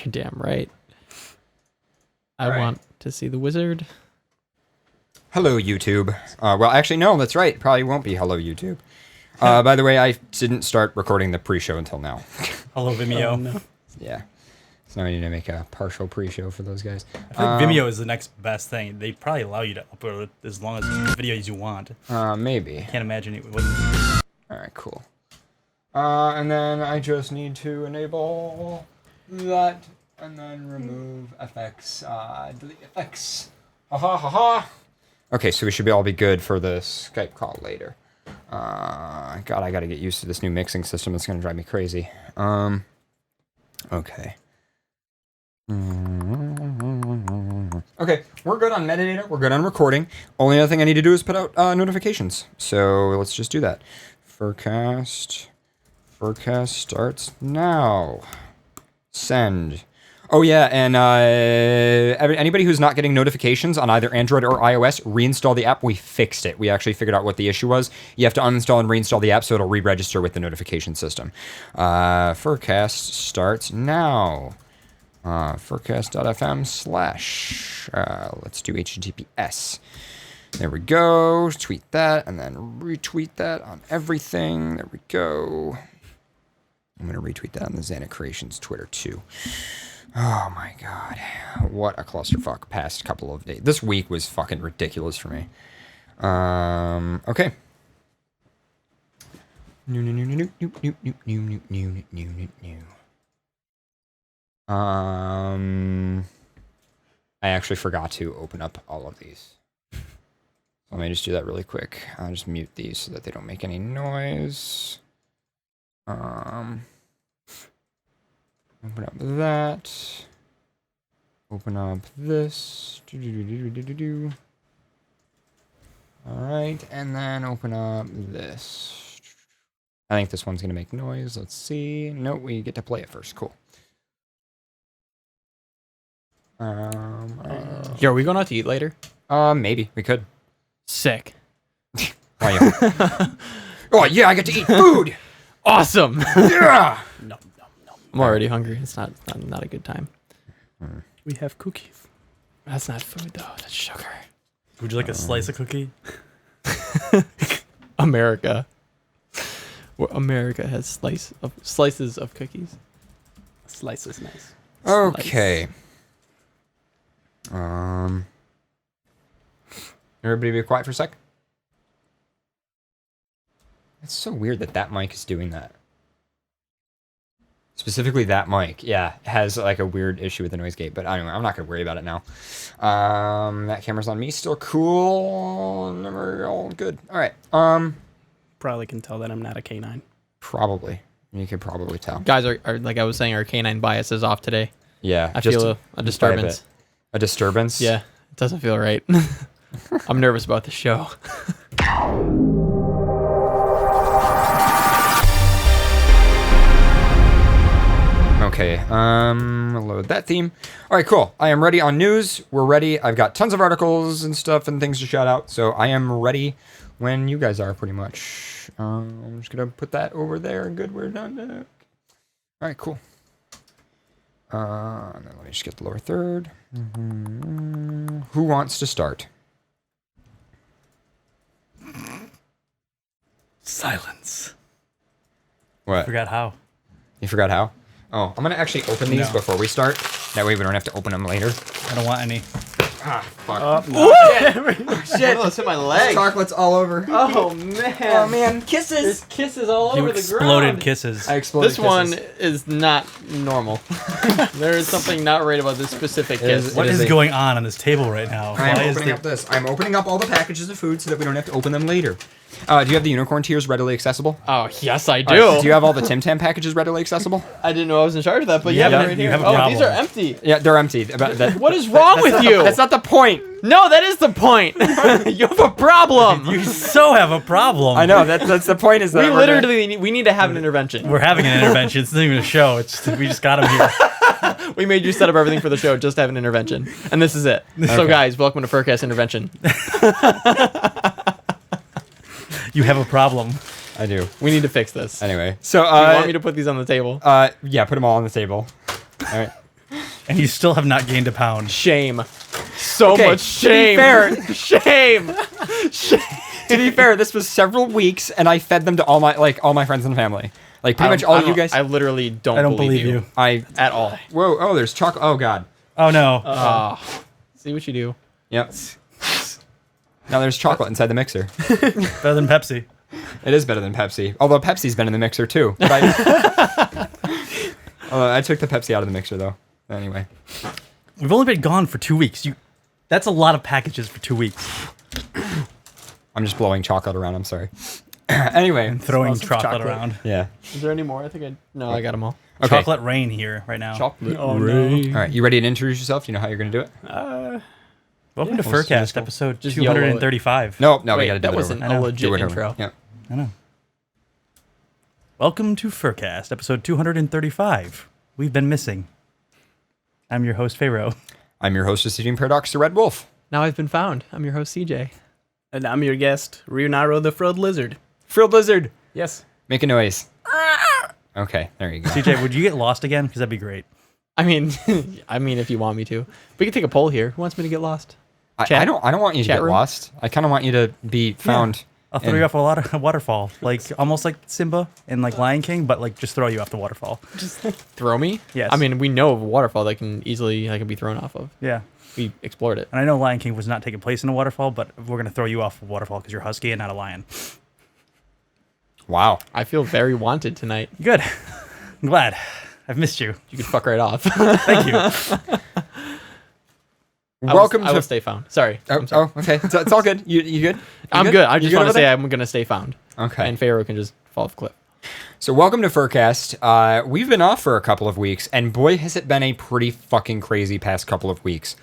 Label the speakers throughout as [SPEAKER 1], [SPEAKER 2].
[SPEAKER 1] You're damn right. I
[SPEAKER 2] All right.
[SPEAKER 1] want to see the wizard.
[SPEAKER 2] Hello, YouTube. Well, actually, no, that's right. Probably won't be hello, YouTube. By the way, I didn't start recording the pre-show until now.
[SPEAKER 3] Hello, Vimeo.
[SPEAKER 1] Oh, no.
[SPEAKER 2] Yeah. So now I need to make a partial pre-show for those guys.
[SPEAKER 3] I think Vimeo is the next best thing. They probably allow you to upload as long as videos you want.
[SPEAKER 2] Maybe.
[SPEAKER 3] Can't imagine it wouldn't.
[SPEAKER 2] All right, cool. And then I just need to enable that, and then remove FX, delete FX. Ha ha ha ha. Okay, so we should all be good for the Skype call later. God, I gotta get used to this new mixing system. It's gonna drive me crazy. Okay. Okay, we're good on metadata. We're good on recording. Only other thing I need to do is put out notifications. So let's just do that. FurCast starts now. Send. Oh yeah, and anybody who's not getting notifications on either Android or iOS, reinstall the app. We fixed it. We actually figured out what the issue was. You have to uninstall and reinstall the app so it'll re-register with the notification system. FurCast starts now. FurCast.fm/. Let's do HTTPS. There we go. Tweet that and then retweet that on everything. There we go. I'm going to retweet that on the Xana Creations Twitter too. Oh my god. What a clusterfuck past couple of days. This week was fucking ridiculous for me. Okay. I actually forgot to open up all of these. Let me just do that really quick. I'll just mute these so that they don't make any noise. Open up that. Open up this. Alright, and then open up this. I think this one's going to make noise. Let's see. No, we get to play it first. Cool.
[SPEAKER 1] Yo, are we going out to eat later?
[SPEAKER 2] Maybe. We could.
[SPEAKER 1] Sick.
[SPEAKER 2] Why, yeah. Oh, yeah, I get to eat food!
[SPEAKER 1] Awesome.
[SPEAKER 2] Yeah!
[SPEAKER 3] No.
[SPEAKER 1] I'm already hungry. It's not a good time.
[SPEAKER 3] We have cookies.
[SPEAKER 1] That's not food though. That's sugar.
[SPEAKER 3] Would you like a slice of cookie?
[SPEAKER 1] America. Well, America has slices of cookies.
[SPEAKER 3] Slice is nice.
[SPEAKER 2] Okay. Everybody be quiet for a sec. It's so weird that mic is doing that. Specifically that mic, yeah, has like a weird issue with the noise gate, but anyway, I'm not gonna worry about it now. That camera's on me, still cool. Never all good. All right.
[SPEAKER 3] Probably can tell that I'm not a canine.
[SPEAKER 2] Probably. You could probably tell.
[SPEAKER 1] Guys are like I was saying, our canine bias is off today.
[SPEAKER 2] Yeah.
[SPEAKER 1] I feel a disturbance.
[SPEAKER 2] A disturbance?
[SPEAKER 1] Yeah, it doesn't feel right. I'm nervous about the show.
[SPEAKER 2] Okay, load that theme. All right, cool. I am ready on news. We're ready. I've got tons of articles and stuff and things to shout out. So I am ready when you guys are, pretty much. I'm just going to put that over there. Good, we're done. All right, cool. And then let me just get the lower third. Who wants to start?
[SPEAKER 3] Silence.
[SPEAKER 2] What?
[SPEAKER 3] Forgot how.
[SPEAKER 2] You forgot how? Oh, I'm going to actually open these before we start. That way we don't have to open them later.
[SPEAKER 3] I don't want any.
[SPEAKER 2] Ah, fuck.
[SPEAKER 1] Shit! Almost hit my leg.
[SPEAKER 2] Chocolate's all over.
[SPEAKER 1] Oh man!
[SPEAKER 2] Oh man, kisses!
[SPEAKER 1] There's kisses all
[SPEAKER 3] You
[SPEAKER 1] over the
[SPEAKER 3] exploded
[SPEAKER 1] ground.
[SPEAKER 3] kisses.
[SPEAKER 2] I exploded
[SPEAKER 1] This one
[SPEAKER 2] kisses.
[SPEAKER 1] is not normal. There is something not right about this specific kiss.
[SPEAKER 3] What
[SPEAKER 2] It is
[SPEAKER 3] is
[SPEAKER 2] a-
[SPEAKER 3] going on this table right now?
[SPEAKER 2] I'm
[SPEAKER 3] Why is
[SPEAKER 2] opening
[SPEAKER 3] the-
[SPEAKER 2] up this. I'm opening up all the packages of food so that we don't have to open them later. Do you have the unicorn tears readily accessible?
[SPEAKER 1] Oh yes, I do.
[SPEAKER 2] Do you have all the Tim Tam packages readily accessible?
[SPEAKER 1] I didn't know I was in charge of that, but
[SPEAKER 3] You
[SPEAKER 1] yeah,
[SPEAKER 3] have
[SPEAKER 1] they're
[SPEAKER 3] a-
[SPEAKER 1] right
[SPEAKER 3] you
[SPEAKER 1] here.
[SPEAKER 3] have a
[SPEAKER 1] Oh, these
[SPEAKER 3] problem.
[SPEAKER 1] are empty.
[SPEAKER 2] Yeah, they're empty.
[SPEAKER 1] What is wrong with you?
[SPEAKER 2] That's not the point.
[SPEAKER 1] No, that is the point. You have a problem.
[SPEAKER 3] You so have a problem.
[SPEAKER 2] I know. That's the point. Is that
[SPEAKER 1] We
[SPEAKER 2] we're gonna-
[SPEAKER 1] literally we need to have an intervention.
[SPEAKER 3] We're having an intervention. It's not even a show. It's we just got him here.
[SPEAKER 1] We made you set up everything for the show just to have an intervention, and this is it. So, guys, welcome to FurCast Intervention.
[SPEAKER 3] You have a problem.
[SPEAKER 2] I do.
[SPEAKER 1] We need to fix this.
[SPEAKER 2] Anyway, so
[SPEAKER 1] Do you want me to put these on the table?
[SPEAKER 2] yeah, put them all on the table. All right.
[SPEAKER 3] And you still have not gained a pound.
[SPEAKER 1] Shame. So
[SPEAKER 2] Okay,
[SPEAKER 1] much shame. Shame. Shame.
[SPEAKER 2] To be fair, this was several weeks, and I fed them to all my friends and family. Like pretty much all you guys.
[SPEAKER 1] I literally don't.
[SPEAKER 3] I don't believe you.
[SPEAKER 1] at all.
[SPEAKER 2] Whoa! Oh, there's chocolate. Oh God.
[SPEAKER 3] Oh no.
[SPEAKER 1] See what you do.
[SPEAKER 2] Yep. Now there's chocolate inside the mixer.
[SPEAKER 3] Better than Pepsi.
[SPEAKER 2] It is better than Pepsi. Although Pepsi's been in the mixer too. But I took the Pepsi out of the mixer though. Anyway.
[SPEAKER 3] We've only been gone for 2 weeks. That's a lot of packages for 2 weeks.
[SPEAKER 2] I'm just blowing chocolate around. I'm sorry. Anyway.
[SPEAKER 3] Throwing
[SPEAKER 1] Smells of
[SPEAKER 3] chocolate
[SPEAKER 1] chocolate.
[SPEAKER 3] around.
[SPEAKER 2] Yeah.
[SPEAKER 1] Is there any more? I got them all.
[SPEAKER 2] Okay.
[SPEAKER 3] Chocolate rain here right now.
[SPEAKER 2] Chocolate.
[SPEAKER 1] Oh
[SPEAKER 2] rain. All right. You ready to introduce yourself? You know how you're going to do it?
[SPEAKER 3] Welcome to
[SPEAKER 2] Let's do this
[SPEAKER 3] FurCast,
[SPEAKER 2] one.
[SPEAKER 3] episode
[SPEAKER 1] Just YOLO it.
[SPEAKER 3] 235.
[SPEAKER 2] No, we
[SPEAKER 1] Wait,
[SPEAKER 2] got to do
[SPEAKER 1] that
[SPEAKER 2] it
[SPEAKER 1] wasn't
[SPEAKER 2] over.
[SPEAKER 3] I
[SPEAKER 1] a
[SPEAKER 3] know.
[SPEAKER 1] legit
[SPEAKER 2] Do it over.
[SPEAKER 1] intro.
[SPEAKER 2] Yeah.
[SPEAKER 3] I know. Welcome to FurCast, episode 235. We've been missing. I'm your host, Pharaoh.
[SPEAKER 2] I'm your host of Seeking Paradox, the Red Wolf.
[SPEAKER 1] Now I've been found. I'm your host, CJ.
[SPEAKER 4] And I'm your guest, Ryunaro the Frilled Lizard.
[SPEAKER 2] Frilled Lizard.
[SPEAKER 4] Yes.
[SPEAKER 2] Make a noise. Okay, there you go.
[SPEAKER 3] CJ, would you get lost again? Because that'd be great.
[SPEAKER 1] I mean, if you want me to, we can take a poll here. Who wants me to get lost?
[SPEAKER 2] I
[SPEAKER 1] Chat?
[SPEAKER 2] don't want you to
[SPEAKER 1] Chat
[SPEAKER 2] get
[SPEAKER 1] room?
[SPEAKER 2] lost. I kind of want you to be found.
[SPEAKER 3] I'll throw you off a waterfall, like almost like Simba in like Lion King, but like just throw you off the waterfall.
[SPEAKER 1] Throw me?
[SPEAKER 3] Yes.
[SPEAKER 1] I mean, we know of a waterfall that can be thrown off of.
[SPEAKER 3] Yeah.
[SPEAKER 1] We explored it.
[SPEAKER 3] And I know Lion King was not taking place in a waterfall, but we're gonna throw you off a waterfall because you're husky and not a lion.
[SPEAKER 2] Wow.
[SPEAKER 1] I feel very wanted tonight.
[SPEAKER 3] Good. I'm glad. I've missed you.
[SPEAKER 1] You could fuck right off.
[SPEAKER 3] Thank you.
[SPEAKER 2] Welcome
[SPEAKER 1] I will
[SPEAKER 2] to.
[SPEAKER 1] stay found. Sorry. I'm sorry.
[SPEAKER 2] Okay. It's all good. You good?
[SPEAKER 1] I'm good. I
[SPEAKER 2] You
[SPEAKER 1] just
[SPEAKER 2] good
[SPEAKER 1] want to
[SPEAKER 2] over
[SPEAKER 1] say
[SPEAKER 2] there?
[SPEAKER 1] I'm going to stay found.
[SPEAKER 2] Okay.
[SPEAKER 1] And Pharaoh can just fall off a cliff.
[SPEAKER 2] So welcome to FurCast. We've been off for a couple of weeks, and boy, has it been a pretty fucking crazy past couple of weeks.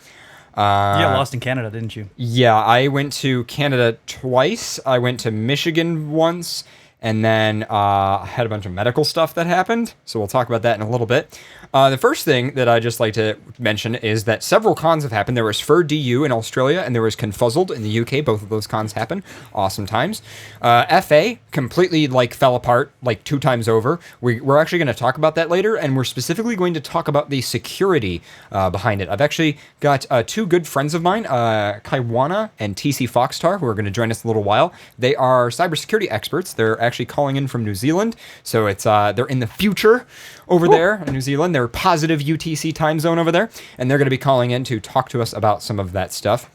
[SPEAKER 3] You got lost in Canada, didn't you?
[SPEAKER 2] Yeah, I went to Canada twice. I went to Michigan once, and then I had a bunch of medical stuff that happened. So we'll talk about that in a little bit. The first thing that I'd just like to mention is that several cons have happened. There was FurDU in Australia, and there was Confuzzled in the UK. Both of those cons happened. Awesome times. FA completely fell apart 2 times over. We're actually going to talk about that later, and we're specifically going to talk about the security behind it. I've actually got 2 good friends of mine, Kaiwana and TC Foxtar, who are going to join us in a little while. They are cybersecurity experts. They're actually calling in from New Zealand, so it's they're in the future over there in New Zealand. They're positive UTC time zone over there, and they're going to be calling in to talk to us about some of that stuff.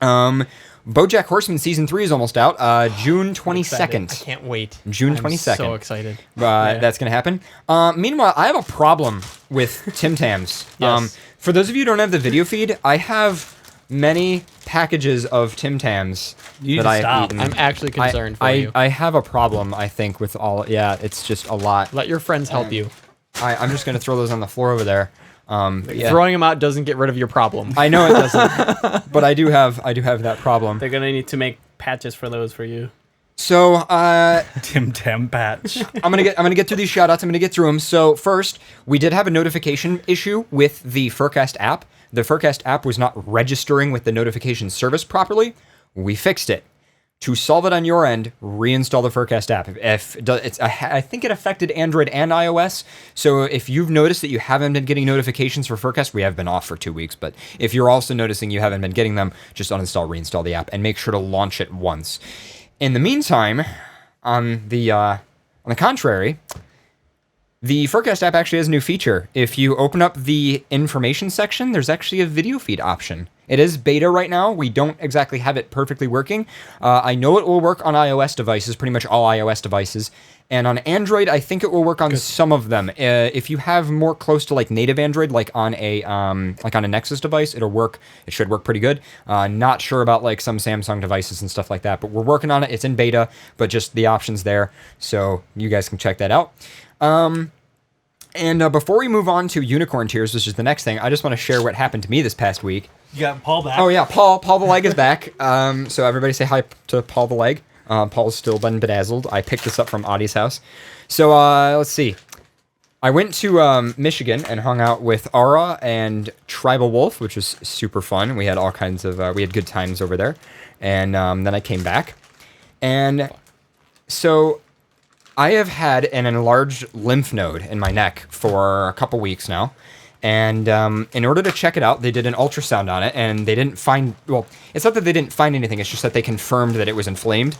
[SPEAKER 2] BoJack Horseman season 3 is almost out, June 22nd.
[SPEAKER 1] I can't wait.
[SPEAKER 2] June
[SPEAKER 1] I'm
[SPEAKER 2] 22nd.
[SPEAKER 1] so excited.
[SPEAKER 2] That's going to happen. Meanwhile, I have a problem with Tim Tams.
[SPEAKER 1] Yes.
[SPEAKER 2] For those of you who don't have the video feed, I have many packages of Tim Tams
[SPEAKER 3] You need
[SPEAKER 2] that
[SPEAKER 3] to
[SPEAKER 2] I have
[SPEAKER 3] stop.
[SPEAKER 2] eaten.
[SPEAKER 1] I'm actually concerned for you.
[SPEAKER 2] I have a problem, I think, with all. Yeah, it's just a lot.
[SPEAKER 1] Let your friends help you.
[SPEAKER 2] I'm just going to throw those on the floor over there. Yeah.
[SPEAKER 1] Throwing them out doesn't get rid of your problem.
[SPEAKER 2] I know it doesn't, but I do have that problem.
[SPEAKER 4] They're gonna need to make patches for those for you.
[SPEAKER 2] So
[SPEAKER 3] Tim Tam Patch.
[SPEAKER 2] I'm gonna get through these shout outs. I'm gonna get through them. So first, we did have a notification issue with the FurCast app. The FurCast app was not registering with the notification service properly. We fixed it. To solve it on your end, reinstall the FurCast app. I think it affected Android and iOS. So if you've noticed that you haven't been getting notifications for FurCast, we have been off for 2 weeks. But if you're also noticing you haven't been getting them, just uninstall, reinstall the app, and make sure to launch it once. In the meantime, on the contrary, the FurCast app actually has a new feature. If you open up the information section, there's actually a video feed option. It is beta right now. We don't exactly have it perfectly working. I know it will work on iOS devices, pretty much all iOS devices. And on Android, I think it will work on some of them. If you have more close to native Android, like on a Nexus device, it'll work. It should work pretty good. Not sure about some Samsung devices and stuff like that, but we're working on it. It's in beta, but just the options there, so you guys can check that out. And before we move on to Unicorn Tears, which is the next thing, I just want to share what happened to me this past week.
[SPEAKER 3] You got Paul back.
[SPEAKER 2] Oh yeah, Paul the Leg is back. So everybody say hi to Paul the Leg. Paul's still been bedazzled. I picked this up from Audie's house. So let's see. I went to Michigan and hung out with Ara and Tribal Wolf, which was super fun. We had all kinds of we had good times over there. And then I came back. And so I have had an enlarged lymph node in my neck for a couple weeks now. And in order to check it out, they did an ultrasound on it, and they didn't find, well, it's not that they didn't find anything, it's just that they confirmed that it was inflamed.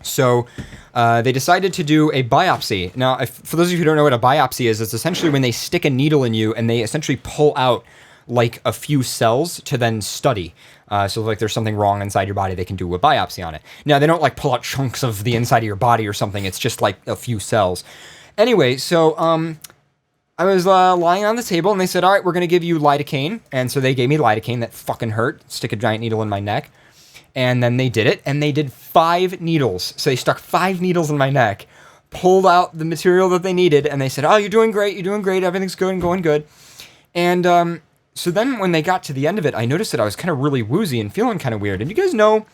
[SPEAKER 2] So they decided to do a biopsy. Now, for those of you who don't know what a biopsy is, it's essentially when they stick a needle in you and they essentially pull out like a few cells to then study. So like there's something wrong inside your body, they can do a biopsy on it. Now, they don't like pull out chunks of the inside of your body or something. It's just like a few cells. Anyway, so I was lying on the table and they said, all right, we're going to give you lidocaine. And so they gave me lidocaine. That fucking hurt. Stick a giant needle in my neck. And then they did it, and they did 5 needles. So they stuck 5 needles in my neck, pulled out the material that they needed, and they said, oh, you're doing great, everything's good and going good. And so then when they got to the end of it, I noticed that I was kind of really woozy and feeling kind of weird. And you guys know,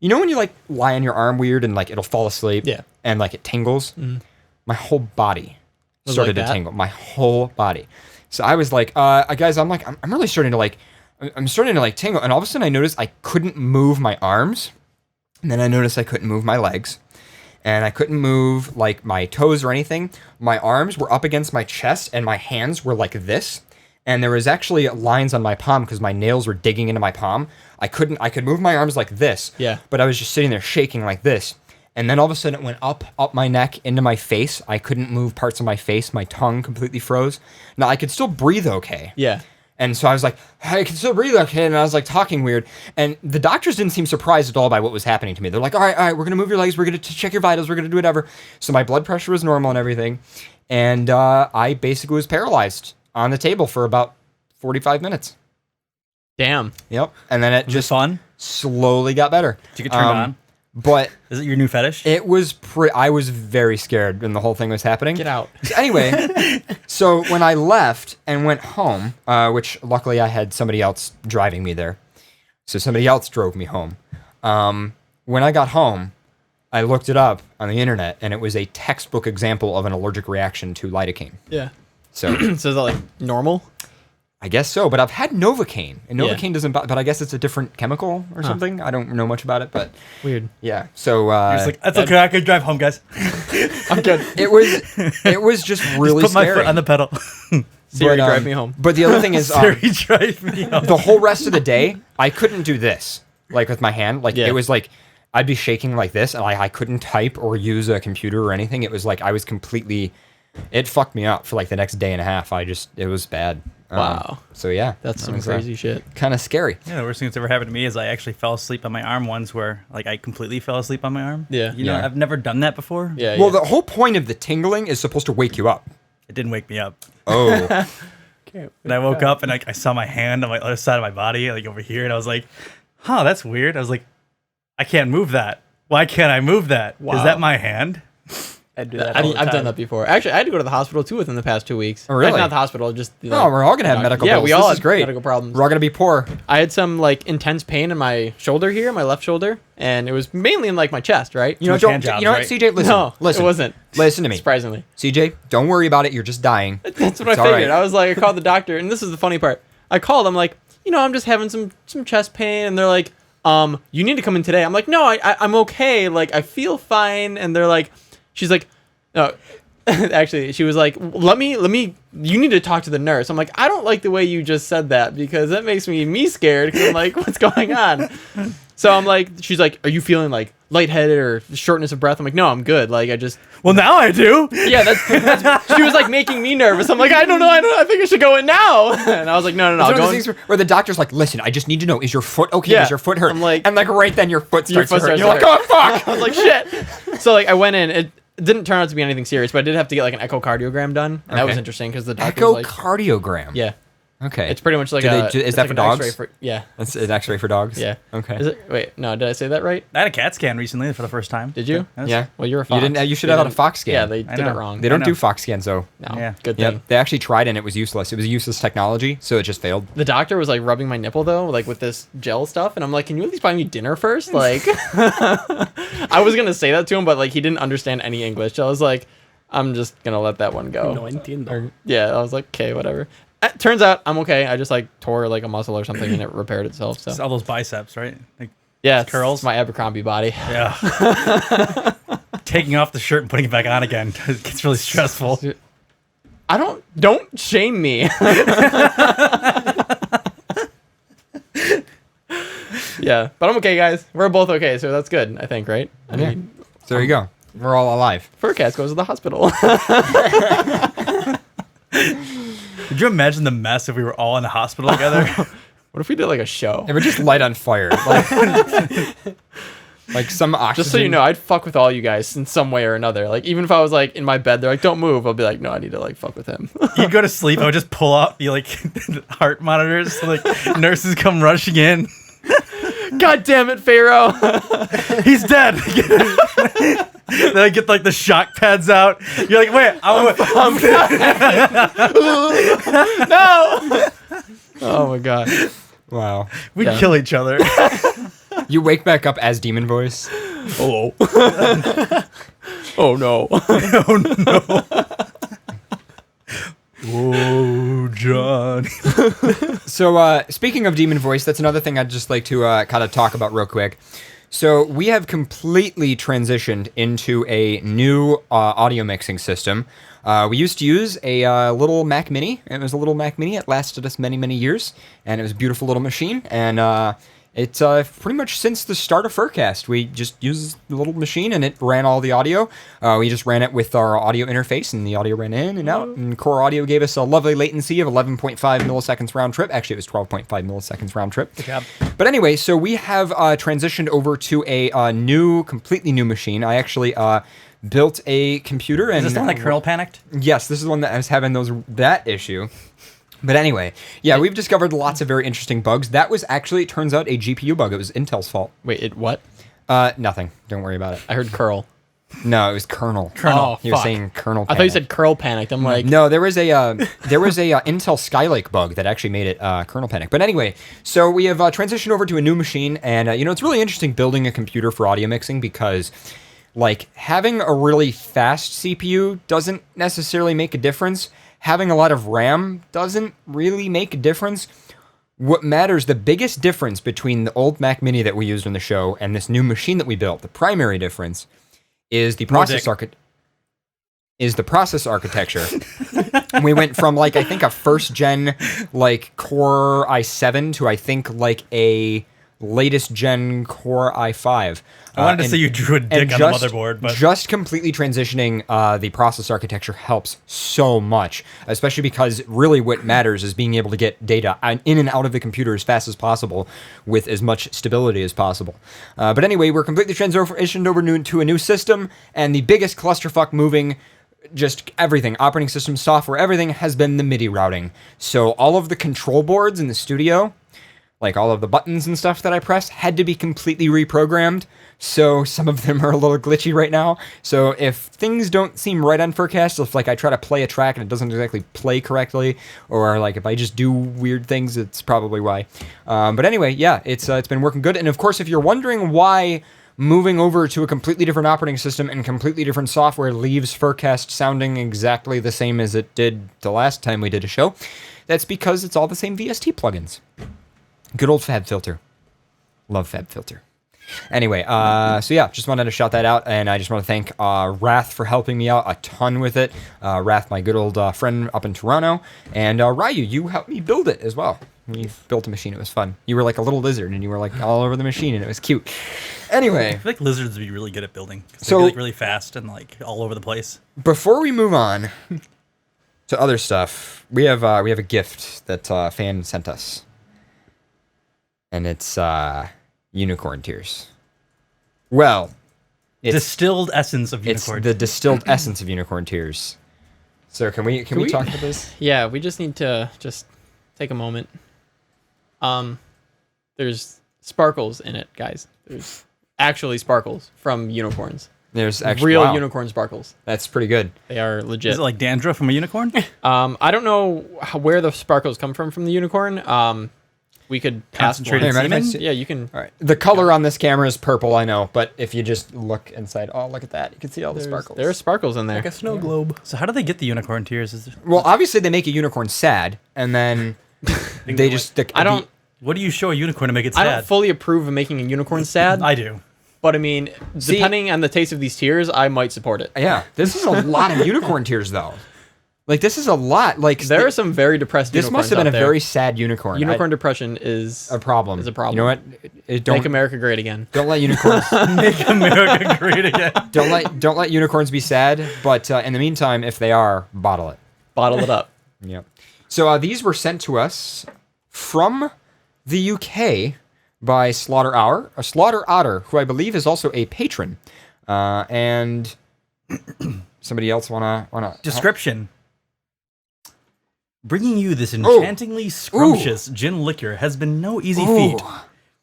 [SPEAKER 2] when you like lie on your arm weird and like it'll fall asleep?
[SPEAKER 1] Yeah.
[SPEAKER 2] And like it tingles? Mm. My whole body
[SPEAKER 1] Was
[SPEAKER 2] started
[SPEAKER 1] like
[SPEAKER 2] to
[SPEAKER 1] that?
[SPEAKER 2] tingle. My whole body. So I was like, guys, I'm really starting to like, I'm starting to like tingle, and all of a sudden I noticed I couldn't move my arms, and then I noticed I couldn't move my legs, and I couldn't move like my toes or anything. My arms were up against my chest, and my hands were like this, and there was actually lines on my palm because my nails were digging into my palm. I could move my arms like this,
[SPEAKER 1] Yeah.
[SPEAKER 2] but I was just sitting there shaking like this, and then all of a sudden it went up my neck into my face. I couldn't move parts of my face. My tongue completely froze. Now I could still breathe okay.
[SPEAKER 1] Yeah.
[SPEAKER 2] And so I was like, I can still breathe okay. And I was like talking weird. And the doctors didn't seem surprised at all by what was happening to me. They're like, all right, we're going to move your legs. We're going to check your vitals. We're going to do whatever. So my blood pressure was normal and everything. And I basically was paralyzed on the table for about 45 minutes.
[SPEAKER 1] Damn.
[SPEAKER 2] Yep. And then it
[SPEAKER 3] Was it
[SPEAKER 2] just
[SPEAKER 3] fun?
[SPEAKER 2] slowly got better.
[SPEAKER 3] Did you get turned on?
[SPEAKER 2] But
[SPEAKER 3] Is it your new fetish?
[SPEAKER 2] it was I was very scared when the whole thing was happening.
[SPEAKER 1] Get out.
[SPEAKER 2] So anyway, so when I left and went home, which luckily I had somebody else driving me there, so somebody else drove me home. When I got home, I looked it up on the internet, and it was a textbook example of an allergic reaction to lidocaine.
[SPEAKER 1] Yeah.
[SPEAKER 2] So
[SPEAKER 1] So is that like normal?
[SPEAKER 2] I guess so, but I've had Novocaine, and
[SPEAKER 1] Yeah.
[SPEAKER 2] Novocaine doesn't, but I guess it's a different chemical or something. I don't know much about it, but
[SPEAKER 1] Weird.
[SPEAKER 2] yeah. So
[SPEAKER 3] It's like, that's okay, I could drive home, guys.
[SPEAKER 1] I'm good.
[SPEAKER 2] it was just really
[SPEAKER 3] Put my
[SPEAKER 2] scary.
[SPEAKER 3] foot on the pedal.
[SPEAKER 1] Siri,
[SPEAKER 2] But,
[SPEAKER 1] drive me home.
[SPEAKER 2] But the other thing is,
[SPEAKER 3] Siri, drive me home.
[SPEAKER 2] the whole rest of the day, I couldn't do this, like with my hand. Like
[SPEAKER 1] Yeah.
[SPEAKER 2] it was like I'd be shaking like this, and I couldn't type or use a computer or anything. It was like I was completely. It fucked me up for like the next day and a half. It was bad.
[SPEAKER 1] Wow.
[SPEAKER 2] So yeah,
[SPEAKER 1] That's some crazy shit.
[SPEAKER 2] Kind of scary.
[SPEAKER 3] Yeah, the worst thing that's ever happened to me is I actually fell asleep on my arm once where, like, I completely fell asleep on my arm.
[SPEAKER 1] Yeah.
[SPEAKER 3] You know,
[SPEAKER 2] Yeah.
[SPEAKER 3] I've never done that before.
[SPEAKER 1] Yeah.
[SPEAKER 2] Well,
[SPEAKER 1] yeah.
[SPEAKER 2] the whole point of the tingling is supposed to wake you up.
[SPEAKER 3] It didn't wake me up.
[SPEAKER 2] Oh,
[SPEAKER 3] And I woke up and I saw my hand on my other side of my body, like over here, and I was like, huh, that's weird. I was like, I can't move that. Why can't I move that? Is
[SPEAKER 1] Wow.
[SPEAKER 3] that my hand?
[SPEAKER 4] I do that. all the
[SPEAKER 1] I've done
[SPEAKER 4] time.
[SPEAKER 1] that before. Actually, I had to go to the hospital too within the past 2 weeks.
[SPEAKER 2] Oh, really?
[SPEAKER 1] Not the hospital, just
[SPEAKER 2] no, we're all gonna have medical
[SPEAKER 1] Yeah,
[SPEAKER 2] bills.
[SPEAKER 1] we all
[SPEAKER 2] This
[SPEAKER 1] had
[SPEAKER 2] is great.
[SPEAKER 1] medical problems.
[SPEAKER 2] We're all gonna be poor.
[SPEAKER 1] I had some like intense pain in my shoulder here, my left shoulder, and it was mainly in like my chest, right?
[SPEAKER 2] You know,
[SPEAKER 3] much
[SPEAKER 2] don't.
[SPEAKER 3] hand jobs,
[SPEAKER 2] You know what,
[SPEAKER 3] right?
[SPEAKER 2] CJ? Listen,
[SPEAKER 1] No,
[SPEAKER 2] listen.
[SPEAKER 1] it wasn't.
[SPEAKER 2] Listen to me,
[SPEAKER 1] Surprisingly.
[SPEAKER 2] CJ. Don't worry about it. You're just dying.
[SPEAKER 1] That's what
[SPEAKER 2] It's
[SPEAKER 1] I
[SPEAKER 2] all
[SPEAKER 1] figured.
[SPEAKER 2] right.
[SPEAKER 1] I was like, I called the doctor, and this is the funny part. I called. I'm like, I'm just having some chest pain, and they're like, you need to come in today. I'm like, no, I'm okay. Like, I feel fine. And they're like, she's like, no. Actually, she was like, let me, you need to talk to the nurse. I'm like, I don't like the way you just said that because that makes me scared. Cause I'm like, what's going on? So I'm like, she's like, are you feeling like lightheaded or shortness of breath? I'm like, no, I'm good. Like, I just,
[SPEAKER 3] Well, now I do.
[SPEAKER 1] yeah, that's she was like making me nervous. I'm like, I don't know. I think I should go in now. And I was like, no,
[SPEAKER 2] It's one of
[SPEAKER 1] go
[SPEAKER 2] those
[SPEAKER 1] in.
[SPEAKER 2] things where the doctor's like, listen, I just need to know, is your foot okay?
[SPEAKER 1] Yeah.
[SPEAKER 2] Does your foot hurt?
[SPEAKER 1] I'm like-
[SPEAKER 2] and like right then your foot starts
[SPEAKER 1] foot
[SPEAKER 2] to hurt.
[SPEAKER 1] starts
[SPEAKER 2] You're
[SPEAKER 1] to
[SPEAKER 2] like, oh fuck.
[SPEAKER 1] I was like, shit. So like, I went in. It didn't turn out to be anything serious, but I did have to get like an echocardiogram done, and that was
[SPEAKER 2] Okay.
[SPEAKER 1] interesting because the doctor was like,
[SPEAKER 2] Echocardiogram.
[SPEAKER 1] yeah,
[SPEAKER 2] Okay.
[SPEAKER 1] it's pretty much like
[SPEAKER 2] Do they
[SPEAKER 1] a.
[SPEAKER 2] do- is
[SPEAKER 1] it's
[SPEAKER 2] that
[SPEAKER 1] like
[SPEAKER 2] for
[SPEAKER 1] an
[SPEAKER 2] dogs?
[SPEAKER 1] X-ray yeah,
[SPEAKER 2] That's an X-ray for dogs.
[SPEAKER 1] yeah.
[SPEAKER 2] Okay.
[SPEAKER 1] Is it? Wait, no, did I say that right?
[SPEAKER 3] I had a CAT scan recently for the first time.
[SPEAKER 1] Did you?
[SPEAKER 3] That's-
[SPEAKER 2] Yeah.
[SPEAKER 1] Well, you're a
[SPEAKER 2] You
[SPEAKER 1] fox.
[SPEAKER 2] didn't. You should have had a
[SPEAKER 1] didn't-
[SPEAKER 2] Fox scan.
[SPEAKER 1] Yeah, they
[SPEAKER 3] I
[SPEAKER 1] did it
[SPEAKER 3] know.
[SPEAKER 1] wrong.
[SPEAKER 2] They don't
[SPEAKER 3] I
[SPEAKER 2] do
[SPEAKER 3] know.
[SPEAKER 2] Fox scans though.
[SPEAKER 1] No,
[SPEAKER 3] Yeah.
[SPEAKER 1] good thing.
[SPEAKER 2] Yep. They actually tried and it was useless. It was useless technology, so it just failed.
[SPEAKER 1] The doctor was like rubbing my nipple though, like with this gel stuff, and I'm like, "Can you at least buy me dinner first?" Like, I was gonna say that to him, but like he didn't understand any English. So I was like, "I'm just gonna let that one go."
[SPEAKER 4] No entiendo.
[SPEAKER 1] Or, yeah, I was like, "Okay, whatever." Turns out I'm okay. I just like tore like a muscle or something, and it repaired itself.
[SPEAKER 3] It's
[SPEAKER 1] So
[SPEAKER 3] all those biceps, right? Like,
[SPEAKER 1] yeah, it's
[SPEAKER 3] curls.
[SPEAKER 1] my Abercrombie body.
[SPEAKER 3] yeah. Taking off the shirt and putting it back on again. It gets really stressful.
[SPEAKER 1] Don't shame me. Yeah, but I'm okay, guys. We're both okay, so that's good, I think, right? I mean,
[SPEAKER 2] So there you go. We're all alive.
[SPEAKER 1] FurCast goes to the hospital.
[SPEAKER 3] Could you imagine the mess if we were all in the hospital together?
[SPEAKER 1] What if we did like a show?
[SPEAKER 2] They would just light on fire. Like some oxygen.
[SPEAKER 1] Just so you know, I'd fuck with all you guys in some way or another. Like, even if I was like in my bed, they're like, "Don't move." I'll be like, "No, I need to like fuck with him."
[SPEAKER 3] You go to sleep, I would just pull out the like heart monitors, so, like nurses come rushing in.
[SPEAKER 1] God damn it, Pharaoh!
[SPEAKER 3] He's dead. Then I get like the shock pads out. You're like, wait, I'm
[SPEAKER 1] No! Oh my god.
[SPEAKER 2] Wow.
[SPEAKER 3] we'd
[SPEAKER 1] Yeah.
[SPEAKER 3] kill each other.
[SPEAKER 2] You wake back up as demon voice.
[SPEAKER 1] Hello. Oh no.
[SPEAKER 3] Oh no. Oh, John.
[SPEAKER 2] So, speaking of demon voice, that's another thing I'd just like to kind of talk about real quick. So, we have completely transitioned into a new audio mixing system. We used to use a little Mac Mini. It was a little Mac Mini. It lasted us many, many years, and it was a beautiful little machine. And it's pretty much since the start of FurCast, we just used the little machine, and it ran all the audio. We just ran it with our audio interface, and the audio ran in and out. And Core Audio gave us a lovely latency of 11.5 milliseconds round trip. Actually, it was 12.5 milliseconds round trip.
[SPEAKER 3] Good job.
[SPEAKER 2] But anyway, so we have transitioned over to a new, completely new machine. I actually built a computer.
[SPEAKER 3] Is
[SPEAKER 2] And
[SPEAKER 3] this the one that kernel panicked?
[SPEAKER 2] Yes, this is the one that I was having that issue. But anyway, yeah, we've discovered lots of very interesting bugs. That was actually, it turns out, a GPU bug. It was Intel's fault.
[SPEAKER 1] Wait, it what?
[SPEAKER 2] Nothing. Don't worry about it.
[SPEAKER 1] I heard curl.
[SPEAKER 2] No, it was kernel.
[SPEAKER 1] Oh,
[SPEAKER 2] You were
[SPEAKER 1] fuck.
[SPEAKER 2] saying kernel.
[SPEAKER 1] I thought you said curl panicked. I'm like,
[SPEAKER 2] No, there was a Intel Skylake bug that actually made it kernel panic. But anyway, so we have transitioned over to a new machine, and it's really interesting building a computer for audio mixing because, like, having a really fast CPU doesn't necessarily make a difference. Having a lot of RAM doesn't really make a difference. What matters, the biggest difference between the old Mac Mini that we used on the show and this new machine that we built, the primary difference is the process architecture. We went from like I think a first gen like Core i7 to I think like a latest gen Core i5.
[SPEAKER 3] I wanted to say you drew a dick on the motherboard, but
[SPEAKER 2] just completely transitioning the process architecture helps so much, especially because really what matters is being able to get data in and out of the computer as fast as possible with as much stability as possible. But anyway, we're completely transitioned over to a new system, and the biggest clusterfuck moving just everything, operating system, software, everything has been the MIDI routing. So all of the control boards in the studio, like all of the buttons and stuff that I press, had to be completely reprogrammed. So some of them are a little glitchy right now. So if things don't seem right on FurCast, if like I try to play a track and it doesn't exactly play correctly, or like if I just do weird things, it's probably why. But anyway, yeah, it's been working good. And of course, if you're wondering why moving over to a completely different operating system and completely different software leaves FurCast sounding exactly the same as it did the last time we did a show, that's because it's all the same VST plugins. Good old FabFilter. Love FabFilter. Anyway, so yeah, just wanted to shout that out, and I just want to thank Wrath for helping me out a ton with it. Wrath, my good old friend up in Toronto, and Ryu, you helped me build it as well. We built a machine. It was fun. You were like a little lizard, and you were like all over the machine, and it was cute. Anyway,
[SPEAKER 3] I feel like lizards would be really good at building.
[SPEAKER 2] So-
[SPEAKER 3] They're like really fast and like all over the place.
[SPEAKER 2] before we move on to other stuff, we have a gift that a fan sent us, and it's unicorn tears. Well, it's
[SPEAKER 3] Distilled essence of
[SPEAKER 2] it's
[SPEAKER 3] unicorn.
[SPEAKER 2] the distilled essence of unicorn tears. So can we
[SPEAKER 1] we-
[SPEAKER 2] talk about this?
[SPEAKER 1] yeah, we just need to just take a moment. There's sparkles in it, guys. There's actually sparkles from unicorns.
[SPEAKER 2] There's actually
[SPEAKER 1] Real
[SPEAKER 2] wow,
[SPEAKER 1] unicorn sparkles.
[SPEAKER 2] That's pretty good.
[SPEAKER 1] They are legit.
[SPEAKER 3] Is it like dandruff from a unicorn?
[SPEAKER 1] I don't know where the sparkles come from the unicorn. We could ask one.
[SPEAKER 3] Concentrated
[SPEAKER 2] Hey, man, if I
[SPEAKER 3] semen?
[SPEAKER 2] see-
[SPEAKER 1] Yeah, you can.
[SPEAKER 2] All right. The color on this camera is purple, I know, but if you just look inside, oh, look at that. You can see all the sparkles.
[SPEAKER 1] There are sparkles in there.
[SPEAKER 4] Like a snow globe.
[SPEAKER 3] So how do they get the unicorn tears?
[SPEAKER 2] Well, obviously they make a unicorn sad, and then they just...
[SPEAKER 1] I don't.
[SPEAKER 3] What do you show a unicorn to make it
[SPEAKER 1] I
[SPEAKER 3] sad?
[SPEAKER 1] don't fully approve of making a unicorn sad.
[SPEAKER 3] I do.
[SPEAKER 1] But I mean, depending on the taste of these tears, I might support it.
[SPEAKER 2] Yeah, this is a lot of unicorn tears, though. Like, this is a lot. Like,
[SPEAKER 1] There are some very depressed
[SPEAKER 2] this
[SPEAKER 1] unicorns
[SPEAKER 2] must have been
[SPEAKER 1] out
[SPEAKER 2] a
[SPEAKER 1] there.
[SPEAKER 2] very sad unicorn.
[SPEAKER 1] Unicorn depression is
[SPEAKER 2] a problem.
[SPEAKER 1] Is a problem.
[SPEAKER 2] You know what? Don't
[SPEAKER 1] Make America great again.
[SPEAKER 2] don't let unicorns
[SPEAKER 3] Make America great again.
[SPEAKER 2] don't let unicorns be sad. But in the meantime, if they are, bottle it.
[SPEAKER 1] Bottle it up.
[SPEAKER 2] Yep. So these were sent to us from the UK by Slaughter Otter, who I believe is also a patron. And somebody else wanna
[SPEAKER 3] Description. Bringing you this enchantingly scrumptious gin liquor has been no easy feat.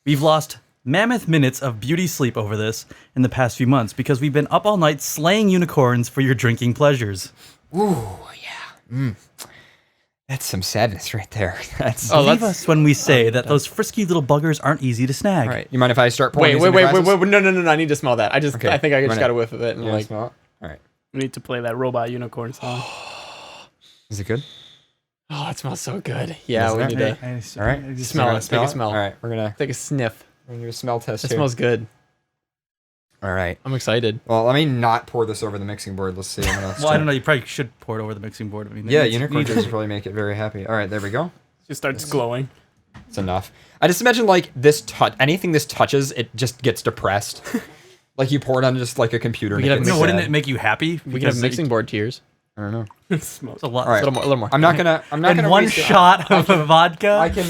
[SPEAKER 3] We've lost mammoth minutes of beauty sleep over this in the past few months because we've been up all night slaying unicorns for your drinking pleasures.
[SPEAKER 2] Ooh, yeah. That's some sadness right there. That's
[SPEAKER 3] Believe us when we say that those frisky little buggers aren't easy to snag.
[SPEAKER 1] All right.
[SPEAKER 2] You mind if I start pouring
[SPEAKER 1] Wait.
[SPEAKER 2] these into glasses?
[SPEAKER 1] No. I need to smell that. I think I just got a whiff of it. And
[SPEAKER 2] You wanna
[SPEAKER 1] like,
[SPEAKER 2] smell it? All right.
[SPEAKER 4] We need to play that robot unicorn song.
[SPEAKER 2] Is it good?
[SPEAKER 1] oh, it smells so good. Yeah,
[SPEAKER 2] Isn't
[SPEAKER 1] we
[SPEAKER 2] it?
[SPEAKER 1] need to
[SPEAKER 2] All right.
[SPEAKER 1] smell it. Take a smell.
[SPEAKER 2] All right. We're gonna
[SPEAKER 1] Take a sniff.
[SPEAKER 2] do a smell test
[SPEAKER 1] It
[SPEAKER 2] here.
[SPEAKER 1] smells good.
[SPEAKER 2] All right.
[SPEAKER 1] I'm excited.
[SPEAKER 2] Well, let me not pour this over the mixing board. Let's see. I'm gonna
[SPEAKER 3] Well, I don't know. You probably should pour it over the mixing board. I mean,
[SPEAKER 2] Yeah,
[SPEAKER 3] it's-
[SPEAKER 2] unicorn juice will probably make it very happy. All right, there we go.
[SPEAKER 4] Just starts glowing.
[SPEAKER 2] It's enough. I just imagine like anything this touches, it just gets depressed. Like you pour it on just like a computer. And
[SPEAKER 1] could
[SPEAKER 2] it
[SPEAKER 1] have
[SPEAKER 2] gets
[SPEAKER 3] No, wouldn't
[SPEAKER 2] sad.
[SPEAKER 3] it make you happy?
[SPEAKER 1] We can have mixing board tears.
[SPEAKER 2] I don't know.
[SPEAKER 4] It smells.
[SPEAKER 3] It's a lot.
[SPEAKER 2] All right.
[SPEAKER 1] A little more.
[SPEAKER 2] I'm not gonna.
[SPEAKER 3] And one
[SPEAKER 2] waste it.
[SPEAKER 3] shot of vodka.
[SPEAKER 2] I can.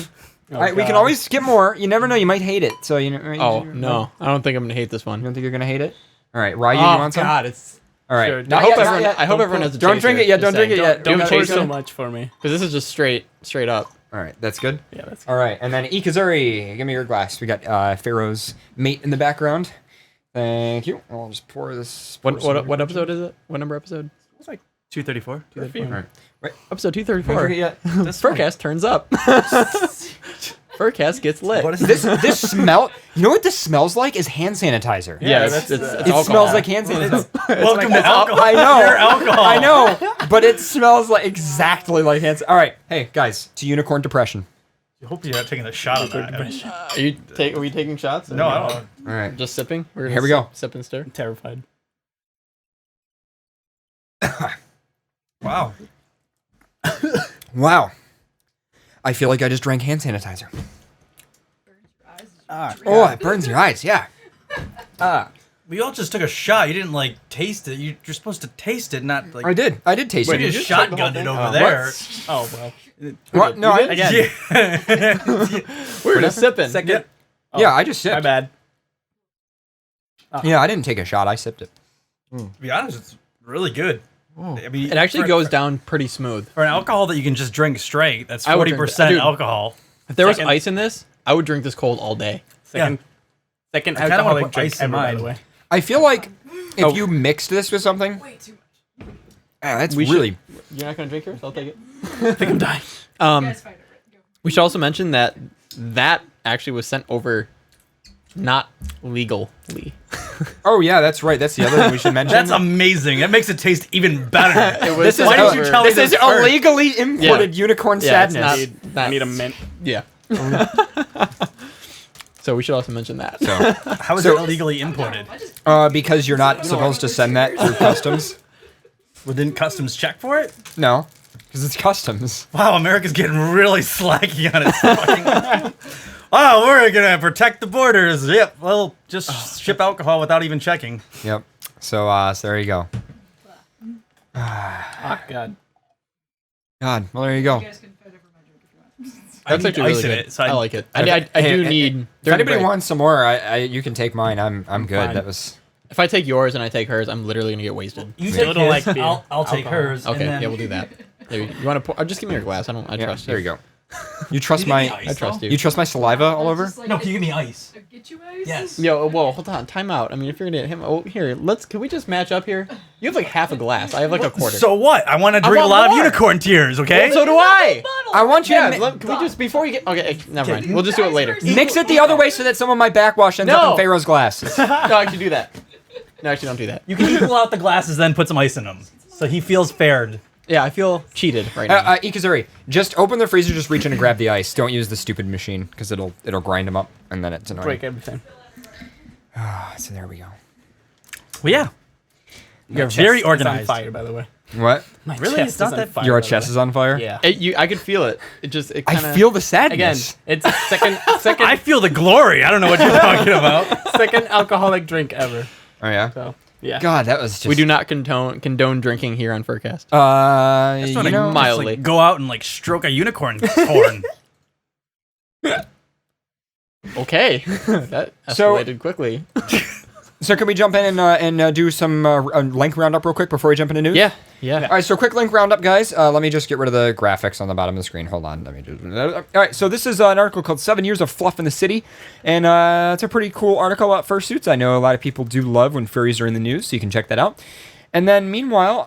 [SPEAKER 4] Oh,
[SPEAKER 2] All right, we can
[SPEAKER 4] God.
[SPEAKER 2] always get more. You never know. You might hate it. So you know.
[SPEAKER 1] Oh no, I don't think I'm gonna hate this
[SPEAKER 2] You
[SPEAKER 1] one.
[SPEAKER 2] don't think you're gonna hate it? All right, Ryan, you
[SPEAKER 1] Oh
[SPEAKER 2] want some?
[SPEAKER 1] God, it's
[SPEAKER 2] All right.
[SPEAKER 4] Sure.
[SPEAKER 2] Not
[SPEAKER 1] I hope
[SPEAKER 2] yet, not
[SPEAKER 1] everyone.
[SPEAKER 2] yet.
[SPEAKER 1] I hope
[SPEAKER 4] Don't
[SPEAKER 1] everyone has a
[SPEAKER 2] Don't
[SPEAKER 1] chaser,
[SPEAKER 2] drink it yet.
[SPEAKER 1] just
[SPEAKER 2] Don't drink
[SPEAKER 1] saying.
[SPEAKER 2] it yet.
[SPEAKER 4] Don't
[SPEAKER 1] Don't
[SPEAKER 4] chase
[SPEAKER 1] chase
[SPEAKER 4] so
[SPEAKER 1] it.
[SPEAKER 4] much for me.
[SPEAKER 1] Because this is just straight up.
[SPEAKER 2] All right, that's good.
[SPEAKER 4] Yeah, that's
[SPEAKER 2] All right, and then Ikazuri, give me your glass. We got Pharaoh's mate in the background. Thank you. I'll just pour this.
[SPEAKER 1] What episode is it? What number episode?
[SPEAKER 4] It's like
[SPEAKER 3] 234.
[SPEAKER 2] All right.
[SPEAKER 1] Episode
[SPEAKER 2] Don't drink it
[SPEAKER 1] 234.
[SPEAKER 2] yet.
[SPEAKER 1] FurCast turns up. FurCast gets lit.
[SPEAKER 3] What is
[SPEAKER 2] This smell. You know what this smells like? Is hand sanitizer.
[SPEAKER 1] Yeah,
[SPEAKER 4] that's-
[SPEAKER 1] it's
[SPEAKER 2] It
[SPEAKER 1] alcohol.
[SPEAKER 2] smells like hand sanitizer.
[SPEAKER 3] Welcome to alcohol.
[SPEAKER 2] I know.
[SPEAKER 3] Pure alcohol.
[SPEAKER 2] I know. But it smells like exactly like hand. All right. Hey guys, to unicorn depression.
[SPEAKER 3] I hope you're not taking a shot of that.
[SPEAKER 1] Are we taking shots?
[SPEAKER 3] No, I don't.
[SPEAKER 2] All right.
[SPEAKER 1] Just sipping. We're gonna
[SPEAKER 2] Here we go.
[SPEAKER 1] Sip and stir.
[SPEAKER 4] I'm terrified.
[SPEAKER 3] Wow.
[SPEAKER 2] Wow. I feel like I just drank hand sanitizer.
[SPEAKER 3] Ah,
[SPEAKER 2] Oh, it burns your eyes. Yeah.
[SPEAKER 3] we all just took a shot. You didn't like taste it. You're supposed to taste it, not like.
[SPEAKER 2] I did. I did taste
[SPEAKER 3] You
[SPEAKER 2] it.
[SPEAKER 3] just shotgunned it over there.
[SPEAKER 4] Oh well.
[SPEAKER 2] What? No, I,
[SPEAKER 4] Again.
[SPEAKER 1] We're just sipping.
[SPEAKER 3] Second.
[SPEAKER 2] yeah, I just
[SPEAKER 4] My
[SPEAKER 2] sipped.
[SPEAKER 4] bad.
[SPEAKER 2] Yeah, I didn't take a shot. I sipped it.
[SPEAKER 3] To be honest, it's really good. I mean,
[SPEAKER 1] It actually
[SPEAKER 3] for-
[SPEAKER 1] goes down pretty smooth.
[SPEAKER 3] for an alcohol that you can just drink straight. That's
[SPEAKER 1] I would drink that.
[SPEAKER 3] 40%
[SPEAKER 1] Dude.
[SPEAKER 3] alcohol.
[SPEAKER 1] If there was
[SPEAKER 4] Second.
[SPEAKER 1] ice in this, I would drink this cold all day.
[SPEAKER 4] Second
[SPEAKER 3] I kinda wanna
[SPEAKER 4] alcoholic
[SPEAKER 3] put
[SPEAKER 4] drink
[SPEAKER 3] ice in
[SPEAKER 4] ever, by the
[SPEAKER 3] mine.
[SPEAKER 4] way.
[SPEAKER 2] I feel like if
[SPEAKER 1] Oh.
[SPEAKER 2] you mixed this with something, that's
[SPEAKER 1] We should-
[SPEAKER 2] really.
[SPEAKER 1] You're not gonna drink yours? I'll take it.
[SPEAKER 4] I think I'm dying.
[SPEAKER 1] We should also mention that actually was sent over not legally.
[SPEAKER 2] Oh yeah, that's right. That's the other thing we should mention.
[SPEAKER 3] That's amazing. That makes it taste even better.
[SPEAKER 1] This is
[SPEAKER 3] Why did you tell me
[SPEAKER 2] This is
[SPEAKER 3] this first?
[SPEAKER 2] illegally imported unicorn
[SPEAKER 1] Yeah, it's
[SPEAKER 2] sadness.
[SPEAKER 1] not-
[SPEAKER 4] I need a mint.
[SPEAKER 1] Yeah. So we should also mention that.
[SPEAKER 3] How is
[SPEAKER 2] So-
[SPEAKER 3] it illegally imported?
[SPEAKER 2] Because you're not supposed to send that through customs.
[SPEAKER 3] Well, didn't customs check for it?
[SPEAKER 2] No, because it's customs.
[SPEAKER 3] Wow, America's getting really slacky on its fucking. Oh, we're gonna protect the borders. Yep. Well, just ship alcohol without even checking.
[SPEAKER 2] Yep. So there you go.
[SPEAKER 4] Oh God.
[SPEAKER 2] God. Well, there you go.
[SPEAKER 1] That's
[SPEAKER 3] need
[SPEAKER 1] actually really
[SPEAKER 3] ice in
[SPEAKER 1] good.
[SPEAKER 3] it, so
[SPEAKER 1] I
[SPEAKER 3] I-
[SPEAKER 1] like it.
[SPEAKER 2] If-
[SPEAKER 1] I do
[SPEAKER 2] hey,
[SPEAKER 1] need.
[SPEAKER 2] If
[SPEAKER 1] during
[SPEAKER 2] anybody
[SPEAKER 1] break,
[SPEAKER 2] wants some more, you can take mine. I'm good.
[SPEAKER 4] fine.
[SPEAKER 2] That was.
[SPEAKER 1] if I take yours and I take hers, I'm literally gonna get wasted.
[SPEAKER 3] You
[SPEAKER 4] Still don't like beer.
[SPEAKER 3] I'll take
[SPEAKER 4] Alcohol.
[SPEAKER 3] hers.
[SPEAKER 1] Okay,
[SPEAKER 3] and then,
[SPEAKER 1] yeah, we'll do that. There you want to pour? Just give me your glass. I trust you.
[SPEAKER 2] There you go. You trust
[SPEAKER 3] Can you give
[SPEAKER 2] my.
[SPEAKER 3] me ice,
[SPEAKER 1] I trust
[SPEAKER 3] though?
[SPEAKER 1] you.
[SPEAKER 2] You trust my saliva all over?
[SPEAKER 3] No, can you give me ice?
[SPEAKER 5] Get you ice?
[SPEAKER 3] Yes.
[SPEAKER 1] Yo, whoa, hold on, time out. I mean, if you're gonna hit him, here, can we just match up here? You have like half a glass. I have like a quarter.
[SPEAKER 3] So what? I want to drink a
[SPEAKER 1] want
[SPEAKER 3] lot
[SPEAKER 1] more.
[SPEAKER 3] of unicorn tears. Okay.
[SPEAKER 1] so do I.
[SPEAKER 2] I want you
[SPEAKER 1] Yeah,
[SPEAKER 2] to
[SPEAKER 1] can we just before you get? Okay, never mind. We'll just do it later.
[SPEAKER 2] mix it the other way so that some of my backwash ends up
[SPEAKER 1] No.
[SPEAKER 2] in Pharaoh's glass.
[SPEAKER 1] No, actually do that. No, actually don't do that.
[SPEAKER 3] You can equal out the glasses, then put some ice in them, so he feels fared.
[SPEAKER 1] Yeah, I feel cheated right now.
[SPEAKER 2] Ikazuri, just open the freezer, just reach in and grab the ice. Don't use the stupid machine because it'll grind them up and then it's annoying.
[SPEAKER 4] Break everything.
[SPEAKER 2] So there we go.
[SPEAKER 3] Well, yeah. You're
[SPEAKER 2] chest.
[SPEAKER 3] very
[SPEAKER 4] It's on
[SPEAKER 3] organized.
[SPEAKER 4] fire, by the way.
[SPEAKER 2] What?
[SPEAKER 4] My
[SPEAKER 3] Really?
[SPEAKER 4] chest
[SPEAKER 3] It's not
[SPEAKER 4] is on
[SPEAKER 3] that-
[SPEAKER 4] fire,
[SPEAKER 2] Your
[SPEAKER 4] by the
[SPEAKER 2] chest
[SPEAKER 4] way.
[SPEAKER 2] is on fire?
[SPEAKER 4] Yeah.
[SPEAKER 1] I could feel it. It just it
[SPEAKER 2] I
[SPEAKER 1] kinda,
[SPEAKER 2] feel the
[SPEAKER 4] Again,
[SPEAKER 2] sadness.
[SPEAKER 4] it's second
[SPEAKER 3] I feel the glory. I don't know what you're talking about.
[SPEAKER 4] second alcoholic drink ever.
[SPEAKER 2] Oh, yeah?
[SPEAKER 4] So yeah.
[SPEAKER 2] God, that was just...
[SPEAKER 1] We do not condone drinking here on FurCast.
[SPEAKER 3] Just
[SPEAKER 2] you
[SPEAKER 3] wanna
[SPEAKER 2] know...
[SPEAKER 3] just,
[SPEAKER 1] mildly.
[SPEAKER 3] like, go out and like stroke a unicorn horn.
[SPEAKER 1] Okay, that
[SPEAKER 2] So-
[SPEAKER 1] escalated quickly.
[SPEAKER 2] So can we jump in and do some link roundup real quick before we jump into news?
[SPEAKER 1] Yeah.
[SPEAKER 2] All right, so quick link roundup, guys. Let me just get rid of the graphics on the bottom of the screen. Hold on. Let me just... All right, so this is an article called 7 Years of Fluff in the City. And it's a pretty cool article about fursuits. I know a lot of people do love when furries are in the news, so you can check that out. And then, meanwhile,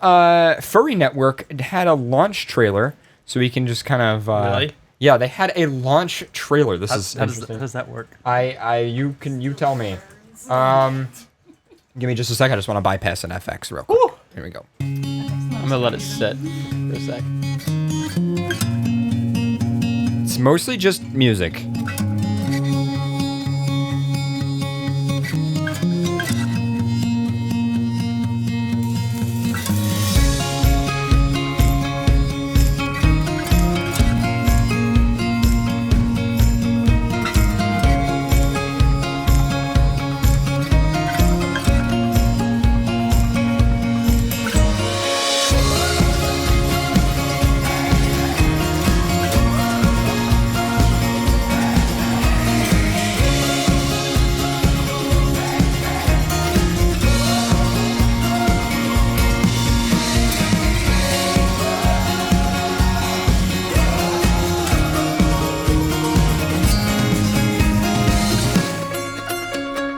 [SPEAKER 2] Furry Network had a launch trailer, so we can just kind of...
[SPEAKER 3] Really?
[SPEAKER 2] Yeah, they had a launch trailer. This is
[SPEAKER 3] How
[SPEAKER 2] interesting.
[SPEAKER 3] does that work?
[SPEAKER 2] You tell me. Give me just a sec. I just want to bypass an FX real quick. Here we go.
[SPEAKER 1] I'm gonna let it sit for a sec.
[SPEAKER 2] It's mostly just music.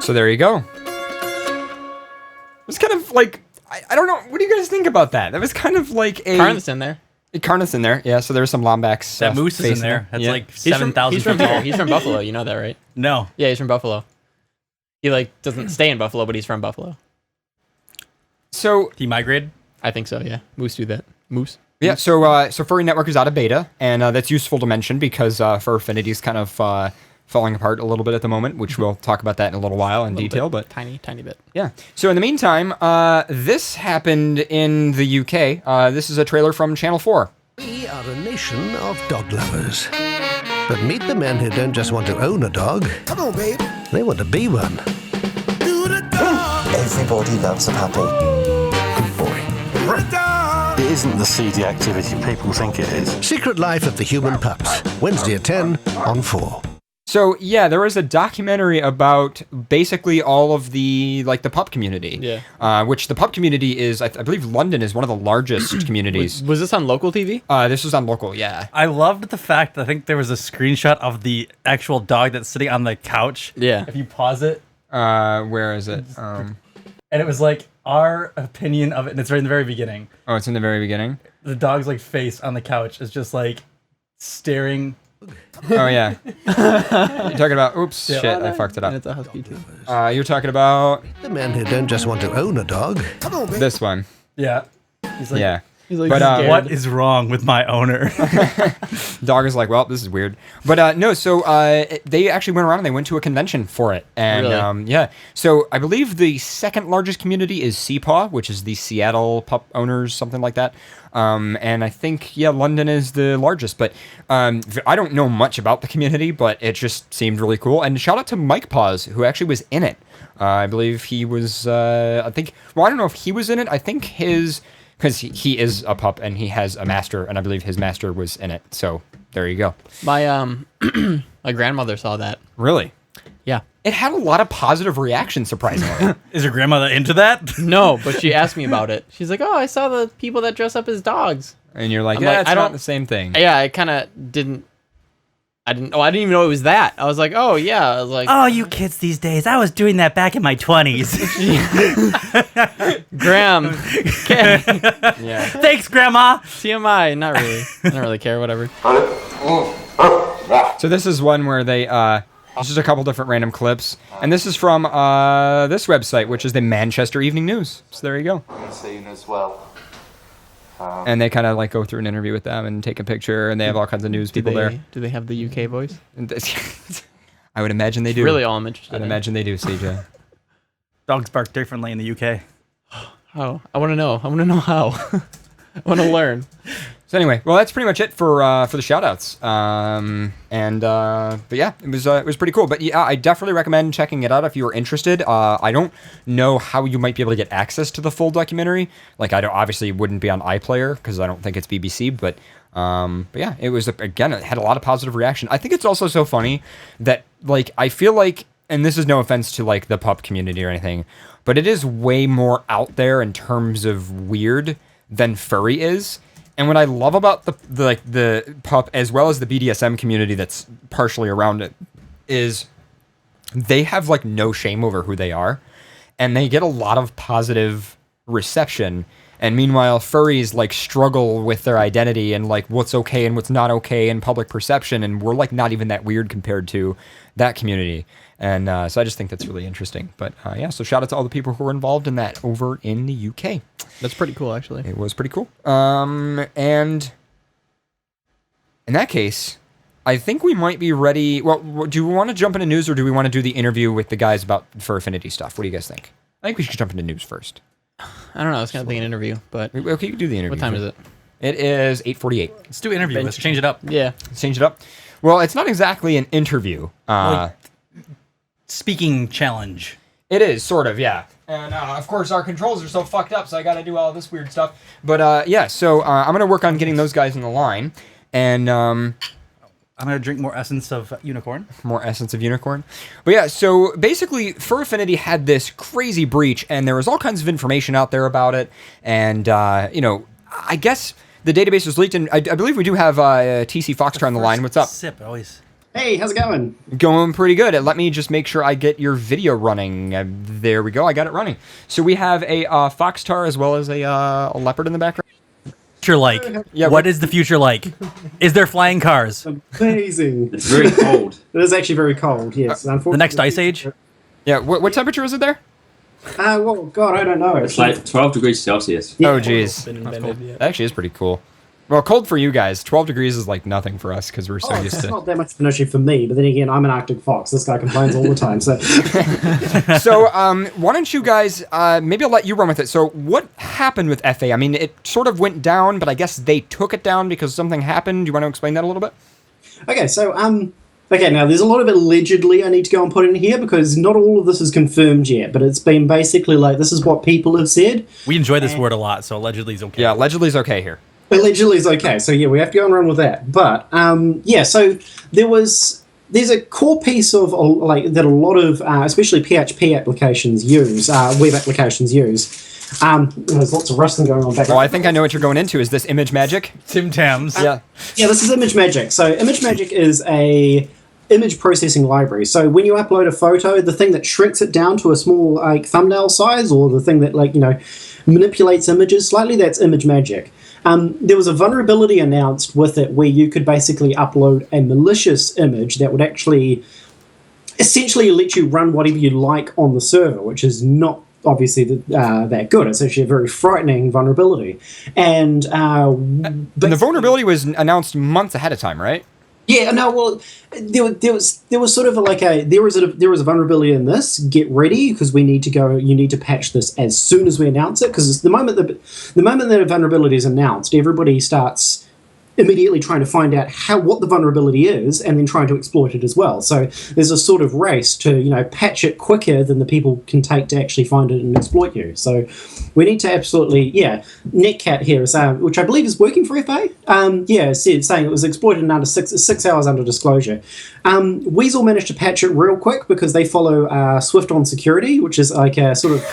[SPEAKER 2] So there you go. It's kind of like, I don't know. What do you guys think about that? That was kind of like a...
[SPEAKER 1] Karn's in there.
[SPEAKER 2] Karna's in there. Yeah, so there's some Lombax.
[SPEAKER 3] That moose is
[SPEAKER 2] face
[SPEAKER 3] in there. That's
[SPEAKER 2] Yeah.
[SPEAKER 3] like
[SPEAKER 1] He's from
[SPEAKER 3] 7,000
[SPEAKER 1] he's from
[SPEAKER 3] feet
[SPEAKER 1] here.
[SPEAKER 3] tall.
[SPEAKER 1] He's from Buffalo. You know that, right?
[SPEAKER 3] No.
[SPEAKER 1] Yeah, he's from Buffalo. He like doesn't stay in Buffalo, but he's from Buffalo.
[SPEAKER 2] So
[SPEAKER 3] He migrated?
[SPEAKER 1] I think so. Yeah, moose do that. Moose.
[SPEAKER 2] yeah, so Furry Network is out of beta, and that's useful to mention because Furfinity is kind of falling apart a little bit at the moment, which we'll talk about that in a little while in detail. But
[SPEAKER 1] Tiny bit.
[SPEAKER 2] yeah. So in the meantime, this happened in the UK. This is a trailer from Channel 4.
[SPEAKER 5] We are a nation of dog lovers. But meet the men who don't just want to own a dog. Come on, babe. They want to be one.
[SPEAKER 6] Everybody loves a puppy.
[SPEAKER 5] Good boy.
[SPEAKER 6] It isn't the seedy activity people think it is.
[SPEAKER 5] Secret Life of the Human Pups. Wednesday at 10 on 4.
[SPEAKER 2] So yeah, there was a documentary about basically all of the the pup community.
[SPEAKER 1] Yeah.
[SPEAKER 2] Which the pup community is, I believe London is one of the largest communities.
[SPEAKER 1] Was this on local TV?
[SPEAKER 2] This was on local, yeah.
[SPEAKER 3] I loved the fact that I think there was a screenshot of the actual dog that's sitting on the couch.
[SPEAKER 1] Yeah.
[SPEAKER 3] If you pause it,
[SPEAKER 2] Where is it?
[SPEAKER 3] and it was like our opinion of it, and it's right in the very beginning.
[SPEAKER 2] Oh, it's in the very beginning.
[SPEAKER 3] The dog's like face on the couch is just like staring.
[SPEAKER 2] Oh yeah. You're talking about? Oops,
[SPEAKER 3] Yeah.
[SPEAKER 2] shit, I fucked it
[SPEAKER 1] And
[SPEAKER 2] up.
[SPEAKER 1] it's a husky too.
[SPEAKER 2] You're talking about
[SPEAKER 5] The men who don't just want to own a dog. Come on, babe.
[SPEAKER 2] this one.
[SPEAKER 3] Yeah. He's like,
[SPEAKER 2] Yeah.
[SPEAKER 1] He's like,
[SPEAKER 2] But,
[SPEAKER 1] scared.
[SPEAKER 3] what is wrong with my owner?
[SPEAKER 2] Dog is like, well, this is weird. But no, so they actually went around and they went to a convention for it. And
[SPEAKER 1] Really?
[SPEAKER 2] yeah. So I believe the second largest community is Seapaw, which is the Seattle pup owners, something like that. And I think, yeah, London is the largest. But I don't know much about the community, but it just seemed really cool. And shout out to Mike Paws, who actually was in it. I believe he was, I don't know if he was in it. I think because he is a pup and he has a master, and I believe his master was in it. So there you go.
[SPEAKER 1] My my grandmother saw that.
[SPEAKER 2] Really?
[SPEAKER 1] Yeah.
[SPEAKER 2] It had a lot of positive reactions, surprisingly.
[SPEAKER 3] Is your grandmother into that?
[SPEAKER 1] No, but she asked me about it. She's like, "Oh, I saw the people that dress up as dogs."
[SPEAKER 2] And you're like,
[SPEAKER 1] I'm
[SPEAKER 2] yeah,
[SPEAKER 1] like,
[SPEAKER 2] it's
[SPEAKER 1] I
[SPEAKER 2] not
[SPEAKER 1] don't-
[SPEAKER 2] the same thing.
[SPEAKER 1] Yeah, I kind of didn't. I didn't even know it was that. I was like, "Oh yeah." I was like,
[SPEAKER 3] Oh, you kids these days. I was doing that back in my 20s.
[SPEAKER 1] "Graham, okay.
[SPEAKER 2] Yeah.
[SPEAKER 3] Thanks, Grandma.
[SPEAKER 1] TMI." Not really. I don't really care. Whatever.
[SPEAKER 2] So this is one where they, this is a couple different random clips. And this is from this website, which is the Manchester Evening News. So there you go.
[SPEAKER 6] Soon as well.
[SPEAKER 2] And they kind of like go through an interview with them and take a picture, and they have all kinds of news people there.
[SPEAKER 1] Do they have the UK voice?
[SPEAKER 2] And this- I would imagine they do.
[SPEAKER 1] Really, all I'm interested
[SPEAKER 2] I'd
[SPEAKER 1] in.
[SPEAKER 2] imagine they do, CJ.
[SPEAKER 3] Dogs bark differently in the UK.
[SPEAKER 1] Oh, I want to know. I want to know how. I want to learn.
[SPEAKER 2] So anyway, well, that's pretty much it for the shoutouts. But yeah, it was pretty cool. But yeah, I definitely recommend checking it out if you are interested. I don't know how you might be able to get access to the full documentary. Like, obviously wouldn't be on iPlayer because I don't think it's BBC. But yeah, it was, again, it had a lot of positive reaction. I think it's also so funny that, like, I feel like, and this is no offense to like the pup community or anything, but it is way more out there in terms of weird than furry is. And what I love about the pup as well as the BDSM community that's partially around it is they have like no shame over who they are, and they get a lot of positive reception. And meanwhile, furries like struggle with their identity and like what's okay and what's not okay in public perception, and we're like not even that weird compared to that community. And so I just think that's really interesting. But yeah, so shout out to all the people who were involved in that over in the UK.
[SPEAKER 1] That's pretty cool, actually.
[SPEAKER 2] It was pretty cool. And in that case, I think we might be ready. Well, do we want to jump into news, or do we want to do the interview with the guys about Fur Affinity stuff? What do you guys think? I think we should jump into news first.
[SPEAKER 1] I don't know. I was kind of thinking interview, but...
[SPEAKER 2] Okay, you can do the interview.
[SPEAKER 1] What time is it?
[SPEAKER 2] It is 8:48.
[SPEAKER 3] Let's do interview. Let's change it up.
[SPEAKER 1] Yeah.
[SPEAKER 2] Let's change it up. Well, it's not exactly an interview.
[SPEAKER 3] Speaking challenge.
[SPEAKER 2] It is, sort of, yeah. And, of course, our controls are so fucked up, so I gotta do all this weird stuff. But, yeah, so I'm gonna work on getting those guys in the line. And,
[SPEAKER 3] I'm gonna drink more essence of unicorn.
[SPEAKER 2] More essence of unicorn. But, yeah, so basically, Fur Affinity had this crazy breach, and there was all kinds of information out there about it. And, you know, I guess the database was leaked, and I believe we do have TC Foxtrot on the line. What's up?
[SPEAKER 3] Sip, always.
[SPEAKER 7] Hey, how's it going?
[SPEAKER 2] Going pretty good. Let me just make sure I get your video running. There we go. I got it running. So we have a foxtar as well as a leopard in the background.
[SPEAKER 3] Future like?
[SPEAKER 2] Yeah,
[SPEAKER 3] what is the future like? Is there flying cars?
[SPEAKER 7] Amazing.
[SPEAKER 8] It's very cold.
[SPEAKER 7] It is actually very cold, yes.
[SPEAKER 3] The next ice age?
[SPEAKER 2] Yeah, what temperature is it there?
[SPEAKER 7] Well, God, I don't know.
[SPEAKER 8] It's like 12 degrees Celsius.
[SPEAKER 7] Yeah.
[SPEAKER 2] Oh, geez.
[SPEAKER 1] Been invented yet.
[SPEAKER 2] That actually is pretty cool. Well, cold for you guys. 12 degrees is like nothing for us because we're so used
[SPEAKER 7] It's
[SPEAKER 2] to.
[SPEAKER 7] not that much of an issue for me, but then again, I'm an Arctic fox. This guy complains all the time, so...
[SPEAKER 2] So, why don't you guys, maybe I'll let you run with it. So, what happened with FA? I mean, it sort of went down, but I guess they took it down because something happened. Do you want to explain that a little bit?
[SPEAKER 7] Okay, so, okay, now there's a lot of it allegedly I need to go and put in here because not all of this is confirmed yet, but it's been basically like, this is what people have said.
[SPEAKER 3] We enjoy this word a lot, so allegedly is okay.
[SPEAKER 2] Yeah, allegedly is okay here.
[SPEAKER 7] Allegedly is okay, so yeah, we have to go and run with that. But yeah, so there's a core piece of like that a lot of especially PHP applications use, web applications use. There's lots of rustling going on back.
[SPEAKER 2] Well, I think I know what you're going into. Is this Image Magic?
[SPEAKER 3] Tim Tams.
[SPEAKER 2] Yeah.
[SPEAKER 7] Yeah, this is Image Magic. So Image Magic is a image processing library. So when you upload a photo, the thing that shrinks it down to a small like thumbnail size, or the thing that like manipulates images slightly, that's Image Magic. There was a vulnerability announced with it where you could basically upload a malicious image that would actually essentially let you run whatever you like on the server, which is not obviously that good. It's actually a very frightening vulnerability. And
[SPEAKER 2] the vulnerability was announced months ahead of time, right?
[SPEAKER 7] Yeah, no, well, there was sort of like there was a vulnerability in this. Get ready because we need to go. You need to patch this as soon as we announce it, because the moment that a vulnerability is announced, everybody starts immediately trying to find out what the vulnerability is and then trying to exploit it as well. So there's a sort of race to patch it quicker than the people can take to actually find it and exploit you. So we need to absolutely, Netcat here is which I believe is working for FA. Saying it was exploited in under six hours under disclosure. Weasel managed to patch it real quick because they follow Swift on security, which is like a sort of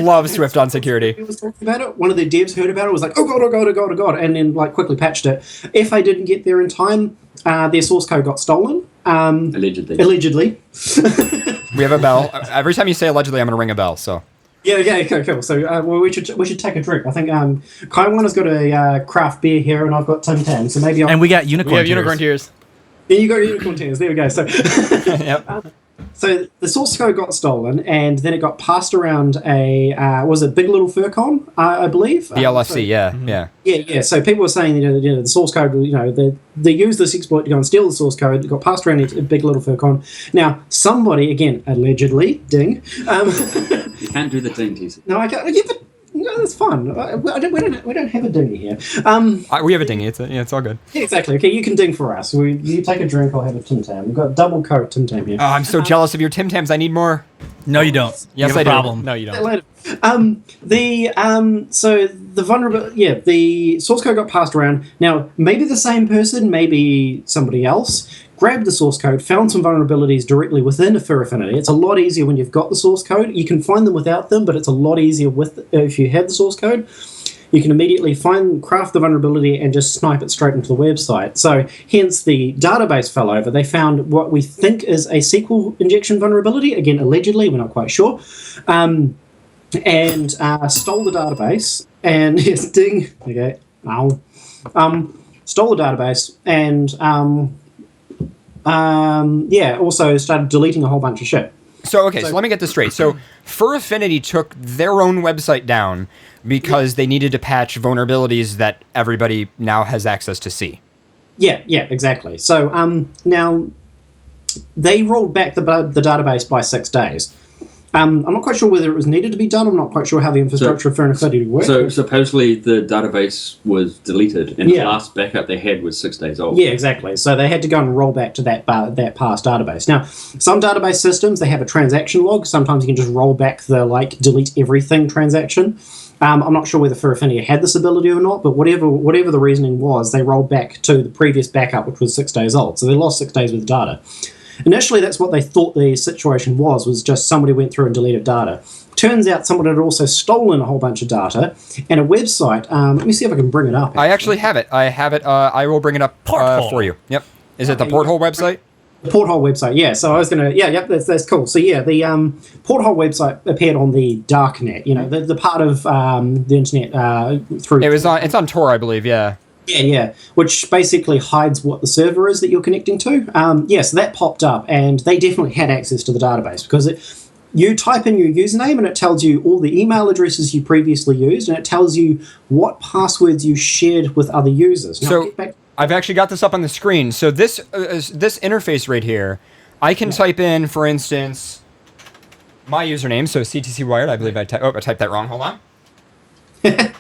[SPEAKER 2] love Swift on security.
[SPEAKER 7] Was talking about it. One of their devs heard about it, was like, oh god, and then like quickly patched it. If I didn't get there in time, their source code got stolen. Allegedly.
[SPEAKER 2] We have a bell. Every time you say allegedly, I'm going to ring a bell. So.
[SPEAKER 7] Yeah, okay, cool. So we should take a drink. I think Kaiwan has got a craft beer here, and I've got Tim Tam. So maybe
[SPEAKER 3] and we got unicorn.
[SPEAKER 1] We have unicorn tears.
[SPEAKER 7] Yeah, you got unicorn tears. There we go. So.
[SPEAKER 2] Yep.
[SPEAKER 7] So the source code got stolen, and then it got passed around was it Big Little FurCon, I believe?
[SPEAKER 2] The LFC,
[SPEAKER 7] Yeah. So people were saying the source code, they used this exploit to go and steal the source code. It got passed around at Big Little FurCon. Now, somebody, again, allegedly, ding.
[SPEAKER 8] You can't do the ding, TC.
[SPEAKER 7] No, I can't. Yeah, but No, that's fun. We don't have a dinghy here.
[SPEAKER 2] We have a dinghy. It's all good.
[SPEAKER 7] Yeah, exactly. Okay, you can ding for us. You take a drink, I'll have a Tim Tam. We've got double coat Tim Tam here.
[SPEAKER 2] Oh, I'm so jealous of your Tim Tams. I need more.
[SPEAKER 3] No, you don't.
[SPEAKER 2] Yes,
[SPEAKER 3] you have
[SPEAKER 2] I
[SPEAKER 3] a
[SPEAKER 2] do.
[SPEAKER 3] problem.
[SPEAKER 2] No, you don't.
[SPEAKER 7] Later. So the vulnerability, the source code got passed around. Now, maybe the same person, maybe somebody else, grabbed the source code, found some vulnerabilities directly within a Fur Affinity. It's a lot easier when you've got the source code. You can find them without them, but it's a lot easier if you have the source code. You can immediately craft the vulnerability and just snipe it straight into the website. So hence the database fell over. They found what we think is a SQL injection vulnerability. Again, allegedly, we're not quite sure. And stole the database and yes, ding. Okay. Stole the database and also started deleting a whole bunch of shit.
[SPEAKER 2] So let me get this straight. So Fur Affinity took their own website down because they needed to patch vulnerabilities that everybody now has access to see.
[SPEAKER 7] Yeah, exactly. So now they rolled back the database by 6 days. I'm not quite sure whether it was needed to be done. I'm not quite sure how the infrastructure of Fur Affinity worked.
[SPEAKER 8] So supposedly the database was deleted, and the last backup they had was 6 days old.
[SPEAKER 7] Yeah, exactly. So they had to go and roll back to that past database. Now, some database systems, they have a transaction log. Sometimes you can just roll back the delete everything transaction. I'm not sure whether Fur Affinity had this ability or not, but whatever the reasoning was, they rolled back to the previous backup, which was 6 days old. So they lost 6 days with data. Initially, that's what they thought the situation was just somebody went through and deleted data. Turns out someone had also stolen a whole bunch of data, and a website, let me see if I can bring it up. Actually.
[SPEAKER 2] I actually have it. I will bring it up for you. Yep. Is it the Porthole website?
[SPEAKER 7] The Porthole website, yeah. So I was going to, that's cool. So yeah, the Porthole website appeared on the darknet, the part of the internet through...
[SPEAKER 2] It's on Tor, I believe, yeah.
[SPEAKER 7] Yeah, which basically hides what the server is that you're connecting to. So that popped up, and they definitely had access to the database because you type in your username, and it tells you all the email addresses you previously used, and it tells you what passwords you shared with other users. Now,
[SPEAKER 2] I've actually got this up on the screen. So this interface right here, I can type in, for instance, my username. So CTC Wired. I believe I typed that wrong. Hold on.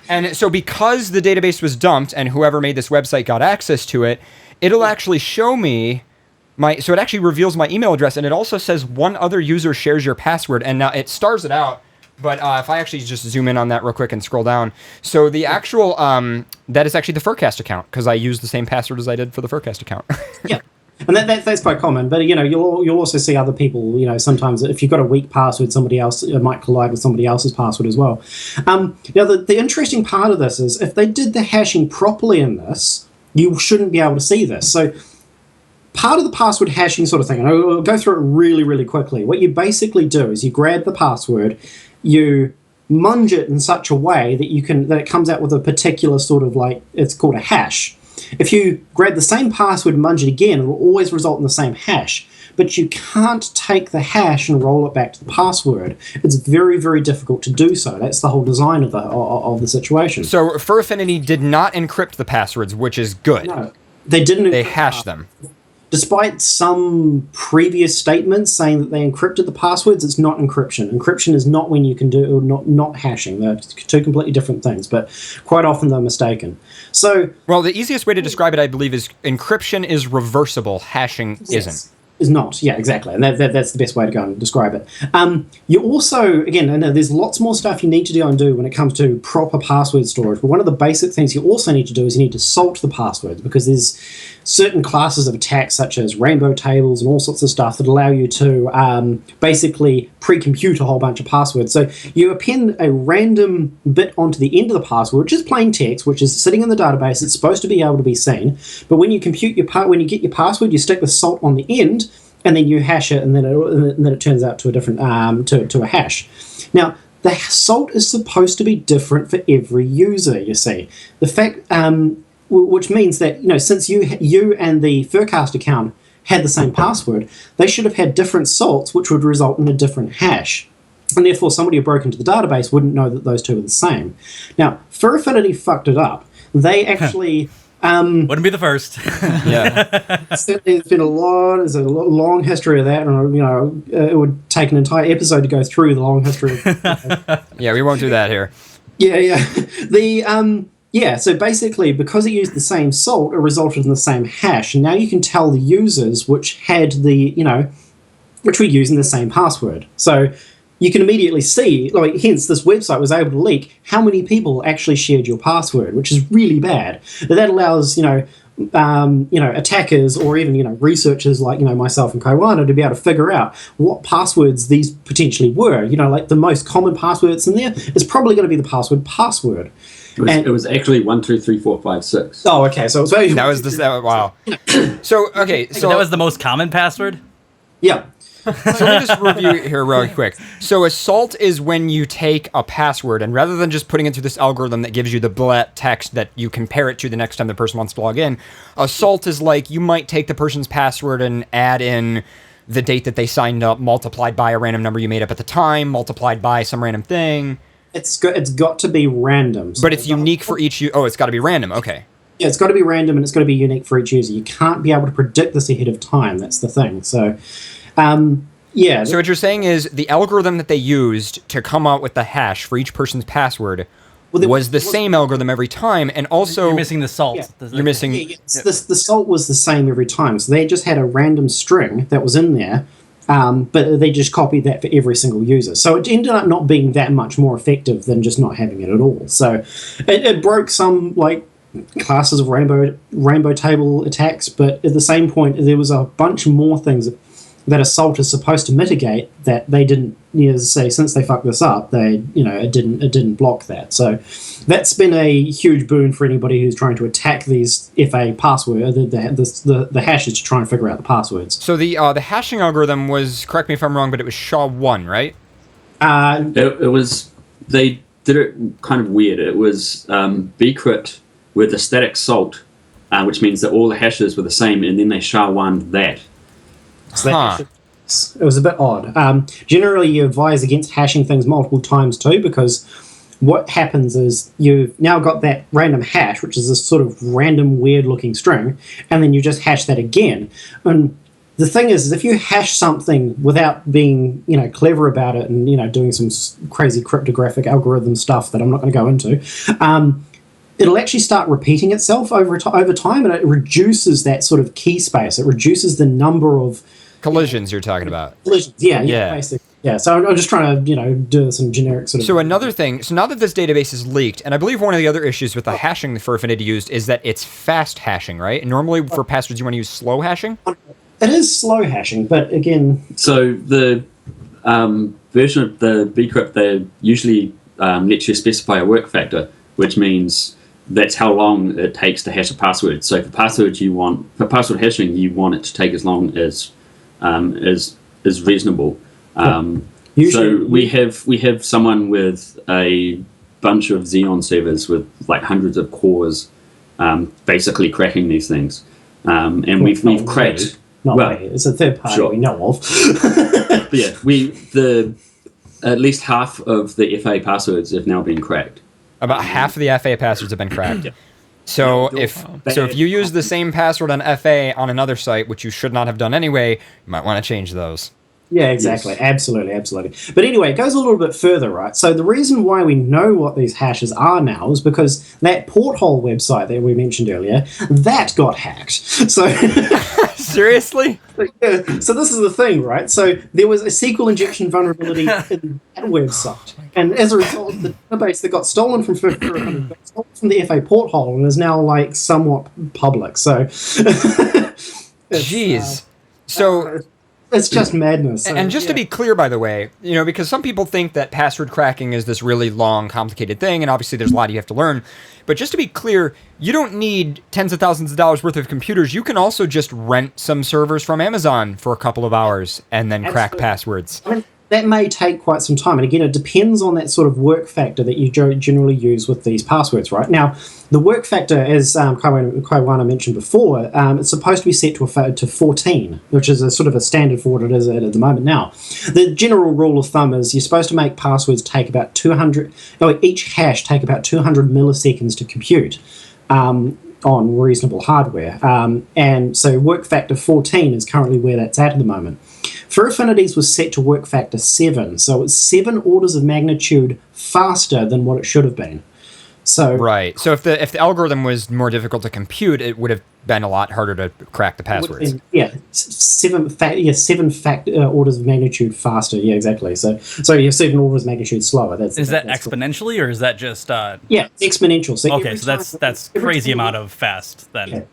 [SPEAKER 2] And so because the database was dumped and whoever made this website got access to it, it'll actually show me so it actually reveals my email address, and it also says one other user shares your password, and now it stars it out. But if I actually just zoom in on that real quick and scroll down, so the actual that is actually the FurCast account because I used the same password as I did for the FurCast account.
[SPEAKER 7] Yeah. And that's quite common, but you'll also see other people. Sometimes if you've got a weak password, somebody else might collide with somebody else's password as well. Now, the interesting part of this is if they did the hashing properly in this, you shouldn't be able to see this. So, part of the password hashing sort of thing, and I'll go through it really, really quickly. What you basically do is you grab the password, you munge it in such a way that it comes out with a particular sort of it's called a hash. If you grab the same password and munge it again, it will always result in the same hash. But you can't take the hash and roll it back to the password. It's very, very difficult to do so. That's the whole design of the situation.
[SPEAKER 2] So Fur Affinity did not encrypt the passwords, which is good.
[SPEAKER 7] No, they didn't.
[SPEAKER 2] They hashed them.
[SPEAKER 7] Despite some previous statements saying that they encrypted the passwords, it's not encryption. Encryption is not when you can do not hashing. They're two completely different things, but quite often they're mistaken. So,
[SPEAKER 2] well, the easiest way to describe it, I believe, is encryption is reversible, hashing isn't.
[SPEAKER 7] Is not, yeah, exactly, and that's the best way to go and describe it. You also, again, I know there's lots more stuff you need to do when it comes to proper password storage, but one of the basic things you also need to do is you need to salt the passwords, because there's certain classes of attacks such as rainbow tables and all sorts of stuff that allow you to basically pre-compute a whole bunch of passwords. So you append a random bit onto the end of the password, which is plain text, which is sitting in the database. It's supposed to be able to be seen, but when you compute when you get your password, you stick the salt on the end, and then you hash it, and then it turns out to a different to a hash. Now, the salt is supposed to be different for every user. You see, the fact, which means that since you and the FurCast account had the same password, they should have had different salts, which would result in a different hash, and therefore somebody who broke into the database wouldn't know that those two are the same. Now, Fur Affinity fucked it up. They actually.
[SPEAKER 3] Wouldn't be the first.
[SPEAKER 2] Yeah.
[SPEAKER 7] There's a long history of that, and it would take an entire episode to go through the long history.
[SPEAKER 2] Yeah, we won't do that here.
[SPEAKER 7] Yeah. So basically, because it used the same salt, it resulted in the same hash. And now you can tell the users which had which were using the same password. So you can immediately see, hence this website was able to leak how many people actually shared your password, which is really bad. But that allows, attackers or even, researchers like, myself and Kaiwana to be able to figure out what passwords these potentially were. The most common passwords in there is probably going to be the password.
[SPEAKER 8] It was actually 1, 2, 3, 4, 5, 6.
[SPEAKER 7] Oh, okay. So it's very...
[SPEAKER 2] That was this. Wow. So okay. So
[SPEAKER 3] that was the most common password?
[SPEAKER 7] Yeah.
[SPEAKER 2] So let me just review here real quick. So assault is when you take a password and rather than just putting it through this algorithm that gives you the blat text that you compare it to the next time the person wants to log in, assault is like you might take the person's password and add in the date that they signed up, multiplied by a random number you made up at the time, multiplied by some random thing.
[SPEAKER 7] It's got to be random. So
[SPEAKER 2] but it's unique for each... Oh, it's got to be random. Okay.
[SPEAKER 7] Yeah, it's got to be random and it's got to be unique for each user. You can't be able to predict this ahead of time. That's the thing. So... So
[SPEAKER 2] what you're saying is the algorithm that they used to come out with the hash for each person's password was the same algorithm every time, and also...
[SPEAKER 3] You're missing the salt.
[SPEAKER 2] Yeah. You're missing...
[SPEAKER 7] The salt was the same every time, so they just had a random string that was in there, but they just copied that for every single user. So it ended up not being that much more effective than just not having it at all. So it broke some, classes of rainbow table attacks, but at the same point, there was a bunch more things that assault is supposed to mitigate that they didn't, since they fucked this up, it didn't block that. So that's been a huge boon for anybody who's trying to attack these FA password, the hashes to try and figure out the passwords.
[SPEAKER 2] So the hashing algorithm was, correct me if I'm wrong, but it was SHA-1, right?
[SPEAKER 8] It was, they did it kind of weird. It was bcrypt with a static salt, which means that all the hashes were the same, and then they SHA-1'd that.
[SPEAKER 7] So it was a bit odd. Generally, you advise against hashing things multiple times too, because what happens is you've now got that random hash, which is this sort of random, weird-looking string, and then you just hash that again. And the thing is if you hash something without being, clever about it and, doing some crazy cryptographic algorithm stuff that I'm not going to go into, it'll actually start repeating itself over time, and it reduces that sort of key space. It reduces the number of...
[SPEAKER 2] Collisions you're talking about.
[SPEAKER 7] Collisions, yeah. Basically. Yeah, so I'm just trying to, do some generic sort of...
[SPEAKER 2] So another thing, so now that this database is leaked, and I believe one of the other issues with the hashing for Affinity used is that it's fast hashing, right? And normally for passwords you want to use slow hashing?
[SPEAKER 7] It is slow hashing, but again...
[SPEAKER 8] So the version of the bcrypt, they usually let you specify a work factor, which means that's how long it takes to hash a password. So for password hashing, you want it to take as long as is reasonable. So we have someone with a bunch of Xeon servers with hundreds of cores, basically cracking these things, and we've cracked.
[SPEAKER 7] It's a third party we know of.
[SPEAKER 8] But yeah, at least half of the FA passwords have now been cracked.
[SPEAKER 2] About half of the FA passwords have been cracked. So if you use the same password on FA on another site, which you should not have done anyway, you might want to change those.
[SPEAKER 7] Yeah, exactly. Yes. Absolutely. But anyway, it goes a little bit further, right? So the reason why we know what these hashes are now is because that porthole website that we mentioned earlier, that got hacked. So
[SPEAKER 2] seriously?
[SPEAKER 7] Yeah. So this is the thing, right? So there was a SQL injection vulnerability in that website. And as a result, the database that got stolen from FurCast got stolen from the FA porthole and is now somewhat public. So
[SPEAKER 2] jeez. So
[SPEAKER 7] it's just madness.
[SPEAKER 2] And just to be clear, by the way, because some people think that password cracking is this really long, complicated thing, and obviously there's a lot you have to learn. But just to be clear, you don't need tens of thousands of dollars worth of computers. You can also just rent some servers from Amazon for a couple of hours and then crack passwords.
[SPEAKER 7] I mean, that may take quite some time. And again, it depends on that sort of work factor that you generally use with these passwords, right? Now, the work factor, as Kaiwana mentioned before, it's supposed to be set to 14, which is a sort of a standard for what it is at the moment now. The general rule of thumb is you're supposed to make passwords take about each hash take about 200 milliseconds to compute on reasonable hardware. And so work factor 14 is currently where that's at the moment. FurAffinities was set to work factor 7, so it's 7 orders of magnitude faster than what it should have been. So
[SPEAKER 2] Right. So if the algorithm was more difficult to compute, it would have been a lot harder to crack the passwords.
[SPEAKER 7] Seven orders of magnitude faster. Yeah, exactly. So yeah, 7 orders of magnitude slower.
[SPEAKER 3] Is that exponentially, or is that just?
[SPEAKER 7] Yeah, exponential. So
[SPEAKER 3] okay, so that's crazy amount of fast then.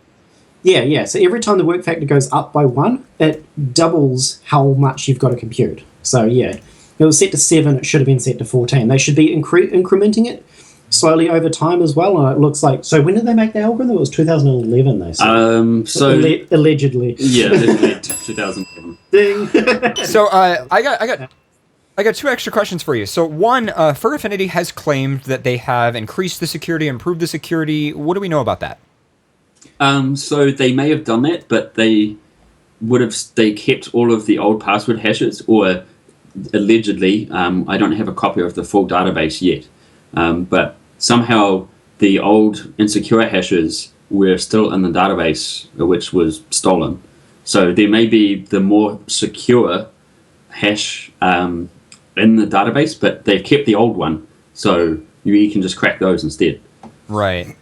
[SPEAKER 7] Yeah. So every time the work factor goes up by 1, it doubles how much you've got to compute. So yeah, it was set to 7. It should have been set to 14. They should be incrementing it slowly over time as well. And it looks like, so when did they make the algorithm? It was 2011, they said. Allegedly.
[SPEAKER 8] Yeah, allegedly 2011.
[SPEAKER 7] Ding.
[SPEAKER 2] So I got 2 extra questions for you. So one, FurAffinity has claimed that they have increased the security, improved the security. What do we know about that?
[SPEAKER 8] So they may have done that, but they kept all of the old password hashes, or allegedly, I don't have a copy of the full database yet, but somehow the old insecure hashes were still in the database, which was stolen. So there may be the more secure hash in the database, but they've kept the old one, so you can just crack those instead.
[SPEAKER 2] Right.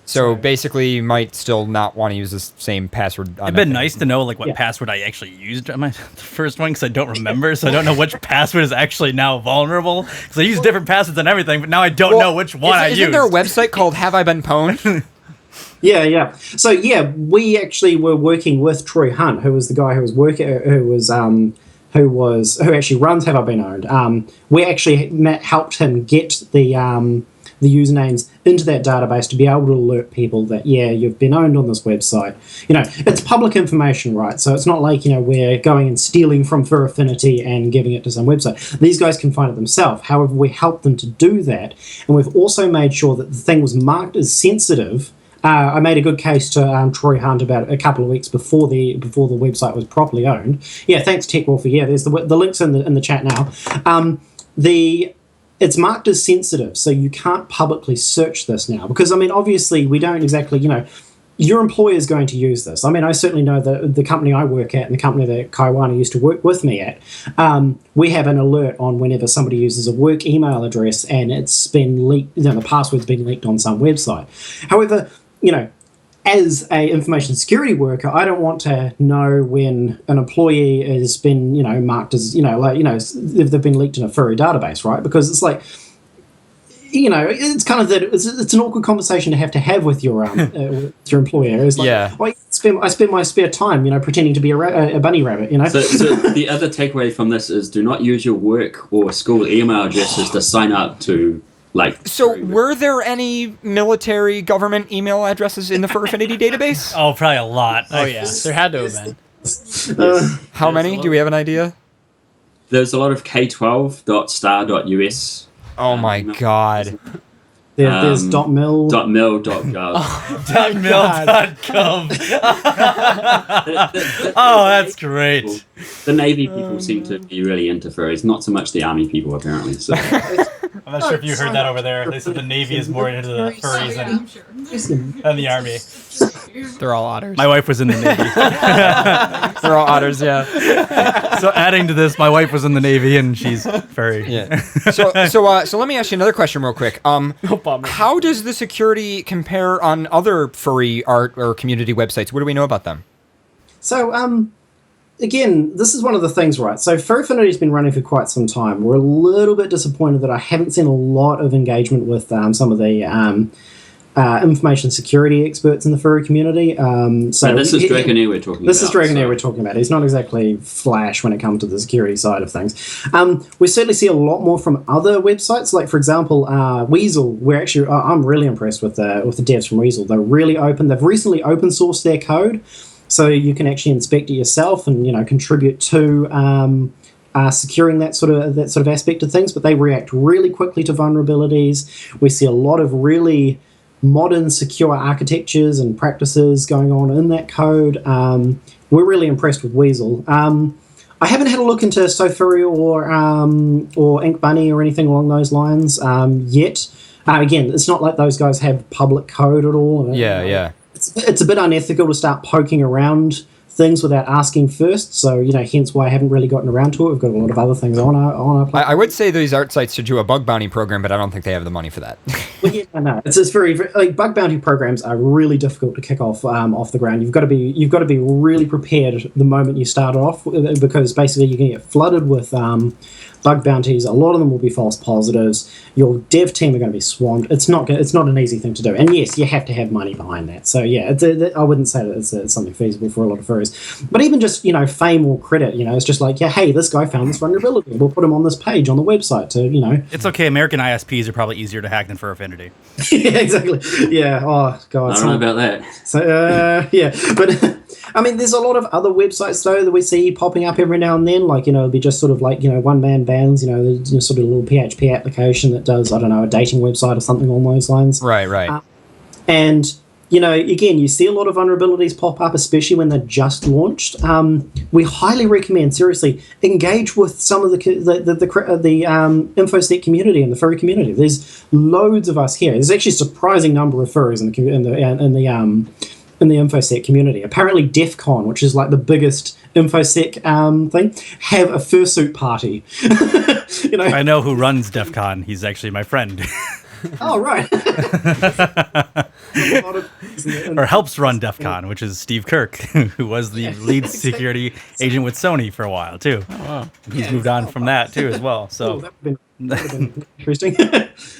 [SPEAKER 2] So basically, you might still not want to use the same password.
[SPEAKER 3] It'd been nice to know what password I actually used on my first one, because I don't remember, so I don't know which password is actually now vulnerable. Because I use different passwords and everything, but now I don't know which one I used.
[SPEAKER 2] Isn't there a website called Have I Been Pwned?
[SPEAKER 7] Yeah. So yeah, we actually were working with Troy Hunt, who was the guy who actually runs Have I Been Owned. We actually helped him get the usernames into that database to be able to alert people that, yeah, you've been owned on this website. It's public information, right? So it's not like, we're going and stealing from FurAffinity and giving it to some website. These guys can find it themselves. However, we helped them to do that. And we've also made sure that the thing was marked as sensitive. I made a good case to Troy Hunt about a couple of weeks before the website was properly owned. Yeah, thanks, TechWolfie. Yeah, there's the links in the chat now. It's marked as sensitive, so you can't publicly search this now. Because, obviously, we don't exactly, your employer is going to use this. I certainly know that the company I work at and the company that Kaiwana used to work with me at, we have an alert on whenever somebody uses a work email address and it's been leaked, the password's been leaked on some website. However, as a information security worker, I don't want to know when an employee has been, marked as, if they've been leaked in a furry database, right? Because it's like, it's kind of that it's an awkward conversation to have with your employer. It's like, I spend my spare time, pretending to be a bunny rabbit,
[SPEAKER 8] So the other takeaway from this is, do not use your work or school email addresses to sign up to.
[SPEAKER 2] So were there any military government email addresses in the FurAffinity database?
[SPEAKER 3] Oh, probably a lot.
[SPEAKER 4] Oh, yeah. There had to have been.
[SPEAKER 2] How many? Do we have an idea?
[SPEAKER 8] There's a lot of k12.star.us.
[SPEAKER 2] Oh, my God.
[SPEAKER 7] There's .mil.
[SPEAKER 8] .mil.gov.
[SPEAKER 3] .mil.gov. Oh, that's great.
[SPEAKER 8] The Navy people seem to be really into furries, not so much the Army people, apparently. So.
[SPEAKER 3] I'm not sure if you heard that over there. They said the Navy is more into the furries than the Army.
[SPEAKER 1] They're all otters.
[SPEAKER 3] My wife was in the Navy.
[SPEAKER 1] They're all otters, yeah.
[SPEAKER 3] So adding to this, my wife was in the Navy and she's furry.
[SPEAKER 2] Yeah. So let me ask you another question real quick. How does the security compare on other furry art or community websites? What do we know about them?
[SPEAKER 7] So, again, this is one of the things, right? So FurAffinity has been running for quite some time. We're a little bit disappointed that I haven't seen a lot of engagement with some of the information security experts in the furry community.
[SPEAKER 8] So this is Dragonair we're talking about.
[SPEAKER 7] This is Dragonair we're talking about. He's not exactly flash when it comes to the security side of things. We certainly see a lot more from other websites, like, for example, Weasel. We're actually, I'm really impressed with the devs from Weasel. They're really open. They've recently open sourced their code, so you can actually inspect it yourself and contribute to securing that sort of aspect of things. But they react really quickly to vulnerabilities. We see a lot of really modern secure architectures and practices going on in that code. We're really impressed with Weasel. I haven't had a look into SoFurry or Ink Bunny or anything along those lines yet. Again, it's not like those guys have public code at all.
[SPEAKER 2] Yeah.
[SPEAKER 7] It's a bit unethical to start poking around things without asking first. So, hence why I haven't really gotten around to it. We've got a lot of other things on our platform.
[SPEAKER 2] I would say these art sites should do a bug bounty program, but I don't think they have the money for that.
[SPEAKER 7] Well, yeah, no, it's just very like bug bounty programs are really difficult to kick off the ground. You've got to be really prepared the moment you start off, because basically you can get flooded with bug bounties. A lot of them will be false positives. Your dev team are going to be swamped. It's not an easy thing to do. And yes, you have to have money behind that. So yeah, I wouldn't say that it's something feasible for a lot of furries. But even just fame or credit, it's just like, yeah, hey, this guy found this vulnerability. We'll put him on this page on the website to
[SPEAKER 3] It's okay. American ISPs are probably easier to hack than Fur Affinity.
[SPEAKER 7] Yeah, exactly. Yeah. Oh god.
[SPEAKER 8] I don't know about that.
[SPEAKER 7] So yeah, but I mean, there's a lot of other websites though that we see popping up every now and then. Like it'll be just sort of like one man bands. There's sort of a little PHP application that does a dating website or something along those lines.
[SPEAKER 2] Right.
[SPEAKER 7] And again, you see a lot of vulnerabilities pop up, especially when they're just launched. We highly recommend, seriously, engage with some of the InfoSec community and the furry community. There's loads of us here. There's actually a surprising number of furries in the InfoSec community. Apparently, DEF CON, which is like the biggest InfoSec thing, have a fursuit party.
[SPEAKER 3] I know who runs DEF CON. He's actually my friend.
[SPEAKER 7] Oh, right.
[SPEAKER 3] Or helps run DEF CON, which is Steve Kirk, who was the lead security agent with Sony for a while, too. Oh, wow. He's moved on from that, too, as well. So
[SPEAKER 7] that would have been interesting.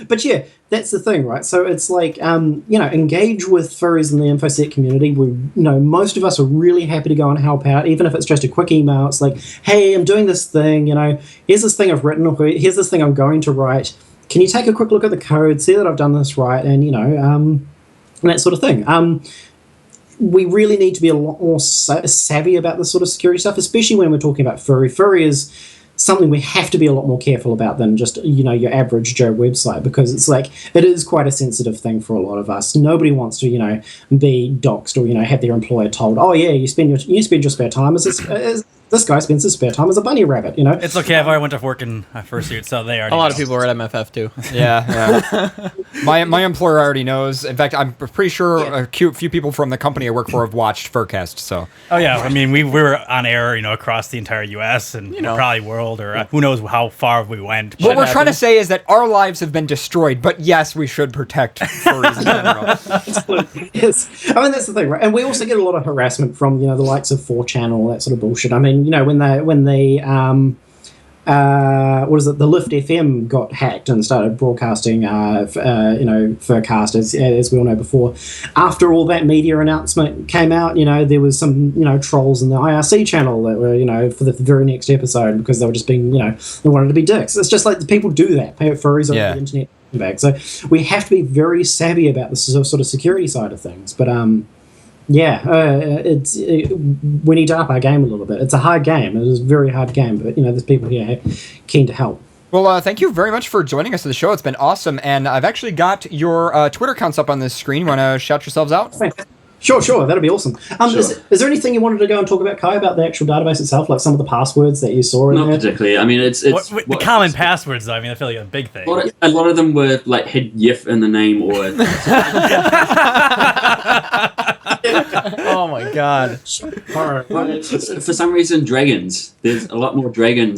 [SPEAKER 7] But yeah, that's the thing, right? So it's like, engage with furries in the InfoSec community. Most of us are really happy to go and help out, even if it's just a quick email. It's like, hey, I'm doing this thing, here's this thing I've written, or here's this thing I'm going to write. Can you take a quick look at the code, see that I've done this right, and that sort of thing. We really need to be a lot more savvy about this sort of security stuff, especially when we're talking about furry. Furry is something we have to be a lot more careful about than just your average Joe website, because it's like it is quite a sensitive thing for a lot of us. Nobody wants to be doxxed or have their employer told, oh yeah, you spend your spare time as this guy spends his spare time as a bunny rabbit.
[SPEAKER 3] It's okay. I've already went to work in fursuit, so they already
[SPEAKER 1] a lot
[SPEAKER 3] know.
[SPEAKER 1] of people are at MFF too.
[SPEAKER 2] Yeah. My employer already knows. In fact, I'm pretty sure a few people from the company I work for have watched FurCast. So.
[SPEAKER 3] Oh yeah, I mean we were on air, across the entire U.S. and probably world, or who knows how far we went.
[SPEAKER 2] What we're trying to say is that our lives have been destroyed, but yes, we should protect furries in general.
[SPEAKER 7] Yes, I mean that's the thing, right? And we also get a lot of harassment from the likes of 4chan, all that sort of bullshit. I mean, when they the Lift FM got hacked and started broadcasting, FurCast, as we all know before. After all that media announcement came out, there was some, trolls in the IRC channel that were, for the very next episode, because they were just being, they wanted to be dicks. It's just like the people do that. Furries on the internet back. So we have to be very savvy about the sort of security side of things. But we need to up our game a little bit. It's a hard game. It is a very hard game, but there's people here keen to help.
[SPEAKER 2] Well, thank you very much for joining us at the show. It's been awesome, and I've actually got your Twitter accounts up on this screen. You want to shout yourselves out?
[SPEAKER 7] Sure, that'd be awesome.
[SPEAKER 8] Sure.
[SPEAKER 7] Is there anything you wanted to go and talk about, Kai, about the actual database itself, like some of the passwords that you saw in
[SPEAKER 8] Not
[SPEAKER 7] there?
[SPEAKER 8] particularly. I mean, it's
[SPEAKER 3] the common passwords, though. I mean, I feel like a big thing.
[SPEAKER 8] A lot of them were like had YIF in the name, or
[SPEAKER 1] Oh my god.
[SPEAKER 8] for some reason, dragons. There's a lot more dragon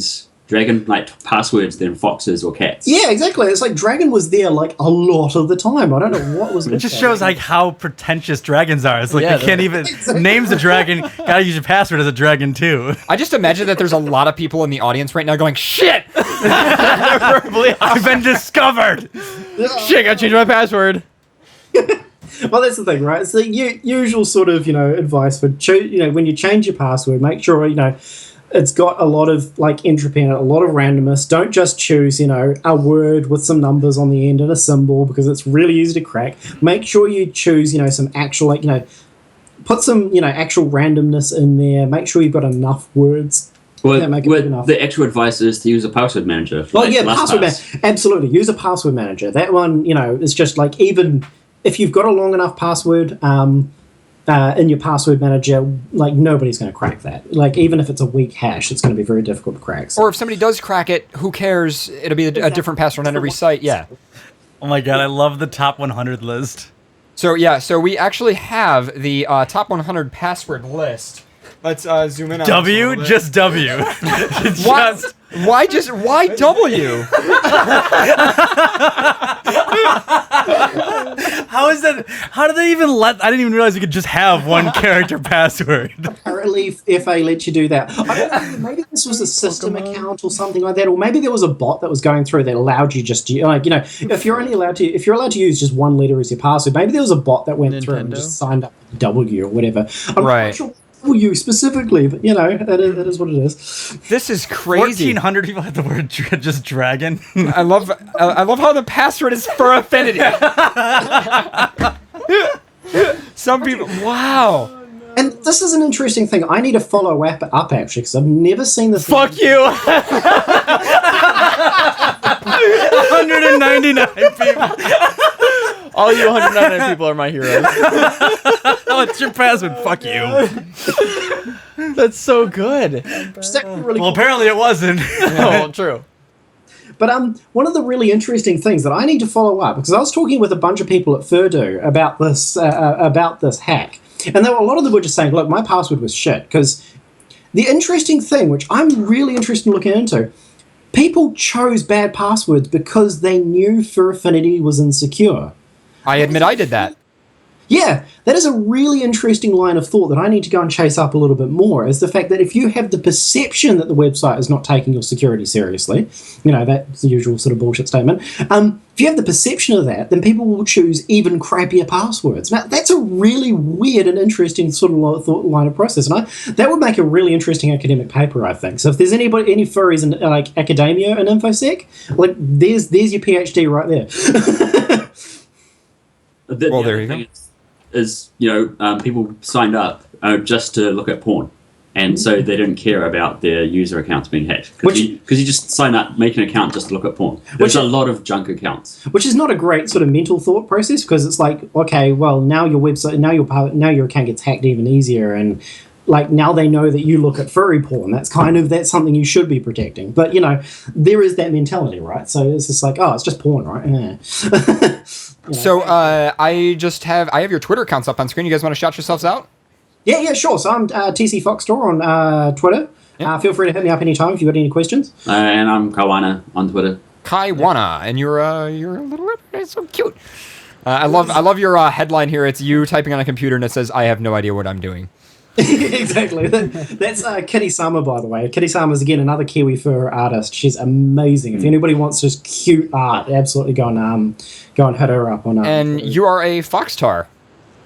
[SPEAKER 8] passwords than foxes or cats.
[SPEAKER 7] Yeah, exactly. It's like dragon was there like a lot of the time. I don't know what was.
[SPEAKER 3] It just shows like how pretentious dragons are. It's like they can't even name's a dragon. Gotta use your password as a dragon too.
[SPEAKER 2] I just imagine that there's a lot of people in the audience right now going, "Shit,
[SPEAKER 3] I've been discovered.
[SPEAKER 1] Shit, gotta change my password."
[SPEAKER 7] Well, that's the thing, right? It's the usual sort of advice for when you change your password, make sure it's got a lot of entropy in it, a lot of randomness. Don't just choose a word with some numbers on the end and a symbol, because it's really easy to crack. Make sure you choose some actual put some actual randomness in there. Make sure you've got enough words.
[SPEAKER 8] Well, the actual advice is to use a password manager.
[SPEAKER 7] Password manager. Absolutely, use a password manager. That one, is just even if you've got a long enough password in your password manager, nobody's going to crack that. Even if it's a weak hash, it's going to be very difficult to crack. So.
[SPEAKER 2] Or if somebody does crack it, who cares? It'll be a different password on every site. Yeah.
[SPEAKER 3] Oh my god, I love the top 100 list.
[SPEAKER 2] So we actually have the top 100 password list. Let's zoom in on
[SPEAKER 3] W,
[SPEAKER 2] this a
[SPEAKER 3] just W.
[SPEAKER 2] What? Why W?
[SPEAKER 3] How is that? How did they even let? I didn't even realize you could just have one character password.
[SPEAKER 7] Apparently, FA lets you do that. I don't know, maybe this was a system account or something like that, or maybe there was a bot that was going through that allowed you just to, like, you know, if you're allowed to use just one letter as your password, maybe there was a bot that went through and just signed up with W or whatever. I'm not sure W specifically, but you know, it is what it is.
[SPEAKER 2] This is crazy.
[SPEAKER 3] 1,400 people had the word just dragon.
[SPEAKER 2] I love how the password is for affinity. Some people, wow.
[SPEAKER 7] And this is an interesting thing. I need to follow up actually, because I've never seen this.
[SPEAKER 1] Fuck you.
[SPEAKER 3] 199 people.
[SPEAKER 1] All you 199 people are my heroes.
[SPEAKER 3] What's your password? Fuck you.
[SPEAKER 1] That's so good.
[SPEAKER 3] Well, apparently it wasn't.
[SPEAKER 1] Oh, true.
[SPEAKER 7] But one of the really interesting things that I need to follow up, because I was talking with a bunch of people at FurDo about this hack, and a lot of them were just saying, look, my password was shit. Because the interesting thing, which I'm really interested in looking into, people chose bad passwords because they knew Furfinity was insecure.
[SPEAKER 2] I admit I did that.
[SPEAKER 7] Yeah, that is a really interesting line of thought that I need to go and chase up a little bit more, is the fact that if you have the perception that the website is not taking your security seriously, you know, that's the usual sort of bullshit statement, if you have the perception of that, then people will choose even crappier passwords. Now, that's a really weird and interesting sort of line of process, and that would make a really interesting academic paper, I think. So if there's any furries in like academia and InfoSec, like there's your PhD right there.
[SPEAKER 2] Well, there you go.
[SPEAKER 8] Is people signed up just to look at porn, and so they didn't care about their user accounts being hacked because you just sign up, make an account just to look at porn. There's a lot of junk accounts,
[SPEAKER 7] which is not a great sort of mental thought process, because it's like, okay, well, now your website, now your account gets hacked even easier, and like now they know that you look at furry porn. That's something you should be protecting. But you know, there is that mentality, right? So it's just like, oh, it's just porn, right? Yeah.
[SPEAKER 2] So I have your Twitter accounts up on screen. You guys want to shout yourselves out?
[SPEAKER 7] Yeah, sure. So I'm TC Fox Store on Twitter. Yeah. Feel free to hit me up anytime if you've got any questions.
[SPEAKER 8] And I'm Kaiwana on Twitter.
[SPEAKER 2] Kaiwana, and you're a little, it's so cute. I love your headline here. It's you typing on a computer and it says, "I have no idea what I'm doing."
[SPEAKER 7] Exactly. That's Kitty Sama, by the way. Kitty Sama is, again, another Kiwi fur artist. She's amazing. If anybody wants just cute art, absolutely go and hit her up on.
[SPEAKER 2] And you are a Foxtar.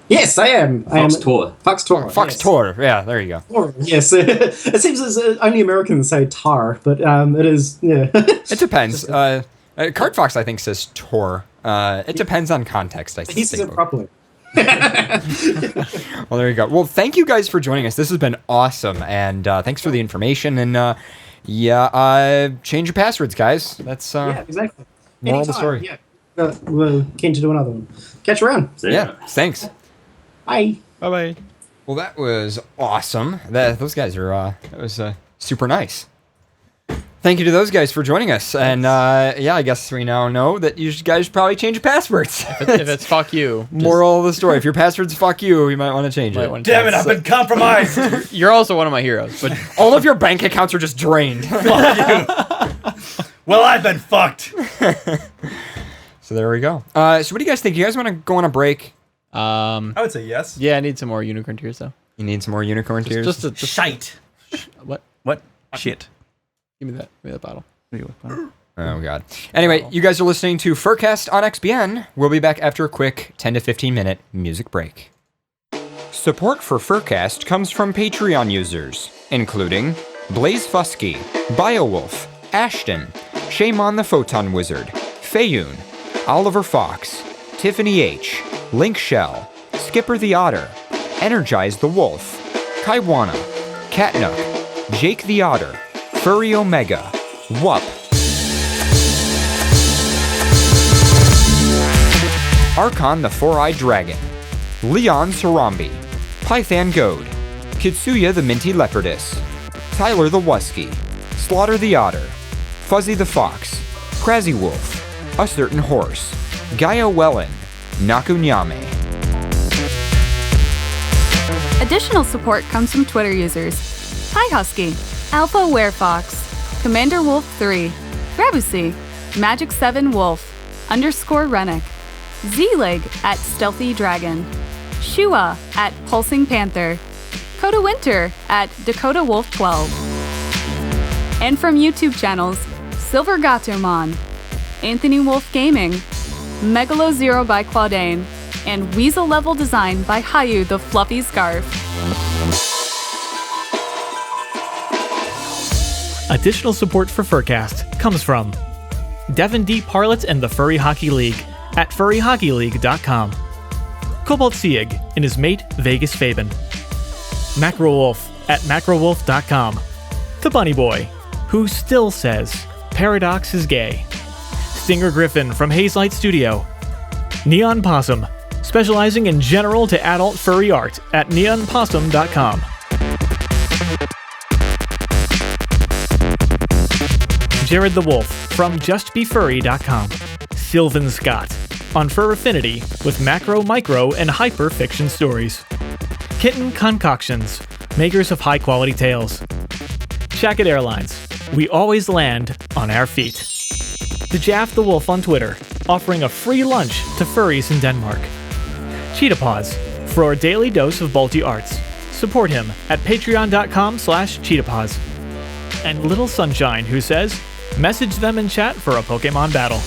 [SPEAKER 7] Yes, I am.
[SPEAKER 8] Foxtor.
[SPEAKER 2] Foxtor. Yes. Yeah, there you go.
[SPEAKER 7] Yes. It seems as only Americans say tar, but it is. Yeah.
[SPEAKER 2] It depends. Card Fox, I think, says tor. It depends on context. I think.
[SPEAKER 7] He says it properly.
[SPEAKER 2] Well, there you go. Well, thank you guys for joining us. This has been awesome, and thanks for the information. And change your passwords, guys. That's
[SPEAKER 7] exactly.
[SPEAKER 2] Moral of the story.
[SPEAKER 7] Yeah, we're keen to do another one. Catch you around.
[SPEAKER 2] Yeah, thanks.
[SPEAKER 7] Bye.
[SPEAKER 1] Bye.
[SPEAKER 2] Well, that was awesome. Those guys are that was super nice. Thank you to those guys for joining us. And I guess we now know that you guys should probably change your passwords.
[SPEAKER 1] If it's fuck you.
[SPEAKER 2] Moral of the story. If your password's fuck you might want to change it.
[SPEAKER 3] Damn it, I've been compromised.
[SPEAKER 1] You're also one of my heroes. But
[SPEAKER 2] all of your bank accounts are just drained.
[SPEAKER 3] Fuck you. Well, I've been fucked.
[SPEAKER 2] So there we go. So what do you guys think? You guys want to go on a break?
[SPEAKER 3] I would say yes.
[SPEAKER 1] Yeah, I need some more unicorn tears, though.
[SPEAKER 2] You need some more unicorn tears?
[SPEAKER 3] Just shite. What? Shit.
[SPEAKER 1] Give me that bottle.
[SPEAKER 2] Oh, God. Anyway, you guys are listening to FurCast on XBN. We'll be back after a quick 10 to 15 minute music break. Support for FurCast comes from Patreon users, including Blaze Fusky, Biowolf, Ashton, Shaman the Photon Wizard, Fayun, Oliver Fox, Tiffany H., Link Shell, Skipper the Otter, Energize the Wolf, Kaiwana, Catnook, Jake the Otter, Furry Omega, Wup, Archon the Four-Eyed Dragon, Leon Sarambi, Python Goad, Kitsuya the Minty Leopardess, Tyler the Wusky, Slaughter the Otter, Fuzzy the Fox, Crazy Wolf, A Certain Horse, Gaia Wellen, Nakunyame.
[SPEAKER 9] Additional support comes from Twitter users Hi Husky, Alpha Werefox, Commander Wolf 3, Grabusi, Magic7 Wolf, _Rennick, Z-Leg at Stealthy Dragon, Shua at Pulsing Panther, Coda Winter at Dakota Wolf 12. And from YouTube channels Silver Gatomon, Anthony Wolf Gaming, Megalo Zero by Claudane, and Weasel Level Design by Hayu the Fluffy Scarf.
[SPEAKER 4] Additional support for FurCast comes from Devin D. Parlett and the Furry Hockey League at furryhockeyleague.com, Cobalt Sieg and his mate Vegas Faben, Macro Wolf at macrowolf.com, The Bunny Boy, who still says Paradox is gay, Stinger Griffin from Hazelight Studio, Neon Possum, specializing in general to adult furry art at neonpossum.com. Jared the Wolf from justbefurry.com. Sylvan Scott on Fur Affinity with macro, micro, and hyper fiction stories. Kitten Concoctions, makers of high quality tales. Shacket Airlines, we always land on our feet. The Jaff the Wolf on Twitter, offering a free lunch to furries in Denmark. Cheetah Paws, for our daily dose of Balti arts. Support him at patreon.com/cheetahpaws. And Little Sunshine, who says, message them in chat for a Pokemon battle.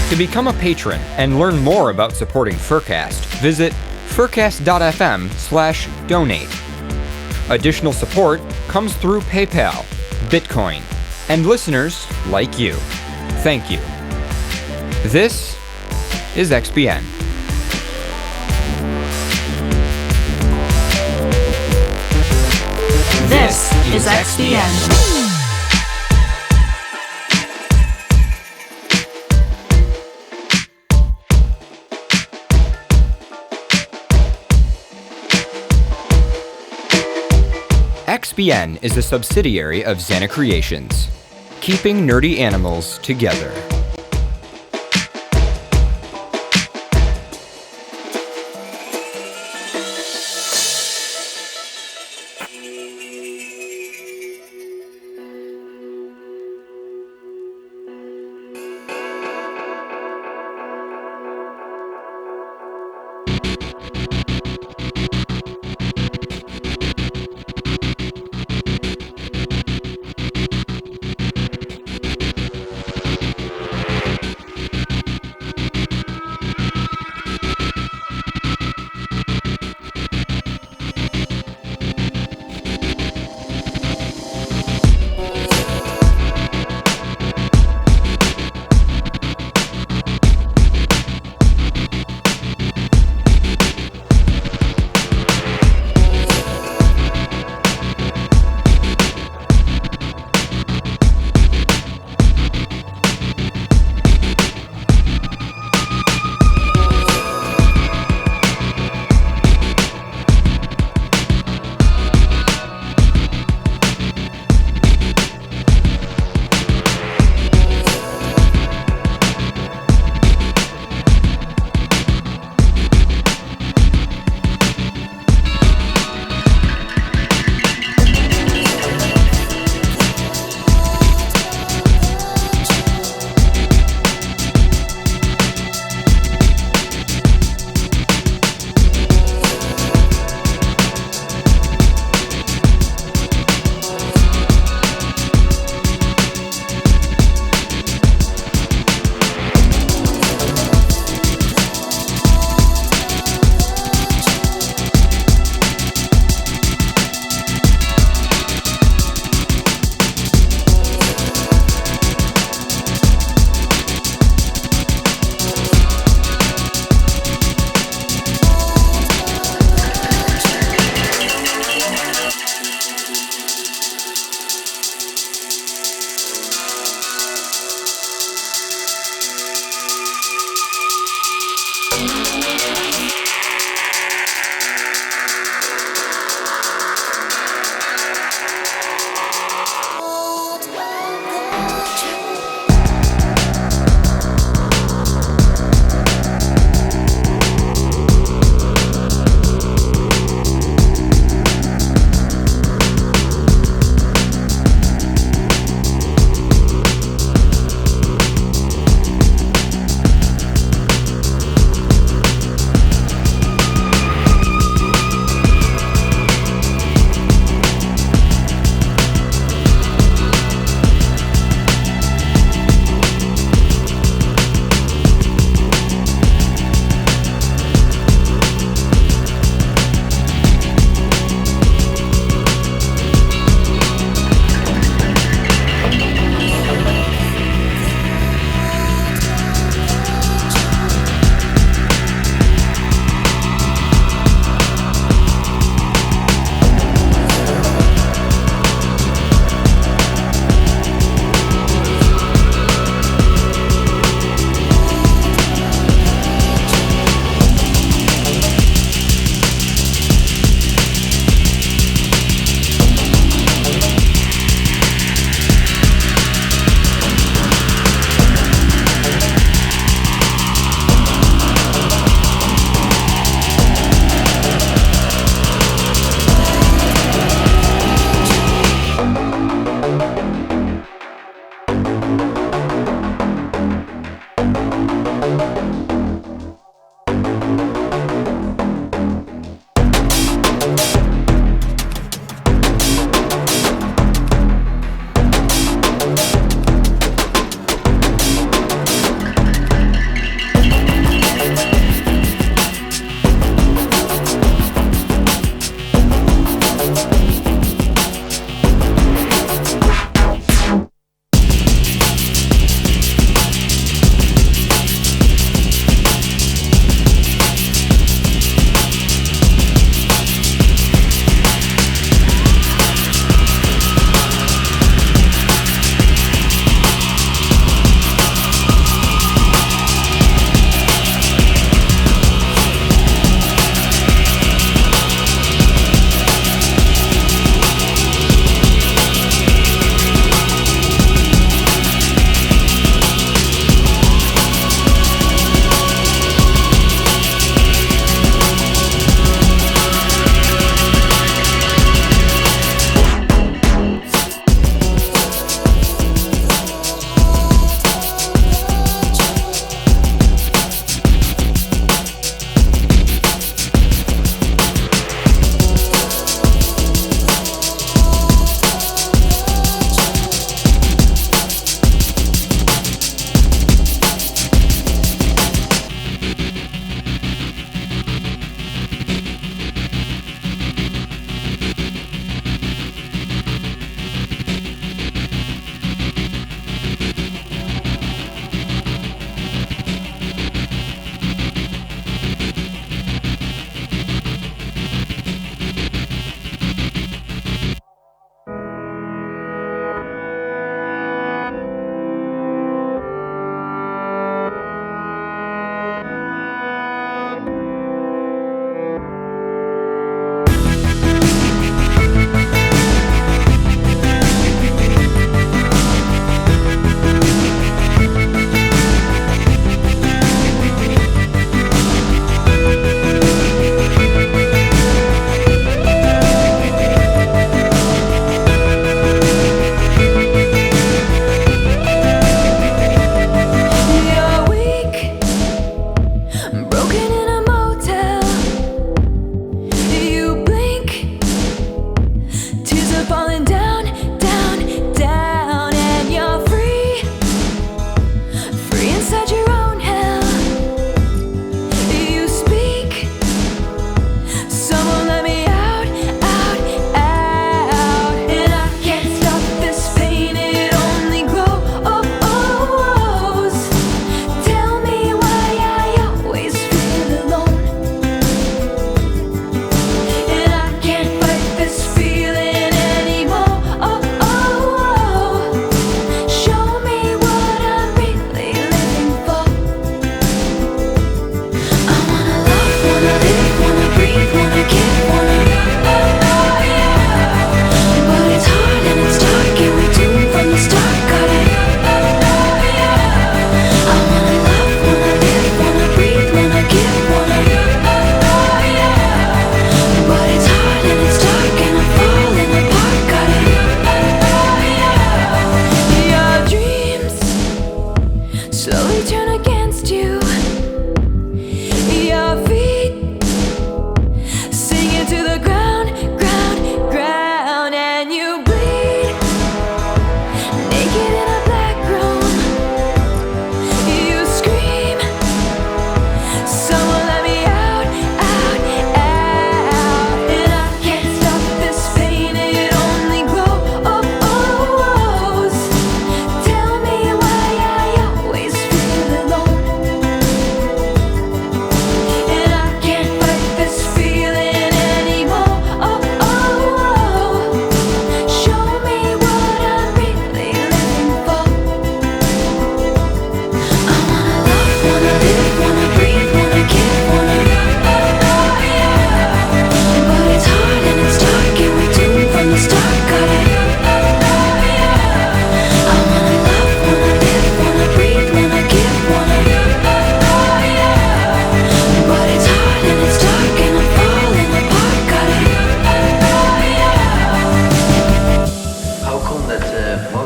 [SPEAKER 2] To become a patron and learn more about supporting FurCast, visit furcast.fm/donate. Additional support comes through PayPal, Bitcoin, and listeners like you. Thank you. This is XBN.
[SPEAKER 9] This is XBN.
[SPEAKER 2] XBN is a subsidiary of Xana Creations, keeping nerdy animals together.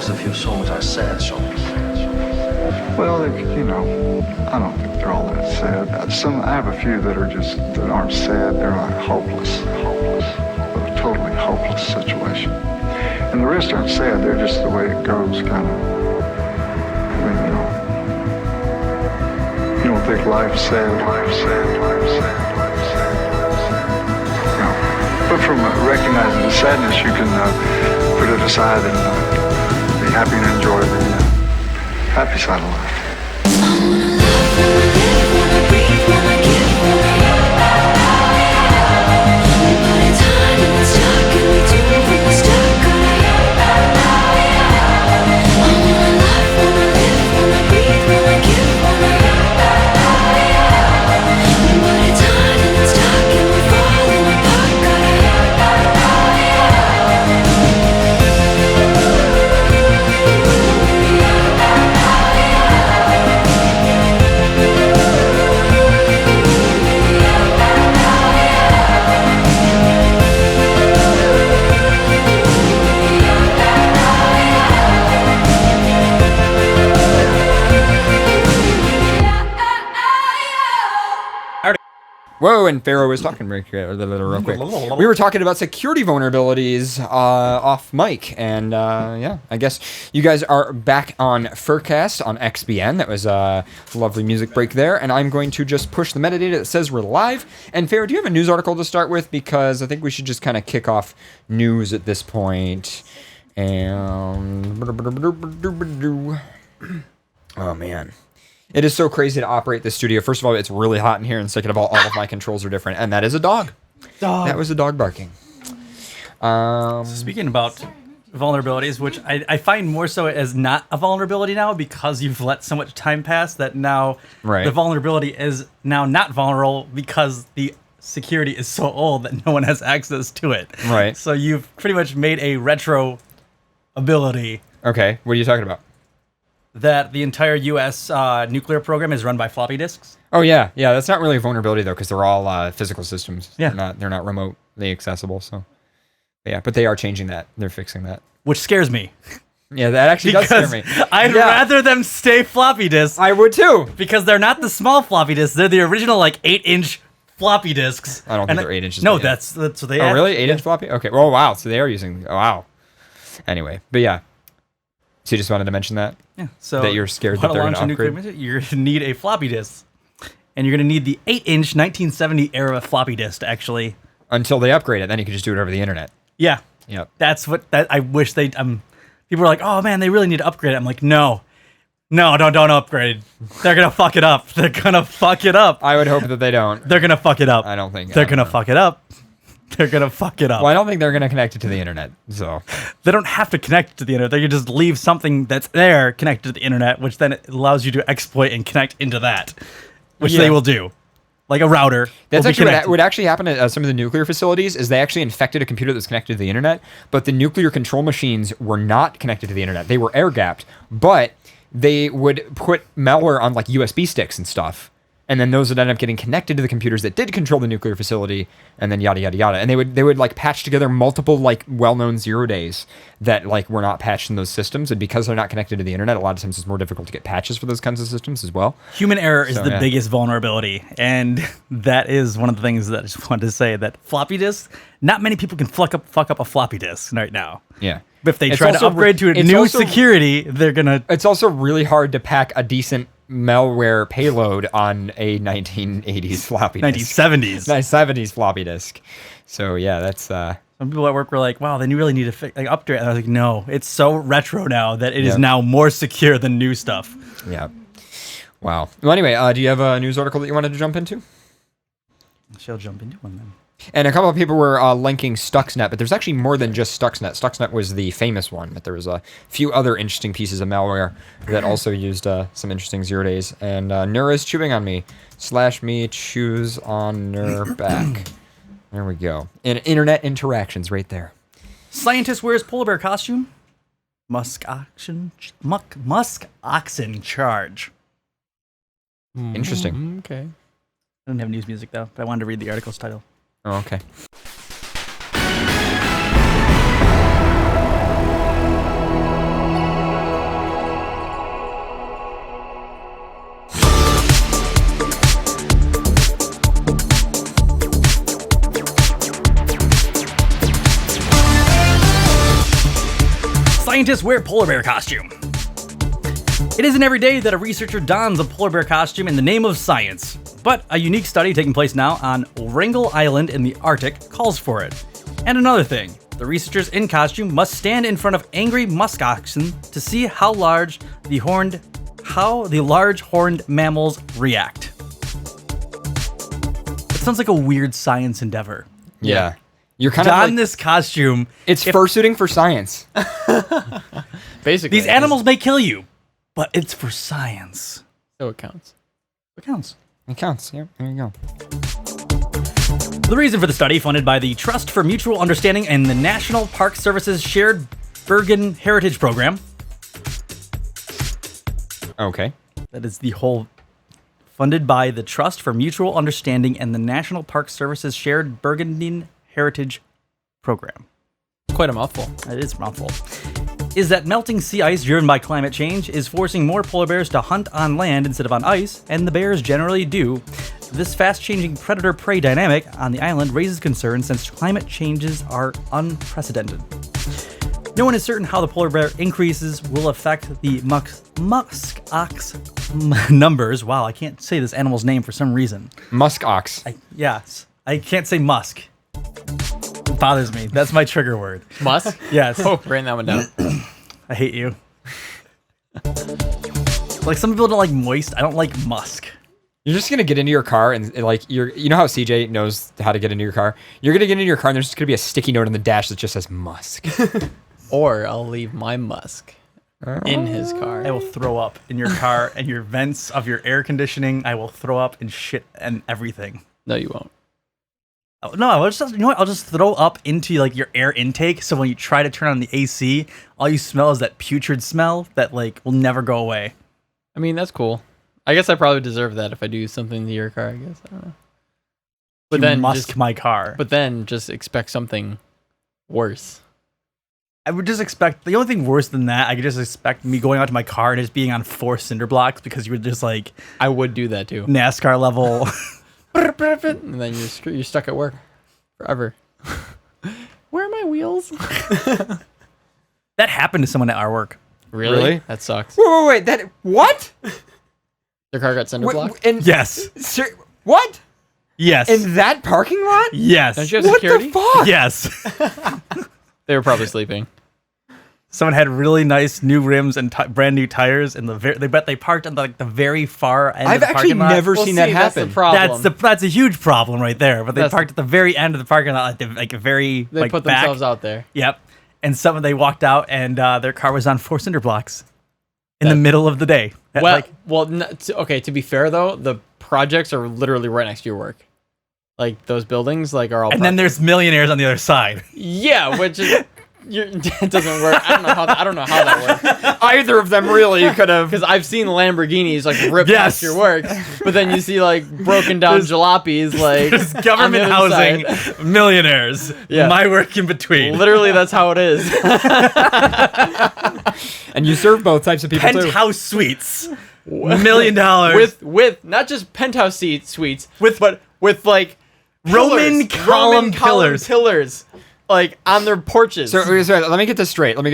[SPEAKER 10] because a few songs are sad songs.
[SPEAKER 11] Well, I don't think they're all that sad. I have a few that aren't sad. They're like hopeless, a totally hopeless situation. And the rest aren't sad. They're just the way it goes, kind of. You don't think life's sad. No. But from recognizing the sadness, you can put it aside and be happy and enjoy the happy side of life.
[SPEAKER 2] Whoa, and Pharaoh was talking real quick. We were talking about security vulnerabilities off mic, and yeah, I guess you guys are back on FurCast on XBN. That was a lovely music break there, and I'm going to just push the metadata that says we're live. And Pharaoh, do you have a news article to start with? Because I think we should just kind of kick off news at this point. And oh man. It is so crazy to operate this studio. First of all, it's really hot in here, and second of all of my controls are different. And that is a dog. That was a dog barking.
[SPEAKER 3] Speaking about vulnerabilities, which I find more so as not a vulnerability now because you've let so much time pass that now the vulnerability is now not vulnerable because the security is so old that no one has access to it.
[SPEAKER 2] Right.
[SPEAKER 3] So you've pretty much made a retro ability.
[SPEAKER 2] Okay, what are you talking about?
[SPEAKER 3] That the entire U.S. Nuclear program is run by floppy disks.
[SPEAKER 2] Oh yeah, that's not really a vulnerability though, because they're all physical systems.
[SPEAKER 3] Yeah,
[SPEAKER 2] they're not remotely accessible. So yeah, but they are changing that. They're fixing that,
[SPEAKER 3] which scares me.
[SPEAKER 2] Yeah, that actually does scare me.
[SPEAKER 3] I'd rather them stay floppy disks.
[SPEAKER 2] I would too,
[SPEAKER 3] because they're not the small floppy disks. They're the original 8-inch floppy disks.
[SPEAKER 2] I don't think they're 8 inches.
[SPEAKER 3] No, that's what they.
[SPEAKER 2] Oh really? 8-inch floppy? Okay. Oh wow. So they are using. Oh, wow. Anyway, but yeah. So you just wanted to mention that?
[SPEAKER 3] Yeah. So
[SPEAKER 2] that you're scared that they're going to upgrade?
[SPEAKER 3] You're going to need a floppy disk. And you're going to need the 8-inch 1970 era floppy disk, actually.
[SPEAKER 2] Until they upgrade it. Then you can just do it over the internet.
[SPEAKER 3] Yeah.
[SPEAKER 2] Yep.
[SPEAKER 3] That's what I wish they... people are like, oh, man, they really need to upgrade it. I'm like, no, don't upgrade. They're going to fuck it up. They're going to fuck it up.
[SPEAKER 2] I would hope that they don't.
[SPEAKER 3] They're going to fuck it up.
[SPEAKER 2] I don't think.
[SPEAKER 3] They're going to fuck it up. They're going to fuck it up.
[SPEAKER 2] Well, I don't think they're going to connect it to the internet, so...
[SPEAKER 3] They don't have to connect it to the internet. They can just leave something that's there connected to the internet, which then allows you to exploit and connect into that, which they will do. Like a router.
[SPEAKER 2] That's actually what actually happened at some of the nuclear facilities is they actually infected a computer that's connected to the internet, but the nuclear control machines were not connected to the internet. They were air-gapped, but they would put malware on USB sticks and stuff. And then those would end up getting connected to the computers that did control the nuclear facility, and then yada yada yada. And they would patch together multiple well-known 0 days that were not patched in those systems. And because they're not connected to the internet, a lot of times it's more difficult to get patches for those kinds of systems as well.
[SPEAKER 3] Human error is the biggest vulnerability, and that is one of the things that I just wanted to say. That floppy disks, not many people can fuck up a floppy disk right now.
[SPEAKER 2] Yeah.
[SPEAKER 3] But if they try to upgrade to a new security, they're gonna.
[SPEAKER 2] It's also really hard to pack a decent malware payload on a 1980s floppy disk. 1970s floppy disk. So yeah, that's
[SPEAKER 3] some people at work were like, wow, then you really need to upgrade. And I was like, no, it's so retro now that it is now more secure than new stuff.
[SPEAKER 2] Yeah. Wow. Well, anyway, do you have a news article that you wanted to jump into?
[SPEAKER 3] Shall jump into one then.
[SPEAKER 2] And a couple of people were linking Stuxnet, but there's actually more than just Stuxnet. Stuxnet was the famous one, but there was a few other interesting pieces of malware that also used some interesting 0 days. And Nur is chewing on me. /me chews on Nur back. There we go. And internet interactions right there.
[SPEAKER 3] Scientist wears polar bear costume. Musk oxen charge.
[SPEAKER 2] Interesting.
[SPEAKER 1] Okay.
[SPEAKER 3] I didn't have news music though, but I wanted to read the article's title.
[SPEAKER 2] Oh, okay.
[SPEAKER 3] wear polar bear costume. It isn't every day that a researcher dons a polar bear costume in the name of science, but a unique study taking place now on Wrangel Island in the Arctic calls for it. And another thing, the researchers in costume must stand in front of angry musk oxen to see how the large horned mammals react. It sounds like a weird science endeavor.
[SPEAKER 2] Yeah. You're kind
[SPEAKER 3] Don
[SPEAKER 2] of
[SPEAKER 3] this costume.
[SPEAKER 2] It's fursuiting for science.
[SPEAKER 1] Basically.
[SPEAKER 3] These animals may kill you, but it's for science.
[SPEAKER 1] So it counts.
[SPEAKER 3] It counts.
[SPEAKER 2] It counts. Yeah, there you go.
[SPEAKER 3] The reason for the study, funded by the Trust for Mutual Understanding and the National Park Service's Shared Bergen Heritage Program.
[SPEAKER 2] Okay.
[SPEAKER 3] That is the whole... Funded by the Trust for Mutual Understanding and the National Park Service's Shared Bergen Heritage Program.
[SPEAKER 1] Quite a mouthful.
[SPEAKER 3] It is a mouthful. Is that melting sea ice driven by climate change is forcing more polar bears to hunt on land instead of on ice, and the bears generally do. This fast-changing predator-prey dynamic on the island raises concern since climate changes are unprecedented. No one is certain how the polar bear increases will affect the musk ox numbers. Wow, I can't say this animal's name for some reason.
[SPEAKER 2] Musk ox.
[SPEAKER 3] Yes, I can't say musk. It bothers me. That's my trigger word.
[SPEAKER 1] Musk?
[SPEAKER 3] Yes.
[SPEAKER 1] Oh, writing that one down.
[SPEAKER 3] I hate you. Like, some people don't like moist. I don't like musk.
[SPEAKER 2] You're just gonna get into your car and like you know how CJ knows how to get into your car? You're gonna get into your car and there's just gonna be a sticky note on the dash that just says musk.
[SPEAKER 1] Or I'll leave my musk in his car.
[SPEAKER 3] I will throw up in your car and your vents of your air conditioning. I will throw up and shit and everything.
[SPEAKER 1] No, you won't.
[SPEAKER 3] Oh, no, I'll just, you know what? I'll just throw up into like your air intake. So when you try to turn on the AC, all you smell is that putrid smell that like will never go away.
[SPEAKER 1] I mean, that's cool. I guess I probably deserve that if I do something to your car. I guess I don't know. But then
[SPEAKER 3] musk my car.
[SPEAKER 1] But then just expect something worse.
[SPEAKER 3] I would just expect the only thing worse than that. I could just expect me going out to my car and just being on 4 cinder blocks because you were just like
[SPEAKER 1] I would do that too.
[SPEAKER 3] NASCAR level.
[SPEAKER 1] And then you're stuck at work forever. Where are my wheels?
[SPEAKER 3] That happened to someone at our work.
[SPEAKER 1] Really? That sucks.
[SPEAKER 2] Wait. That what?
[SPEAKER 1] Their car got cinder blocked?
[SPEAKER 3] Yes.
[SPEAKER 2] What?
[SPEAKER 3] Yes.
[SPEAKER 2] In that parking lot?
[SPEAKER 3] Yes.
[SPEAKER 1] Don't you have
[SPEAKER 2] What
[SPEAKER 1] security?
[SPEAKER 2] the fuck?
[SPEAKER 3] Yes.
[SPEAKER 1] They were probably sleeping.
[SPEAKER 3] Someone had really nice new rims and brand new tires, and they parked on the very far end of the parking lot.
[SPEAKER 2] I've actually never seen that happen.
[SPEAKER 1] That's the problem.
[SPEAKER 3] That's a huge problem right there. But they
[SPEAKER 1] That's
[SPEAKER 3] parked at the very end of the parking lot, like a very
[SPEAKER 1] They put
[SPEAKER 3] back.
[SPEAKER 1] themselves out there.
[SPEAKER 3] Yep. And they walked out, and their car was on 4 cinder blocks in the middle of the day.
[SPEAKER 1] Okay. To be fair though, the projects are literally right next to your work. Like those buildings, like are all.
[SPEAKER 3] And then there's millionaires on the other side.
[SPEAKER 1] Yeah, which is. It doesn't work. I don't know how that works.
[SPEAKER 2] Either of them really could have.
[SPEAKER 1] Because I've seen Lamborghinis like rip past your work, but then you see like broken down jalopies like
[SPEAKER 3] there's government
[SPEAKER 1] on the
[SPEAKER 3] housing,
[SPEAKER 1] side.
[SPEAKER 3] Millionaires.
[SPEAKER 1] Yeah.
[SPEAKER 3] My work in between.
[SPEAKER 1] Literally, that's how it is.
[SPEAKER 2] And you serve both types of people too.
[SPEAKER 3] Penthouse suites. $1 million.
[SPEAKER 1] With not just penthouse suites, but with like
[SPEAKER 3] Roman column pillars. Like on their porches.
[SPEAKER 2] So let me get this straight.
[SPEAKER 1] Welcome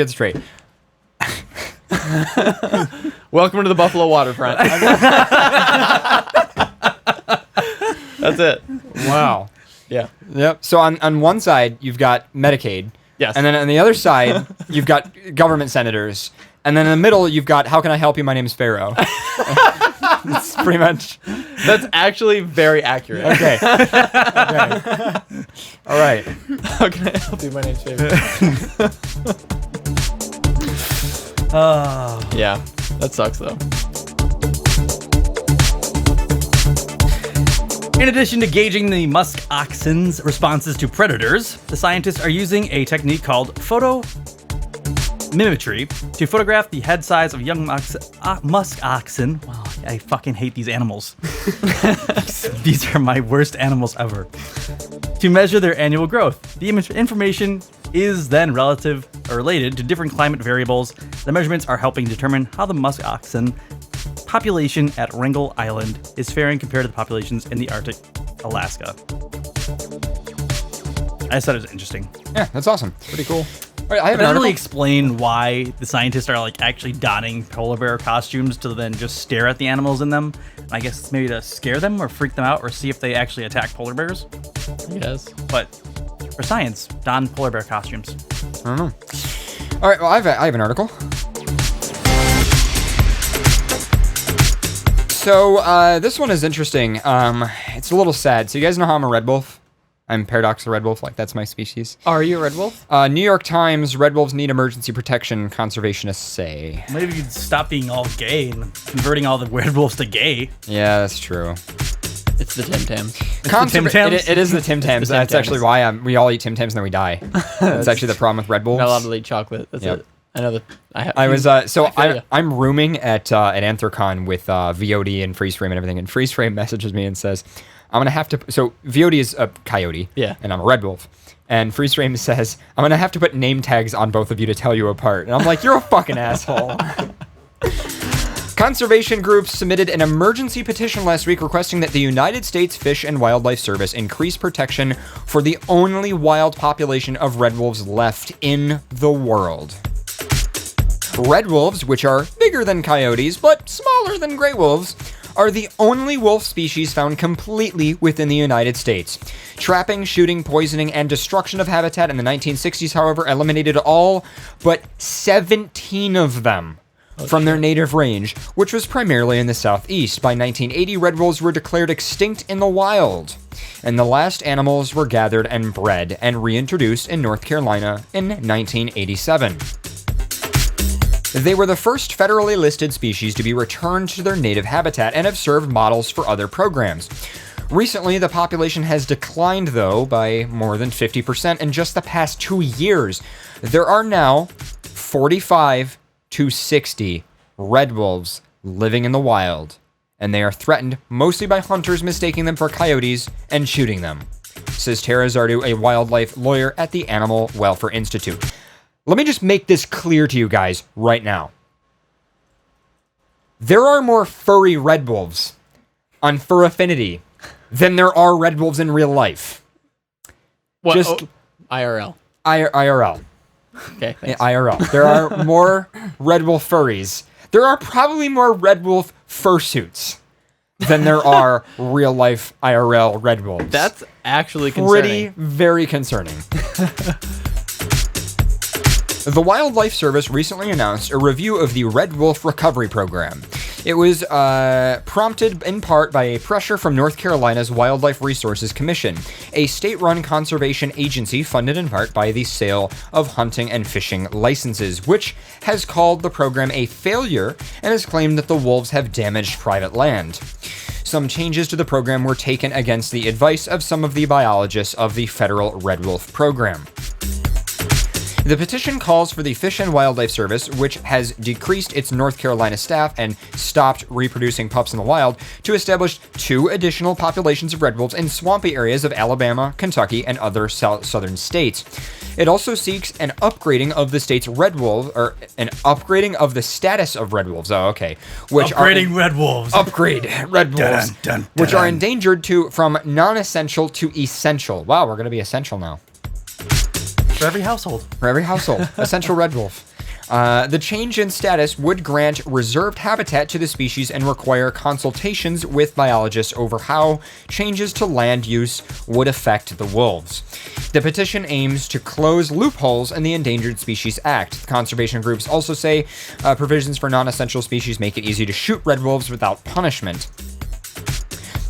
[SPEAKER 1] to the Buffalo waterfront. That's it.
[SPEAKER 2] Wow.
[SPEAKER 1] Yeah.
[SPEAKER 2] Yep. So on one side you've got Medicaid.
[SPEAKER 1] Yes.
[SPEAKER 2] And then on the other side you've got government senators. And then in the middle you've got how can I help you? My name is Pharaoh. That's pretty much.
[SPEAKER 1] That's actually very accurate.
[SPEAKER 2] Okay. All right.
[SPEAKER 1] How can I help you? My name's Pharaoh. Yeah, that sucks though.
[SPEAKER 3] In addition to gauging the musk oxen's responses to predators, the scientists are using a technique called photomimicry to photograph the head size of young musk oxen. Wow, I fucking hate these animals. These are my worst animals ever. To measure their annual growth. The information is then related to different climate variables. The measurements are helping determine how the musk oxen population at Wrangel Island is faring compared to the populations in the Arctic, Alaska. I just thought it was interesting.
[SPEAKER 2] Yeah, that's awesome.
[SPEAKER 1] Pretty cool.
[SPEAKER 2] Right, I have
[SPEAKER 3] It
[SPEAKER 2] an
[SPEAKER 3] doesn't
[SPEAKER 2] article.
[SPEAKER 3] really explain why the scientists are like actually donning polar bear costumes to then just stare at the animals in them. I guess it's maybe to scare them or freak them out or see if they actually attack polar bears.
[SPEAKER 1] Yes.
[SPEAKER 3] But for science, don polar bear costumes.
[SPEAKER 2] I don't know. All right, well, I have an article. So this one is interesting. It's a little sad. So you guys know how I'm a red wolf? I'm Paradox the red wolf. Like, that's my species.
[SPEAKER 1] Are you a red wolf?
[SPEAKER 2] New York Times, red wolves need emergency protection, conservationists say.
[SPEAKER 3] Maybe you'd stop being all gay and converting all the werewolves to gay.
[SPEAKER 2] Yeah, that's true.
[SPEAKER 1] It's the Tim Tams.
[SPEAKER 3] Tim Tams?
[SPEAKER 2] It is the Tim Tams.
[SPEAKER 1] Tim
[SPEAKER 2] That's
[SPEAKER 1] Tams.
[SPEAKER 2] actually why we all eat Tim Tams and then we die. That's actually the problem with red wolves.
[SPEAKER 1] Not allowed to eat chocolate. That's
[SPEAKER 2] Yep.
[SPEAKER 1] it. I know that.
[SPEAKER 2] I'm rooming at Anthrocon with VOD and Freeze Frame and everything, and Freeze Frame messages me and says, I'm going to have to... So VOD is a coyote,
[SPEAKER 1] Yeah.
[SPEAKER 2] and I'm a red wolf. And Freeze Frame says, I'm going to have to put name tags on both of you to tell you apart. And I'm like, you're a fucking asshole. Conservation groups submitted an emergency petition last week requesting that the United States Fish and Wildlife Service increase protection for the only wild population of red wolves left in the world. Red wolves, which are bigger than coyotes but smaller than gray wolves, are the only wolf species found completely within the United States. Trapping, shooting, poisoning, and destruction of habitat in the 1960s, however, eliminated all but 17 of them from their native range, which was primarily in the southeast. By 1980, red wolves were declared extinct in the wild, and the last animals were gathered and bred and reintroduced in North Carolina in 1987. They were the first federally listed species to be returned to their native habitat and have served models for other programs. Recently, the population has declined, though, by more than 50% in just the past 2 years. There are now 45 to 60 red wolves living in the wild, and they are threatened mostly by hunters mistaking them for coyotes and shooting them, says Tara Zardu, a wildlife lawyer at the Animal Welfare Institute. Let me just make this clear to you guys right now. There are more furry red wolves on Fur Affinity than there are red wolves in real life.
[SPEAKER 1] What?
[SPEAKER 2] Just
[SPEAKER 1] IRL.
[SPEAKER 2] IRL.
[SPEAKER 1] Okay, thanks.
[SPEAKER 2] IRL. There are more red wolf furries. There are probably more red wolf fursuits than there are real life IRL red wolves.
[SPEAKER 1] That's actually concerning.
[SPEAKER 2] Very concerning. The Wildlife Service recently announced a review of the Red Wolf Recovery Program. It was prompted in part by pressure from North Carolina's Wildlife Resources Commission, a state-run conservation agency funded in part by the sale of hunting and fishing licenses, which has called the program a failure and has claimed that the wolves have damaged private land. Some changes to the program were taken against the advice of some of the biologists of the federal Red Wolf program. The petition calls for the Fish and Wildlife Service, which has decreased its North Carolina staff and stopped reproducing pups in the wild, to establish 2 additional populations of red wolves in swampy areas of Alabama, Kentucky, and other southern states. It also seeks an upgrading of the state's red wolf, or an upgrading of the status of red wolves. Oh, okay.
[SPEAKER 3] Upgrading red wolves.
[SPEAKER 2] Upgrade red wolves, which are endangered from non-essential to essential. Wow, we're going to be essential now.
[SPEAKER 3] For every household.
[SPEAKER 2] For every household. Essential red wolf. The change in status would grant reserved habitat to the species and require consultations with biologists over how changes to land use would affect the wolves. The petition aims to close loopholes in the Endangered Species Act. Conservation groups also say provisions for non-essential species make it easy to shoot red wolves without punishment.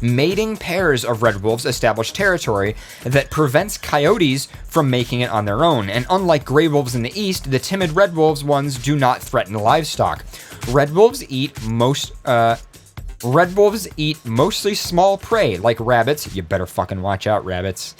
[SPEAKER 2] Mating pairs of red wolves establish territory that prevents coyotes from making it on their own, and unlike gray wolves in the east, the timid red wolves ones do not threaten livestock. Red wolves eat mostly small prey like rabbits. You better fucking watch out, rabbits.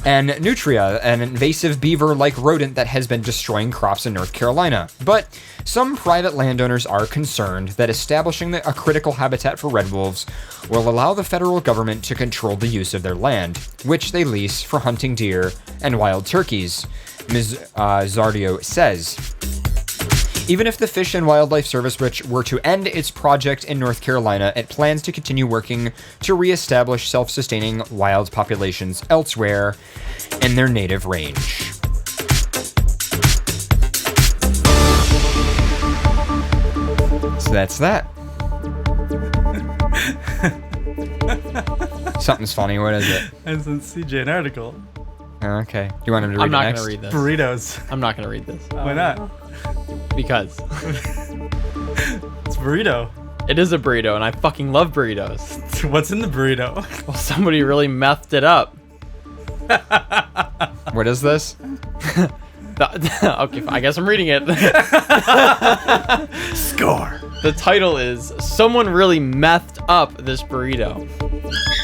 [SPEAKER 2] And nutria, an invasive beaver-like rodent that has been destroying crops in North Carolina. But some private landowners are concerned that establishing a critical habitat for red wolves will allow the federal government to control the use of their land, which they lease for hunting deer and wild turkeys, Ms. Zardio says. Even if the Fish and Wildlife Service were to end its project in North Carolina, it plans to continue working to reestablish self-sustaining wild populations elsewhere in their native range. So that's that. Something's funny. What is it?
[SPEAKER 3] I sent CJ an article.
[SPEAKER 2] Okay. Do you want him to read
[SPEAKER 1] I'm not
[SPEAKER 2] next?
[SPEAKER 1] gonna read this.
[SPEAKER 3] Burritos.
[SPEAKER 1] I'm not gonna read this
[SPEAKER 3] Why not?
[SPEAKER 1] because
[SPEAKER 3] It's burrito.
[SPEAKER 1] it is a burrito, and I fucking love burritos.
[SPEAKER 3] What's in the burrito?
[SPEAKER 1] Well, somebody really methed it up.
[SPEAKER 2] What is this?
[SPEAKER 1] Okay, I guess I'm reading it.
[SPEAKER 3] Score.
[SPEAKER 1] The title is "Someone Really Methed Up This Burrito."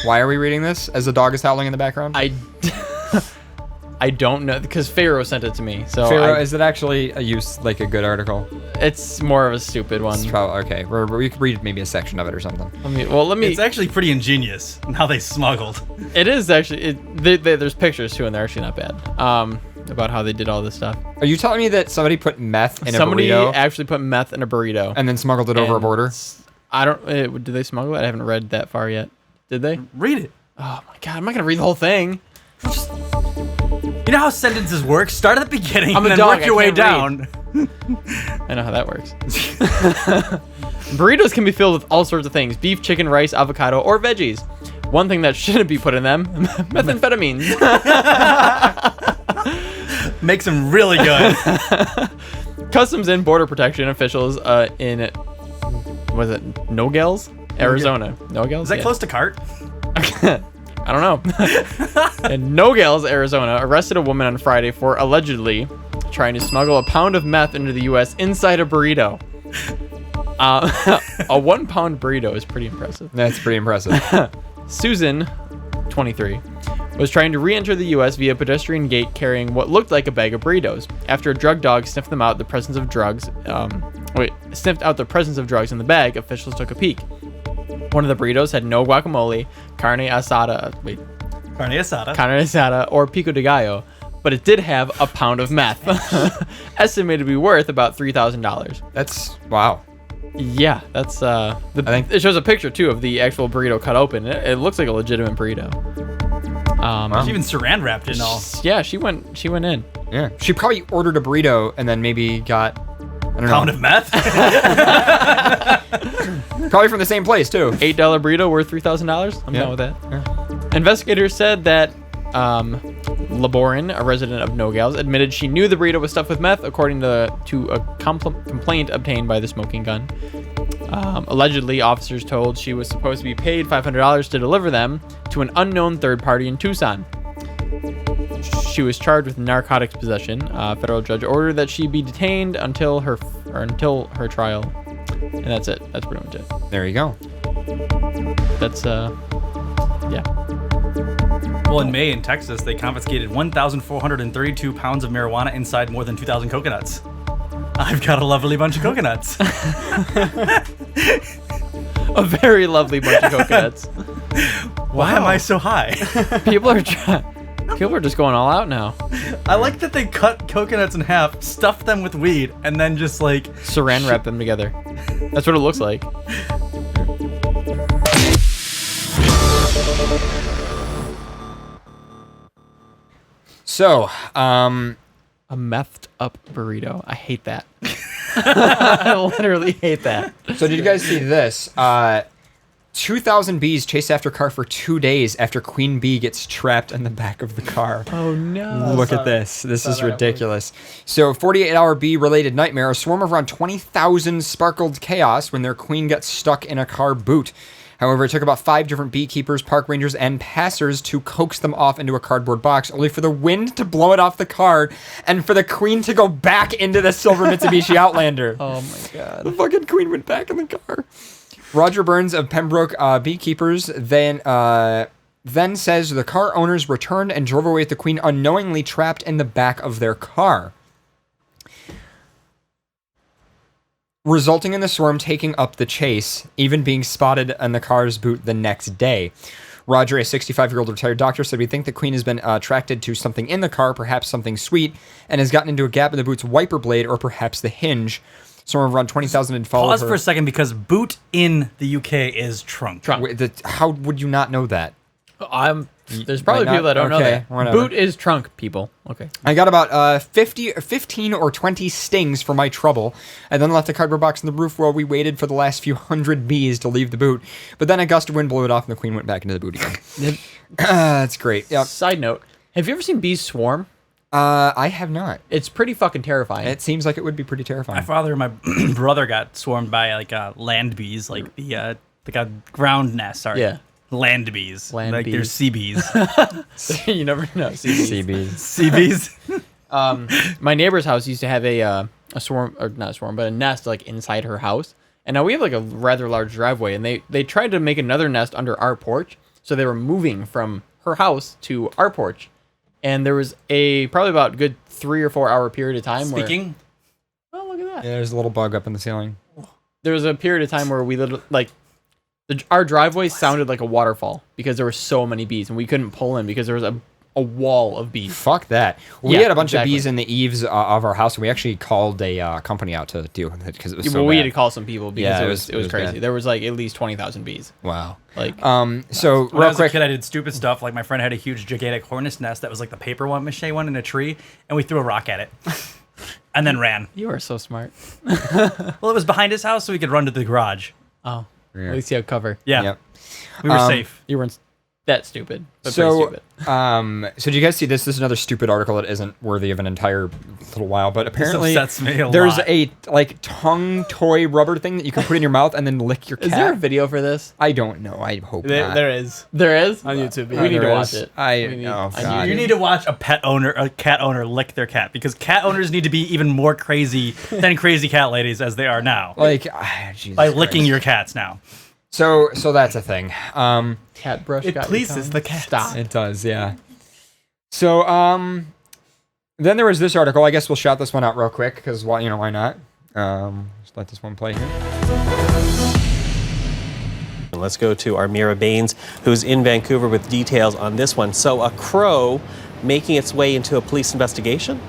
[SPEAKER 2] Why are we reading this? As the dog is howling in the background?
[SPEAKER 1] I don't know because Pharaoh sent it to me. So
[SPEAKER 2] Pharaoh, is it actually a good article?
[SPEAKER 1] It's more of a stupid one.
[SPEAKER 2] It's probably, okay. We could read maybe a section of it or something.
[SPEAKER 1] Let me.
[SPEAKER 3] It's actually pretty ingenious in how they smuggled.
[SPEAKER 1] It is actually. There's pictures too, and they're actually not bad. About how they did all this stuff.
[SPEAKER 2] Are you telling me that somebody put meth in a burrito?
[SPEAKER 1] Somebody actually put meth in a burrito
[SPEAKER 2] and then smuggled it over a border?
[SPEAKER 1] I don't. Did they smuggle it? I haven't read that far yet. Did they?
[SPEAKER 3] Read it.
[SPEAKER 1] Oh my god! I'm not gonna read the whole thing.
[SPEAKER 3] You know how sentences work? Start at the beginning
[SPEAKER 1] I'm
[SPEAKER 3] and
[SPEAKER 1] a
[SPEAKER 3] then
[SPEAKER 1] dog,
[SPEAKER 3] work your
[SPEAKER 1] I
[SPEAKER 3] way
[SPEAKER 1] can't
[SPEAKER 3] down.
[SPEAKER 1] I know how that works. Burritos can be filled with all sorts of things: beef, chicken, rice, avocado, or veggies. One thing that shouldn't be put in them: methamphetamines.
[SPEAKER 3] Makes them really good.
[SPEAKER 1] Customs and Border Protection officials in Nogales, Arizona. Nogales?
[SPEAKER 3] Is that close to Cart?
[SPEAKER 1] I don't know. In Nogales, Arizona, arrested a woman on Friday for allegedly trying to smuggle a pound of meth into the U.S. inside a burrito. A 1 pound burrito is pretty impressive.
[SPEAKER 2] That's pretty impressive.
[SPEAKER 1] Susan, 23, was trying to re-enter the U.S. via pedestrian gate carrying what looked like a bag of burritos. After a drug dog sniffed them out, the presence of drugs. Sniffed out the presence of drugs in the bag. Officials took a peek. One of the burritos had no guacamole, carne asada, or pico de gallo, but it did have a pound of meth, estimated to be worth about $3,000.
[SPEAKER 2] That's wow.
[SPEAKER 1] Yeah, that's it shows a picture too of the actual burrito cut open. It looks like a legitimate burrito.
[SPEAKER 3] She even saran wrapped it and all.
[SPEAKER 1] Yeah, she went in.
[SPEAKER 2] Yeah, she probably ordered a burrito and then maybe got
[SPEAKER 3] pound of meth.
[SPEAKER 2] Probably from the same place too.
[SPEAKER 1] $8 burrito worth $3,000. I'm down with that. Yeah. Investigators said that Laborin, a resident of Nogales, admitted she knew the burrito was stuffed with meth, according to a complaint obtained by the smoking gun. Allegedly, officers told she was supposed to be paid $500 to deliver them to an unknown third party in Tucson. She was charged with narcotics possession. A federal judge ordered that she be detained until her trial. And that's it. That's pretty much it.
[SPEAKER 2] There you go.
[SPEAKER 1] That's yeah.
[SPEAKER 3] Well, in May in Texas, they confiscated 1,432 pounds of marijuana inside more than 2,000 coconuts. I've got a lovely bunch of coconuts.
[SPEAKER 1] A very lovely bunch of coconuts.
[SPEAKER 3] Why am I so high?
[SPEAKER 1] People are just going all out now.
[SPEAKER 3] I like that they cut coconuts in half, stuff them with weed, and then just like
[SPEAKER 1] saran wrap them together. That's what it looks like.
[SPEAKER 2] So,
[SPEAKER 1] a methed up burrito. I hate that. I literally hate that.
[SPEAKER 2] So did you guys see this? 2,000 bees chase after car for 2 days after queen bee gets trapped in the back of the car.
[SPEAKER 1] Oh no.
[SPEAKER 2] Look at this. This is ridiculous. So 48-hour bee-related nightmare. A swarm of around 20,000 sparkled chaos when their queen got stuck in a car boot. However, it took about 5 different beekeepers, park rangers, and passers to coax them off into a cardboard box, only for the wind to blow it off the car and for the queen to go back into the silver Mitsubishi Outlander.
[SPEAKER 1] Oh my god.
[SPEAKER 2] The fucking queen went back in the car. Roger Burns of Pembroke Beekeepers then says the car owners returned and drove away with the queen unknowingly trapped in the back of their car, resulting in the swarm taking up the chase, even being spotted on the car's boot the next day. Roger, a 65-year-old retired doctor, said, "We think the queen has been attracted to something in the car, perhaps something sweet, and has gotten into a gap in the boot's wiper blade or perhaps the hinge. Somewhere around 20,000 had followed
[SPEAKER 3] Pause
[SPEAKER 2] her."
[SPEAKER 3] for a second, because boot in the UK is trunk.
[SPEAKER 2] How would you not know that?
[SPEAKER 1] There's probably people that don't know that.
[SPEAKER 2] Whatever.
[SPEAKER 1] Boot is trunk, people. Okay.
[SPEAKER 2] I got about 15 or 20 stings for my trouble, and then left the cardboard box on the roof while we waited for the last few hundred bees to leave the boot. But then a gust of wind blew it off, and the queen went back into the boot again. That's great. Yep.
[SPEAKER 1] Side note, have you ever seen bees swarm?
[SPEAKER 2] I have not.
[SPEAKER 1] It's pretty fucking terrifying.
[SPEAKER 2] It seems like it would be pretty terrifying.
[SPEAKER 3] My father and my brother got swarmed by like land bees, like the like a ground nest. Sorry.
[SPEAKER 1] Yeah.
[SPEAKER 3] Land bees.
[SPEAKER 1] Land
[SPEAKER 3] like
[SPEAKER 1] bees.
[SPEAKER 3] they're sea bees.
[SPEAKER 1] You never know.
[SPEAKER 2] Sea bees.
[SPEAKER 3] Sea bees.
[SPEAKER 1] My neighbor's house used to have a swarm, or not a swarm, but a nest like inside her house. And now we have like a rather large driveway, and they tried to make another nest under our porch. So they were moving from her house to our porch. And there was probably about a good 3 or 4 hour period of time
[SPEAKER 3] Speaking.
[SPEAKER 1] Oh, look at that.
[SPEAKER 2] Yeah, there's a little bug up in the ceiling.
[SPEAKER 1] There was a period of time where we our driveway sounded like a waterfall because there were so many bees, and we couldn't pull in because there was a wall of bees.
[SPEAKER 2] Fuck that. We
[SPEAKER 1] Yeah,
[SPEAKER 2] had a bunch
[SPEAKER 1] exactly.
[SPEAKER 2] of bees in the eaves of our house, and we actually called a company out to deal with it because it was so
[SPEAKER 1] we
[SPEAKER 2] bad.
[SPEAKER 1] had to call some people because
[SPEAKER 2] Yeah,
[SPEAKER 1] it was crazy.
[SPEAKER 2] bad.
[SPEAKER 1] There was like at least 20,000 bees.
[SPEAKER 2] Wow.
[SPEAKER 1] Like,
[SPEAKER 2] So
[SPEAKER 3] When I
[SPEAKER 2] real
[SPEAKER 3] was a
[SPEAKER 2] quick,
[SPEAKER 3] kid, I did stupid stuff. Like my friend had a huge, gigantic hornet's nest that was like the paper one, mache one in a tree, and we threw a rock at it, and then ran.
[SPEAKER 1] you are so smart.
[SPEAKER 3] Well, it was behind his house, so we could run to the garage.
[SPEAKER 1] Oh, at least you have cover.
[SPEAKER 3] Yeah,
[SPEAKER 2] Yep.
[SPEAKER 3] we were safe.
[SPEAKER 1] You weren't that stupid, but
[SPEAKER 2] So,
[SPEAKER 1] pretty stupid.
[SPEAKER 2] so do you guys see this? This is another stupid article that isn't worthy of an entire little while, but apparently
[SPEAKER 3] upsets me a
[SPEAKER 2] there's
[SPEAKER 3] lot.
[SPEAKER 2] a like tongue toy rubber thing that you can put in your mouth and then lick your cat.
[SPEAKER 1] Is there a video for this?
[SPEAKER 2] I don't know. I hope not.
[SPEAKER 12] There is
[SPEAKER 1] There is
[SPEAKER 12] on YouTube.
[SPEAKER 1] We need to
[SPEAKER 2] There
[SPEAKER 1] watch
[SPEAKER 2] is.
[SPEAKER 1] it.
[SPEAKER 2] I
[SPEAKER 1] We need-
[SPEAKER 2] oh
[SPEAKER 1] I
[SPEAKER 2] god.
[SPEAKER 3] You need to watch a cat owner lick their cat, because cat owners need to be even more crazy than crazy cat ladies as they are now.
[SPEAKER 2] Like Jesus
[SPEAKER 3] by licking
[SPEAKER 2] Christ.
[SPEAKER 3] your cats now.
[SPEAKER 2] So that's a thing.
[SPEAKER 1] Cat brush.
[SPEAKER 12] It
[SPEAKER 1] got your
[SPEAKER 12] pleases
[SPEAKER 1] tongue.
[SPEAKER 12] the cats.
[SPEAKER 1] Stop.
[SPEAKER 2] It does, yeah. So then there was this article. I guess we'll shout this one out real quick because why not? Just let this one play here.
[SPEAKER 13] Let's go to Armira Baines, who's in Vancouver with details on this one. So a crow making its way into a police investigation?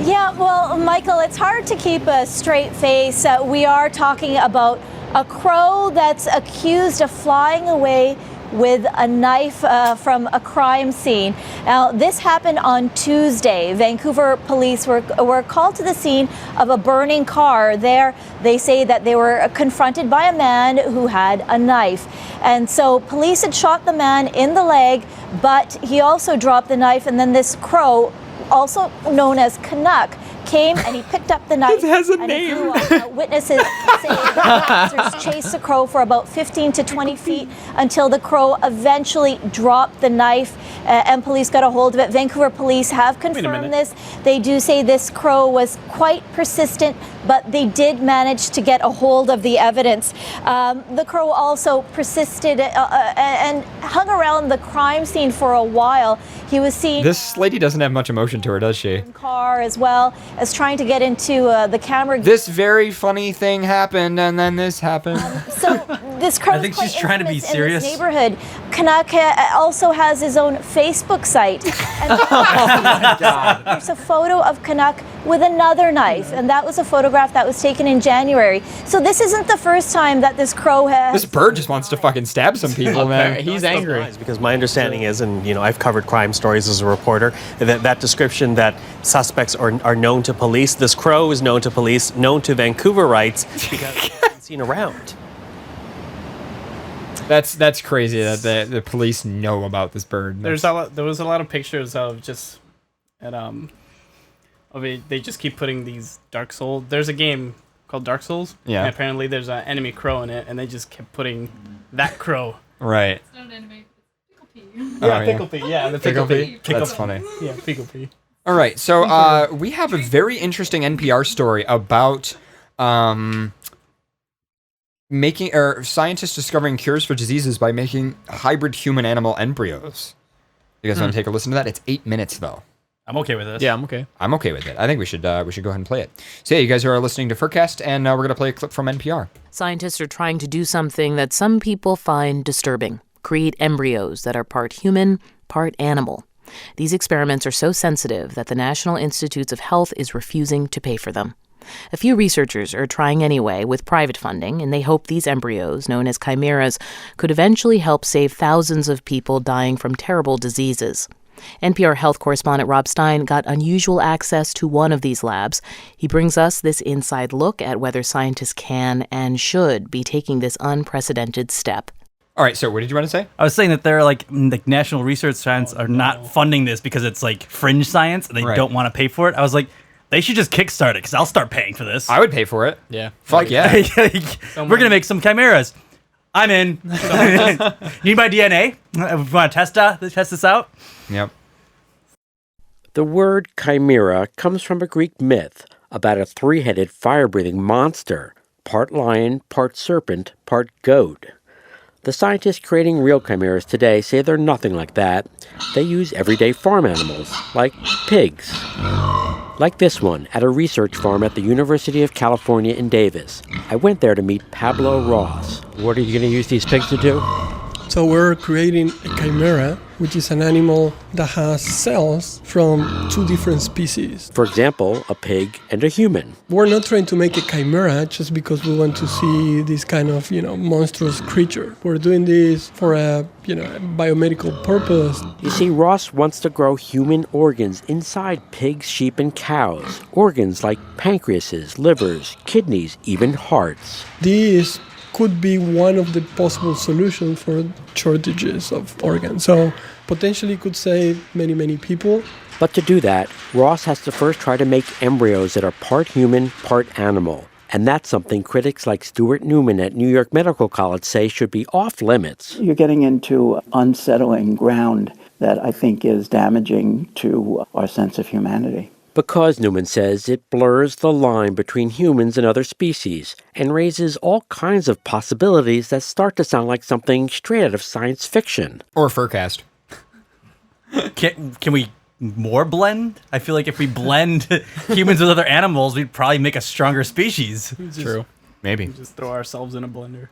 [SPEAKER 14] Yeah, well, Michael, it's hard to keep a straight face. We are talking about a crow that's accused of flying away with a knife from a crime scene. Now, this happened on Tuesday. Vancouver police were called to the scene of a burning car. There, they say that they were confronted by a man who had a knife. And so police had shot the man in the leg, but he also dropped the knife, and then this crow, also known as Canuck, came and he picked up the knife.
[SPEAKER 2] It has a
[SPEAKER 14] and
[SPEAKER 2] name.
[SPEAKER 14] He flew off. Witnesses say that officers chased the crow for about 15 to 20 feet until the crow eventually dropped the knife, and police got a hold of it. Vancouver police have confirmed this. They do say this crow was quite persistent, but they did manage to get a hold of the evidence. The crow also persisted and hung around the crime scene for a while. He was seen
[SPEAKER 2] This lady doesn't have much emotion to her, does she?
[SPEAKER 14] car as well as trying to get into the camera.
[SPEAKER 2] This very funny thing happened, and then this happened.
[SPEAKER 14] So this crow
[SPEAKER 3] I think she's trying to be serious.
[SPEAKER 14] In this neighborhood. Canuck also has his own Facebook site. And there's a photo of Canuck with another knife, and that was a photograph that was taken in January. So this isn't the first time that this crow has.
[SPEAKER 2] This bird just wants to fucking stab some people, man.
[SPEAKER 1] He's angry.
[SPEAKER 13] Because my understanding is, and I've covered crime stories as a reporter, that description that suspects are known to police. This crow is known to police, known to Vancouverites because it's been seen around.
[SPEAKER 2] That's crazy that the police know about this bird.
[SPEAKER 12] There was a lot of pictures of just of it. They just keep putting these Dark Souls. There's a game called Dark Souls.
[SPEAKER 2] Yeah.
[SPEAKER 12] And apparently there's an enemy crow in it, and they just kept putting that crow.
[SPEAKER 2] Right.
[SPEAKER 15] It's not an enemy. Pickle Pea.
[SPEAKER 12] Yeah, Pickle Pea. Yeah, the Pickle Pea.
[SPEAKER 2] That's funny.
[SPEAKER 12] Yeah, Pickle Pea.
[SPEAKER 2] All right, so we have a very interesting NPR story about scientists discovering cures for diseases by making hybrid human-animal embryos. You guys want to take a listen to that? It's 8 minutes though.
[SPEAKER 3] I'm okay with this.
[SPEAKER 1] Yeah, I'm okay.
[SPEAKER 2] I'm okay with it. I think we should go ahead and play it. So yeah, you guys are listening to FurCast, and we're gonna play a clip from NPR.
[SPEAKER 16] Scientists are trying to do something that some people find disturbing: create embryos that are part human, part animal. These experiments are so sensitive that the National Institutes of Health is refusing to pay for them. A few researchers are trying anyway with private funding, and they hope these embryos, known as chimeras, could eventually help save thousands of people dying from terrible diseases. NPR health correspondent Rob Stein got unusual access to one of these labs. He brings us this inside look at whether scientists can and should be taking this unprecedented step.
[SPEAKER 2] All right, so what did you want to say?
[SPEAKER 3] I was saying that they're like National Research Science are not funding this because it's like fringe science and they don't want to pay for it. I was like, they should just kickstart it because I'll start paying for this.
[SPEAKER 2] I would pay for it.
[SPEAKER 1] Yeah.
[SPEAKER 2] Fuck yeah.
[SPEAKER 3] We're going to make some chimeras. I'm in. Need my DNA? Want to test this out?
[SPEAKER 2] Yep.
[SPEAKER 17] The word chimera comes from a Greek myth about a three-headed fire-breathing monster, part lion, part serpent, part goat. The scientists creating real chimeras today say they're nothing like that. They use everyday farm animals, like pigs. Like this one at a research farm at the University of California in Davis. I went there to meet Pablo Ross. What are you going to use these pigs to do?
[SPEAKER 18] So we're creating a chimera, which is an animal that has cells from two different species.
[SPEAKER 17] For example, a pig and a human.
[SPEAKER 18] We're not trying to make a chimera just because we want to see this kind of, monstrous creature. We're doing this for a biomedical purpose.
[SPEAKER 17] You see, Ross wants to grow human organs inside pigs, sheep, and cows. Organs like pancreases, livers, kidneys, even hearts.
[SPEAKER 18] This could be one of the possible solutions for shortages of organs. So potentially could save many, many people.
[SPEAKER 17] But to do that, Ross has to first try to make embryos that are part human, part animal. And that's something critics like Stuart Newman at New York Medical College say should be off limits.
[SPEAKER 19] You're getting into unsettling ground that I think is damaging to our sense of humanity.
[SPEAKER 17] Because, Newman says, it blurs the line between humans and other species and raises all kinds of possibilities that start to sound like something straight out of science fiction.
[SPEAKER 2] Or FurCast.
[SPEAKER 3] Can we more blend? I feel like if we blend humans with other animals, we'd probably make a stronger species.
[SPEAKER 1] True.
[SPEAKER 2] Maybe.
[SPEAKER 12] Just throw ourselves in a blender.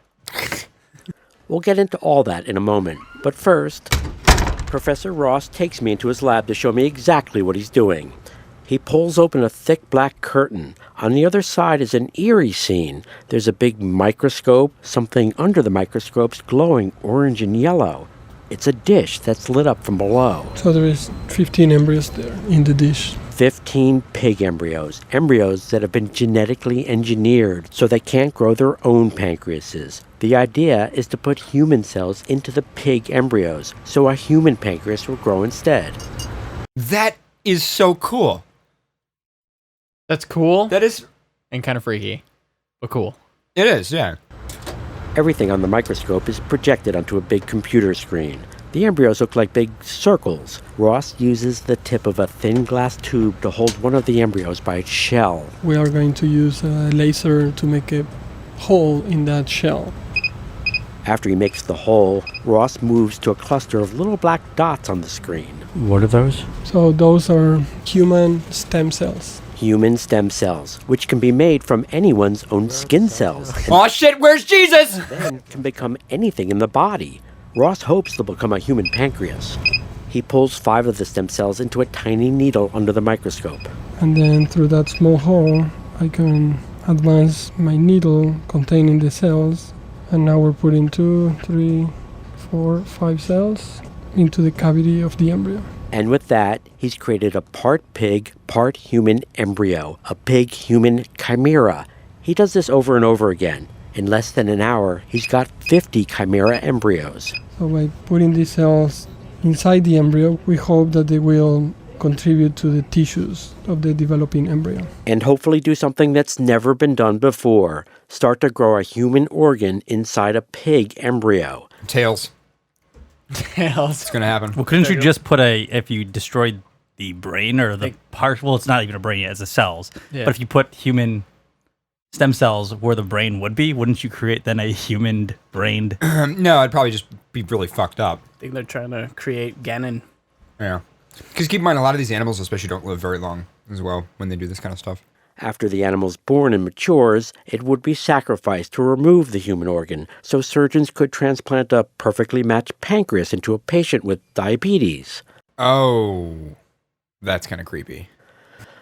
[SPEAKER 17] We'll get into all that in a moment. But first, Professor Ross takes me into his lab to show me exactly what he's doing. He pulls open a thick black curtain. On the other side is an eerie scene. There's a big microscope, something under the microscope's glowing orange and yellow. It's a dish that's lit up from below.
[SPEAKER 18] So there is 15 embryos there in the dish.
[SPEAKER 17] 15 pig embryos that have been genetically engineered so they can't grow their own pancreases. The idea is to put human cells into the pig embryos so a human pancreas will grow instead.
[SPEAKER 2] That is so cool.
[SPEAKER 1] That's cool.
[SPEAKER 2] That is...
[SPEAKER 1] And kind of freaky, but cool.
[SPEAKER 2] It is, yeah.
[SPEAKER 17] Everything on the microscope is projected onto a big computer screen. The embryos look like big circles. Ross uses the tip of a thin glass tube to hold one of the embryos by its shell.
[SPEAKER 18] We are going to use a laser to make a hole in that shell.
[SPEAKER 17] After he makes the hole, Ross moves to a cluster of little black dots on the screen. What are those?
[SPEAKER 18] So those are human stem cells.
[SPEAKER 17] Human stem cells, which can be made from anyone's own skin cells.
[SPEAKER 2] Oh shit, where's Jesus?
[SPEAKER 17] Then can become anything in the body. Ross hopes they'll become a human pancreas. He pulls 5 of the stem cells into a tiny needle under the microscope.
[SPEAKER 18] And then through that small hole, I can advance my needle containing the cells. And now we're putting 2, 3, 4, 5 cells into the cavity of the embryo.
[SPEAKER 17] And with that, he's created a part pig, part human embryo, a pig-human chimera. He does this over and over again. In less than an hour, he's got 50 chimera embryos.
[SPEAKER 18] So by putting these cells inside the embryo, we hope that they will contribute to the tissues of the developing embryo.
[SPEAKER 17] And hopefully do something that's never been done before. Start to grow a human organ inside a pig embryo.
[SPEAKER 2] Tails.
[SPEAKER 1] Tails.
[SPEAKER 2] It's going to happen.
[SPEAKER 3] Well, couldn't you just put if you destroyed the brain or the part, well, it's not even a brain yet, it's the cells.
[SPEAKER 1] Yeah.
[SPEAKER 3] But if you put human stem cells where the brain would be, wouldn't you create then a human-brained?
[SPEAKER 2] No, it'd probably just be really fucked up.
[SPEAKER 12] I think they're trying to create Ganon.
[SPEAKER 2] Yeah. Because keep in mind, a lot of these animals especially don't live very long as well when they do this kind of stuff.
[SPEAKER 17] After the animal's born and matures, it would be sacrificed to remove the human organ, so surgeons could transplant a perfectly matched pancreas into a patient with diabetes.
[SPEAKER 2] Oh, that's kind of creepy.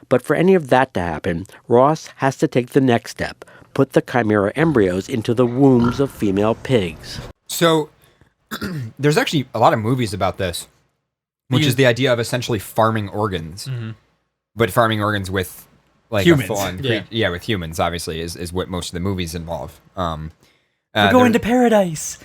[SPEAKER 17] But for any of that to happen, Ross has to take the next step, put the chimera embryos into the wombs of female pigs.
[SPEAKER 2] So there's actually a lot of movies about this, which is the idea of essentially farming organs, but farming organs with like
[SPEAKER 3] humans.
[SPEAKER 2] a full-on, with humans obviously is what most of the movies involve.
[SPEAKER 3] We're going to paradise.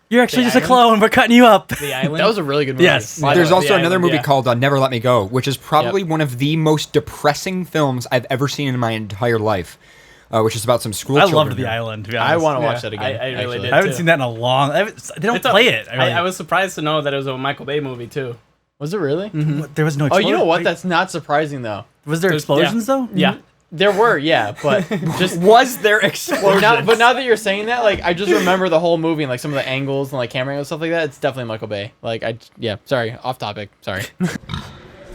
[SPEAKER 3] You're actually just a clone. We're cutting you up.
[SPEAKER 12] The Island.
[SPEAKER 1] That was a really good movie.
[SPEAKER 3] Yes.
[SPEAKER 2] There's also another movie called Never Let Me Go, which is probably one of the most depressing films I've ever seen in my entire life. Which is about some school children.
[SPEAKER 3] I loved The Island, to be honest.
[SPEAKER 1] I want to watch that again.
[SPEAKER 12] I really did.
[SPEAKER 3] I haven't seen that in a long... They don't play it.
[SPEAKER 12] I was surprised to know that it was a Michael Bay movie, too.
[SPEAKER 1] Was it really?
[SPEAKER 3] Mm-hmm. There was no
[SPEAKER 1] Oh,
[SPEAKER 3] explosion.
[SPEAKER 1] you know what? That's not surprising, though.
[SPEAKER 3] Was there explosions, though?
[SPEAKER 12] Yeah.
[SPEAKER 1] There were, yeah, but just...
[SPEAKER 2] Was there explosions?
[SPEAKER 1] But now that you're saying that, like, I just remember the whole movie and, like, some of the angles and, like, camera angles and stuff like that. It's definitely Michael Bay. Like, sorry, off topic. Sorry.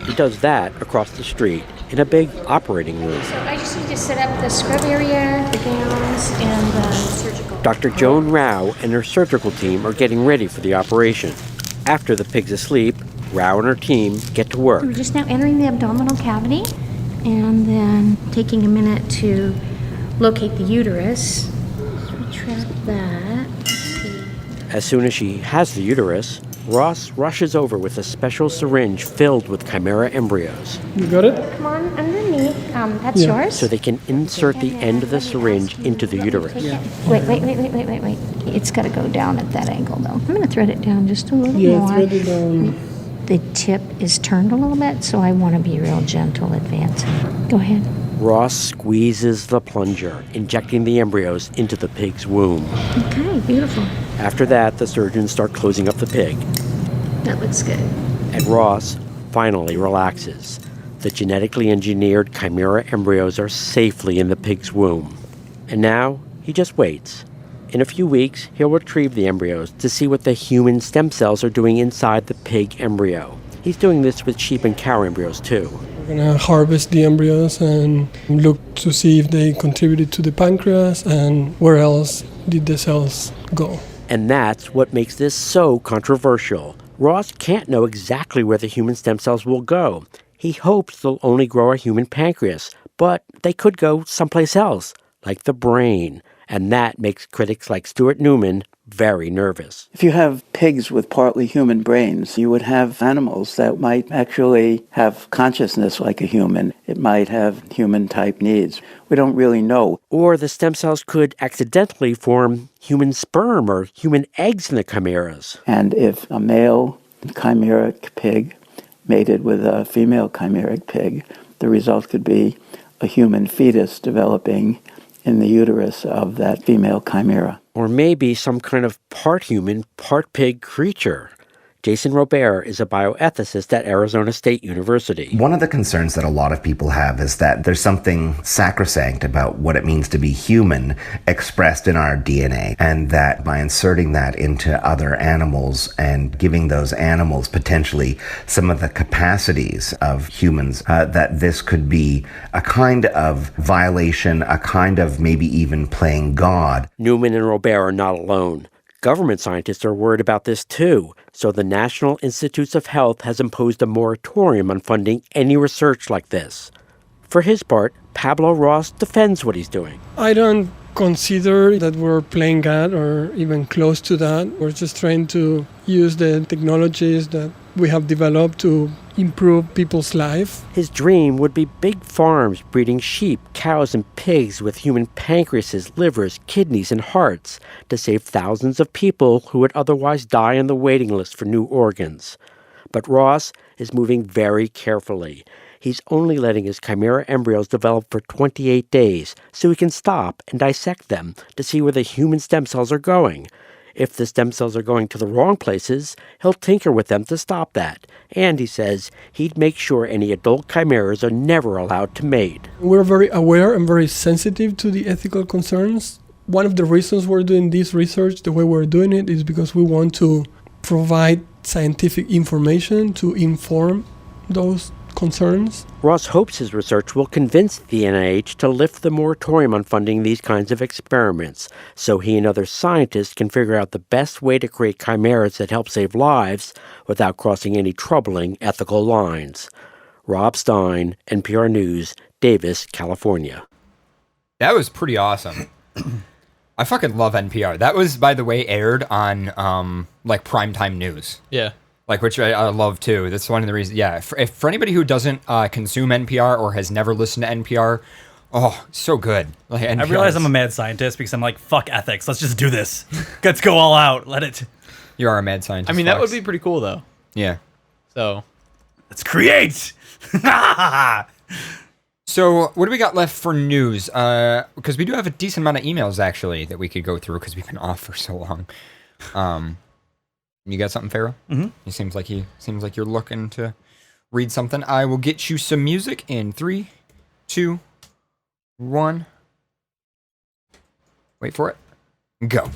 [SPEAKER 17] He does that across the street in a big operating room.
[SPEAKER 20] So I just need to set up the scrub area, the gowns, and the surgical.
[SPEAKER 17] Dr. Joan Rao and her surgical team are getting ready for the operation. After the pig's asleep, Rao and her team get to work.
[SPEAKER 20] We're just now entering the abdominal cavity and then taking a minute to locate the uterus. So retract that.
[SPEAKER 17] As soon as she has the uterus, Ross rushes over with a special syringe filled with chimera embryos.
[SPEAKER 18] You got it?
[SPEAKER 20] Come on, underneath. That's yours.
[SPEAKER 17] So they can insert the end of the syringe into the uterus.
[SPEAKER 20] Wait. It's got to go down at that angle, though. I'm going to thread it down just a little more.
[SPEAKER 18] Yeah, thread it down.
[SPEAKER 20] The tip is turned a little bit, so I want to be real gentle advancing. Go ahead.
[SPEAKER 17] Ross squeezes the plunger, injecting the embryos into the pig's womb.
[SPEAKER 20] Okay, beautiful.
[SPEAKER 17] After that, the surgeons start closing up the pig.
[SPEAKER 20] That looks good.
[SPEAKER 17] And Ross finally relaxes. The genetically engineered chimera embryos are safely in the pig's womb. And now, he just waits. In a few weeks, he'll retrieve the embryos to see what the human stem cells are doing inside the pig embryo. He's doing this with sheep and cow embryos, too.
[SPEAKER 18] We're going to harvest the embryos and look to see if they contributed to the pancreas and where else did the cells go.
[SPEAKER 17] And that's what makes this so controversial. Ross can't know exactly where the human stem cells will go. He hopes they'll only grow a human pancreas, but they could go someplace else, like the brain. And that makes critics like Stuart Newman very nervous.
[SPEAKER 19] If you have pigs with partly human brains, you would have animals that might actually have consciousness like a human. It might have human-type needs. We don't really know.
[SPEAKER 17] Or the stem cells could accidentally form human sperm or human eggs in the chimeras.
[SPEAKER 19] And if a male chimeric pig mated with a female chimeric pig, the result could be a human fetus developing in the uterus of that female chimera.
[SPEAKER 17] Or maybe some kind of part human, part pig creature. Jason Robert is a bioethicist at Arizona State University.
[SPEAKER 21] One of the concerns that a lot of people have is that there's something sacrosanct about what it means to be human expressed in our DNA, and that by inserting that into other animals and giving those animals potentially some of the capacities of humans, that this could be a kind of violation, a kind of maybe even playing God.
[SPEAKER 17] Newman and Robert are not alone. Government scientists are worried about this too, so the National Institutes of Health has imposed a moratorium on funding any research like this. For his part, Pablo Ross defends what he's doing.
[SPEAKER 18] I don't consider that we're playing God or even close to that. We're just trying to use the technologies that we have developed to improve people's life.
[SPEAKER 17] His dream would be big farms breeding sheep, cows, and pigs with human pancreases, livers, kidneys, and hearts to save thousands of people who would otherwise die on the waiting list for new organs. But Ross is moving very carefully. He's only letting his chimera embryos develop for 28 days so he can stop and dissect them to see where the human stem cells are going. If the stem cells are going to the wrong places, he'll tinker with them to stop that. And, he says, he'd make sure any adult chimeras are never allowed to mate.
[SPEAKER 18] We're very aware and very sensitive to the ethical concerns. One of the reasons we're doing this research the way we're doing it is because we want to provide scientific information to inform those concerns.
[SPEAKER 17] Ross hopes his research will convince the NIH to lift the moratorium on funding these kinds of experiments, so he and other scientists can figure out the best way to create chimeras that help save lives without crossing any troubling ethical lines. Rob Stein, NPR News, Davis, California.
[SPEAKER 2] That was pretty awesome. I fucking love NPR. That was, by the way, aired on like primetime news.
[SPEAKER 1] Yeah.
[SPEAKER 2] Like, which I love too. That's one of the reasons. Yeah, for anybody who doesn't consume NPR or has never listened to NPR, oh, so good. Like,
[SPEAKER 3] I realize I'm a mad scientist because I'm like, fuck ethics. Let's just do this. Let's go all out. Let it.
[SPEAKER 2] You are a mad scientist.
[SPEAKER 1] I mean, that would be pretty cool, though.
[SPEAKER 2] Yeah.
[SPEAKER 1] So,
[SPEAKER 3] let's create.
[SPEAKER 2] So, what do we got left for news? Because we do have a decent amount of emails, actually, that we could go through because we've been off for so long. You got something, Pharaoh?
[SPEAKER 3] Mm-hmm.
[SPEAKER 2] It seems like you're looking to read something. I will get you some music in 3, 2, 1. Wait for it. Go.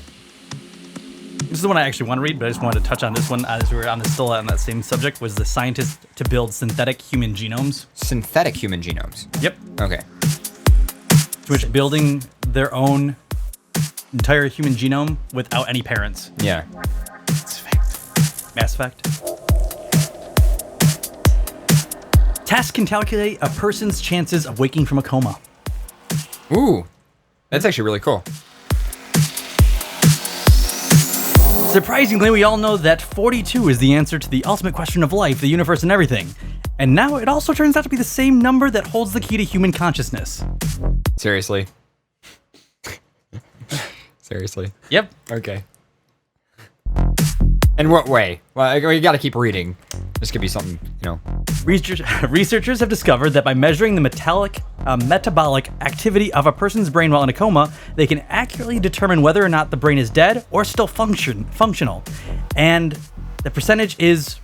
[SPEAKER 3] This is the one I actually want to read, but I just wanted to touch on this one as we were still on that same subject. Was the scientist to build synthetic human genomes?
[SPEAKER 2] Synthetic human genomes.
[SPEAKER 3] Yep.
[SPEAKER 2] Okay.
[SPEAKER 3] Which building their own entire human genome without any parents.
[SPEAKER 2] Yeah.
[SPEAKER 3] It's fact. Mass fact. Test can calculate a person's chances of waking from a coma.
[SPEAKER 2] Ooh, that's actually really cool.
[SPEAKER 3] Surprisingly, we all know that 42 is the answer to the ultimate question of life, the universe, and everything. And now it also turns out to be the same number that holds the key to human consciousness.
[SPEAKER 2] Seriously? Seriously?
[SPEAKER 3] Yep.
[SPEAKER 2] Okay. In what way? Well, you gotta keep reading. This could be something, you know.
[SPEAKER 3] Researchers have discovered that by measuring the metabolic activity of a person's brain while in a coma, they can accurately determine whether or not the brain is dead or still functional. And the percentage is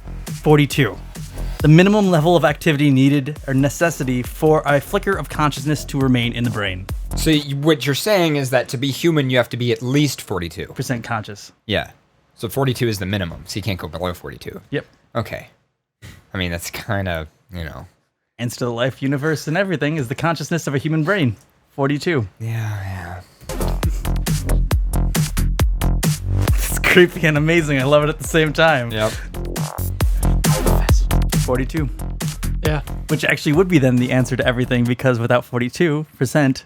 [SPEAKER 3] 42. The minimum level of activity needed or necessity for a flicker of consciousness to remain in the brain.
[SPEAKER 2] So what you're saying is that to be human, you have to be at least 42%
[SPEAKER 3] conscious.
[SPEAKER 2] Yeah. So 42 is the minimum, so you can't go below 42.
[SPEAKER 3] Yep.
[SPEAKER 2] Okay. I mean, that's kind of, you know.
[SPEAKER 3] Answer to the life, universe, and everything is the consciousness of a human brain. 42.
[SPEAKER 2] Yeah.
[SPEAKER 3] It's creepy and amazing. I love it at the same time.
[SPEAKER 2] Yep.
[SPEAKER 3] 42.
[SPEAKER 1] Yeah.
[SPEAKER 3] Which actually would be then the answer to everything, because without 42%,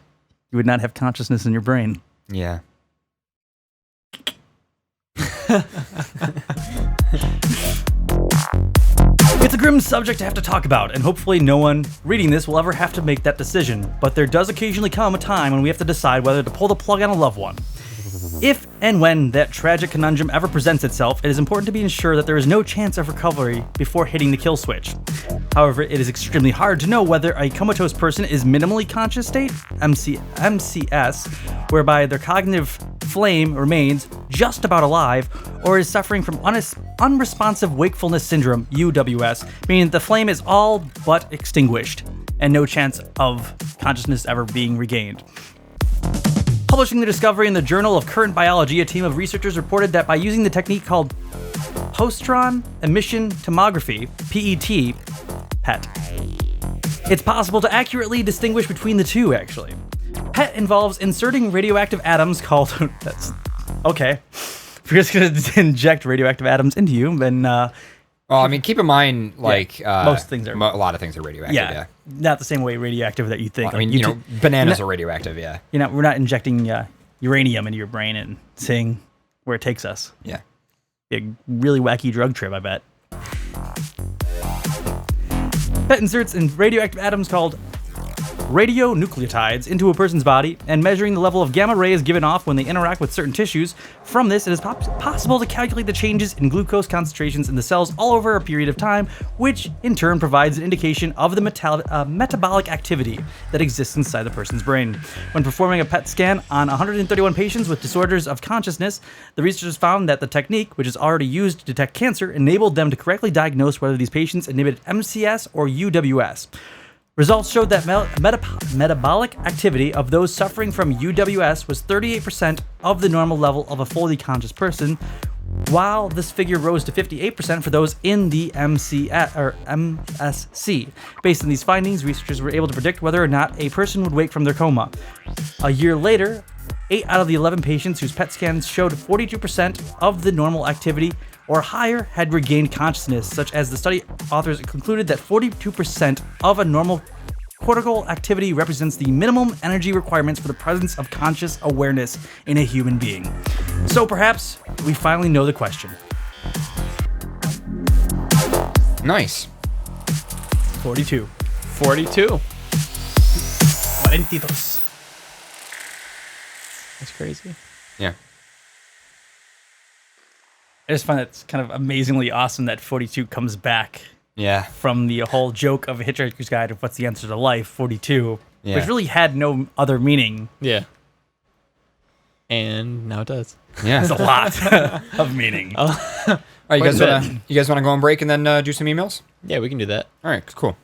[SPEAKER 3] you would not have consciousness in your brain.
[SPEAKER 2] Yeah.
[SPEAKER 3] It's a grim subject to have to talk about, and hopefully no one reading this will ever have to make that decision, but there does occasionally come a time when we have to decide whether to pull the plug on a loved one. If and when that tragic conundrum ever presents itself, it is important to be ensured that there is no chance of recovery before hitting the kill switch. However, it is extremely hard to know whether a comatose person is minimally conscious state, MCS, whereby their cognitive flame remains just about alive, or is suffering from unresponsive wakefulness syndrome, UWS, meaning the flame is all but extinguished, and no chance of consciousness ever being regained. Publishing the discovery in the Journal of Current Biology, a team of researchers reported that by using the technique called positron emission tomography, PET, it's possible to accurately distinguish between the two, actually. PET involves inserting radioactive atoms called... That's okay. If you're just going to inject radioactive atoms into you, then...
[SPEAKER 2] well, I mean, keep in mind, like...
[SPEAKER 3] most things are...
[SPEAKER 2] A lot of things are radioactive, yeah.
[SPEAKER 3] Not the same way radioactive that you think.
[SPEAKER 2] Well, I mean, you know, bananas are radioactive, yeah.
[SPEAKER 3] We're not injecting uranium into your brain and seeing where it takes us.
[SPEAKER 2] Yeah.
[SPEAKER 3] A really wacky drug trip, I bet. PET inserts in radioactive atoms called radionucleotides into a person's body, and measuring the level of gamma rays given off when they interact with certain tissues. From this, it is possible to calculate the changes in glucose concentrations in the cells all over a period of time, which in turn provides an indication of the metabolic activity that exists inside the person's brain. When performing a PET scan on 131 patients with disorders of consciousness, the researchers found that the technique, which is already used to detect cancer, enabled them to correctly diagnose whether these patients exhibited MCS or UWS. Results showed that metabolic activity of those suffering from UWS was 38% of the normal level of a fully conscious person, while this figure rose to 58% for those in the MSC. Based on these findings, researchers were able to predict whether or not a person would wake from their coma. A year later, 8 out of the 11 patients whose PET scans showed 42% of the normal activity, or higher had regained consciousness, such as the study authors concluded that 42% of a normal cortical activity represents the minimum energy requirements for the presence of conscious awareness in a human being. So perhaps we finally know the question.
[SPEAKER 2] Nice.
[SPEAKER 3] 42.
[SPEAKER 1] 42.
[SPEAKER 3] 42.
[SPEAKER 1] That's crazy.
[SPEAKER 2] Yeah.
[SPEAKER 3] I just find it's kind of amazingly awesome that 42 comes back.
[SPEAKER 2] Yeah.
[SPEAKER 3] From the whole joke of A Hitchhiker's Guide of what's the answer to life, 42,
[SPEAKER 1] Yeah.
[SPEAKER 3] which really had no other meaning.
[SPEAKER 1] Yeah. And now it does.
[SPEAKER 2] Yeah.
[SPEAKER 3] There's a lot of meaning.
[SPEAKER 2] All right, you guys want to go on break and then do some emails?
[SPEAKER 1] Yeah, we can do that.
[SPEAKER 2] All right, cool.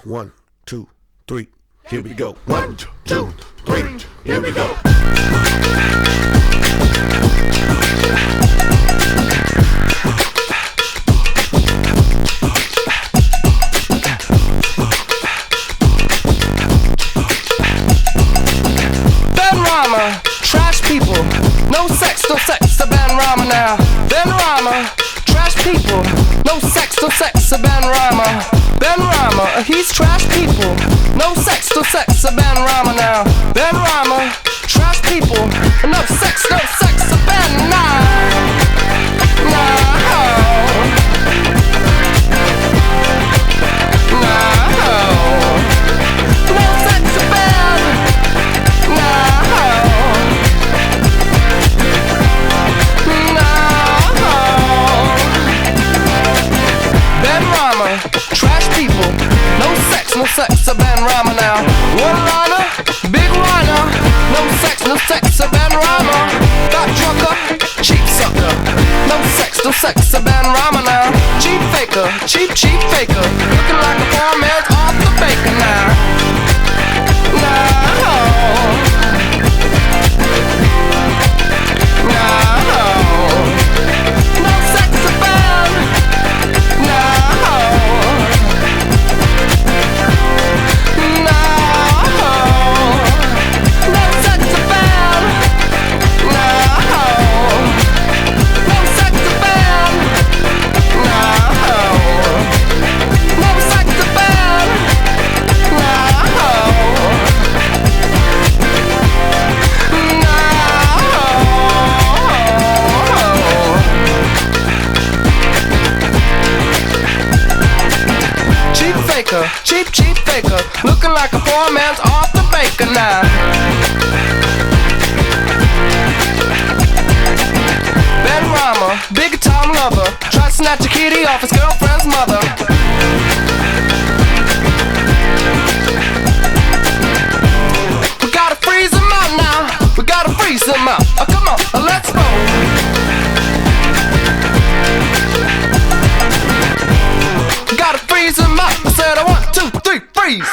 [SPEAKER 10] One, two, three, here we go. 1, 2, 3, here we go.
[SPEAKER 5] people. No sex, Ben Rama. Ben Rama, he's trash people. No sex, Ben Rama now. Ben Rama, trash people. No sex, Ben nah. No. Trash people, no sex, Ben Rama now. One liner, big whiner, no sex, Ben Rama. Got drunker, cheap sucker, no sex, Ben Rama now. Cheap faker, cheap faker, looking like a poor man's off the baker now. No sex, Ben. Cheap faker, looking like a poor man's off the baker now. Ben Rama, big time lover, try to snatch a kitty off his girlfriend's mother. We gotta freeze him out now, we gotta freeze him out. Oh, come on, let's go. Gotta freeze him up. I said, 1, 2, 3, freeze.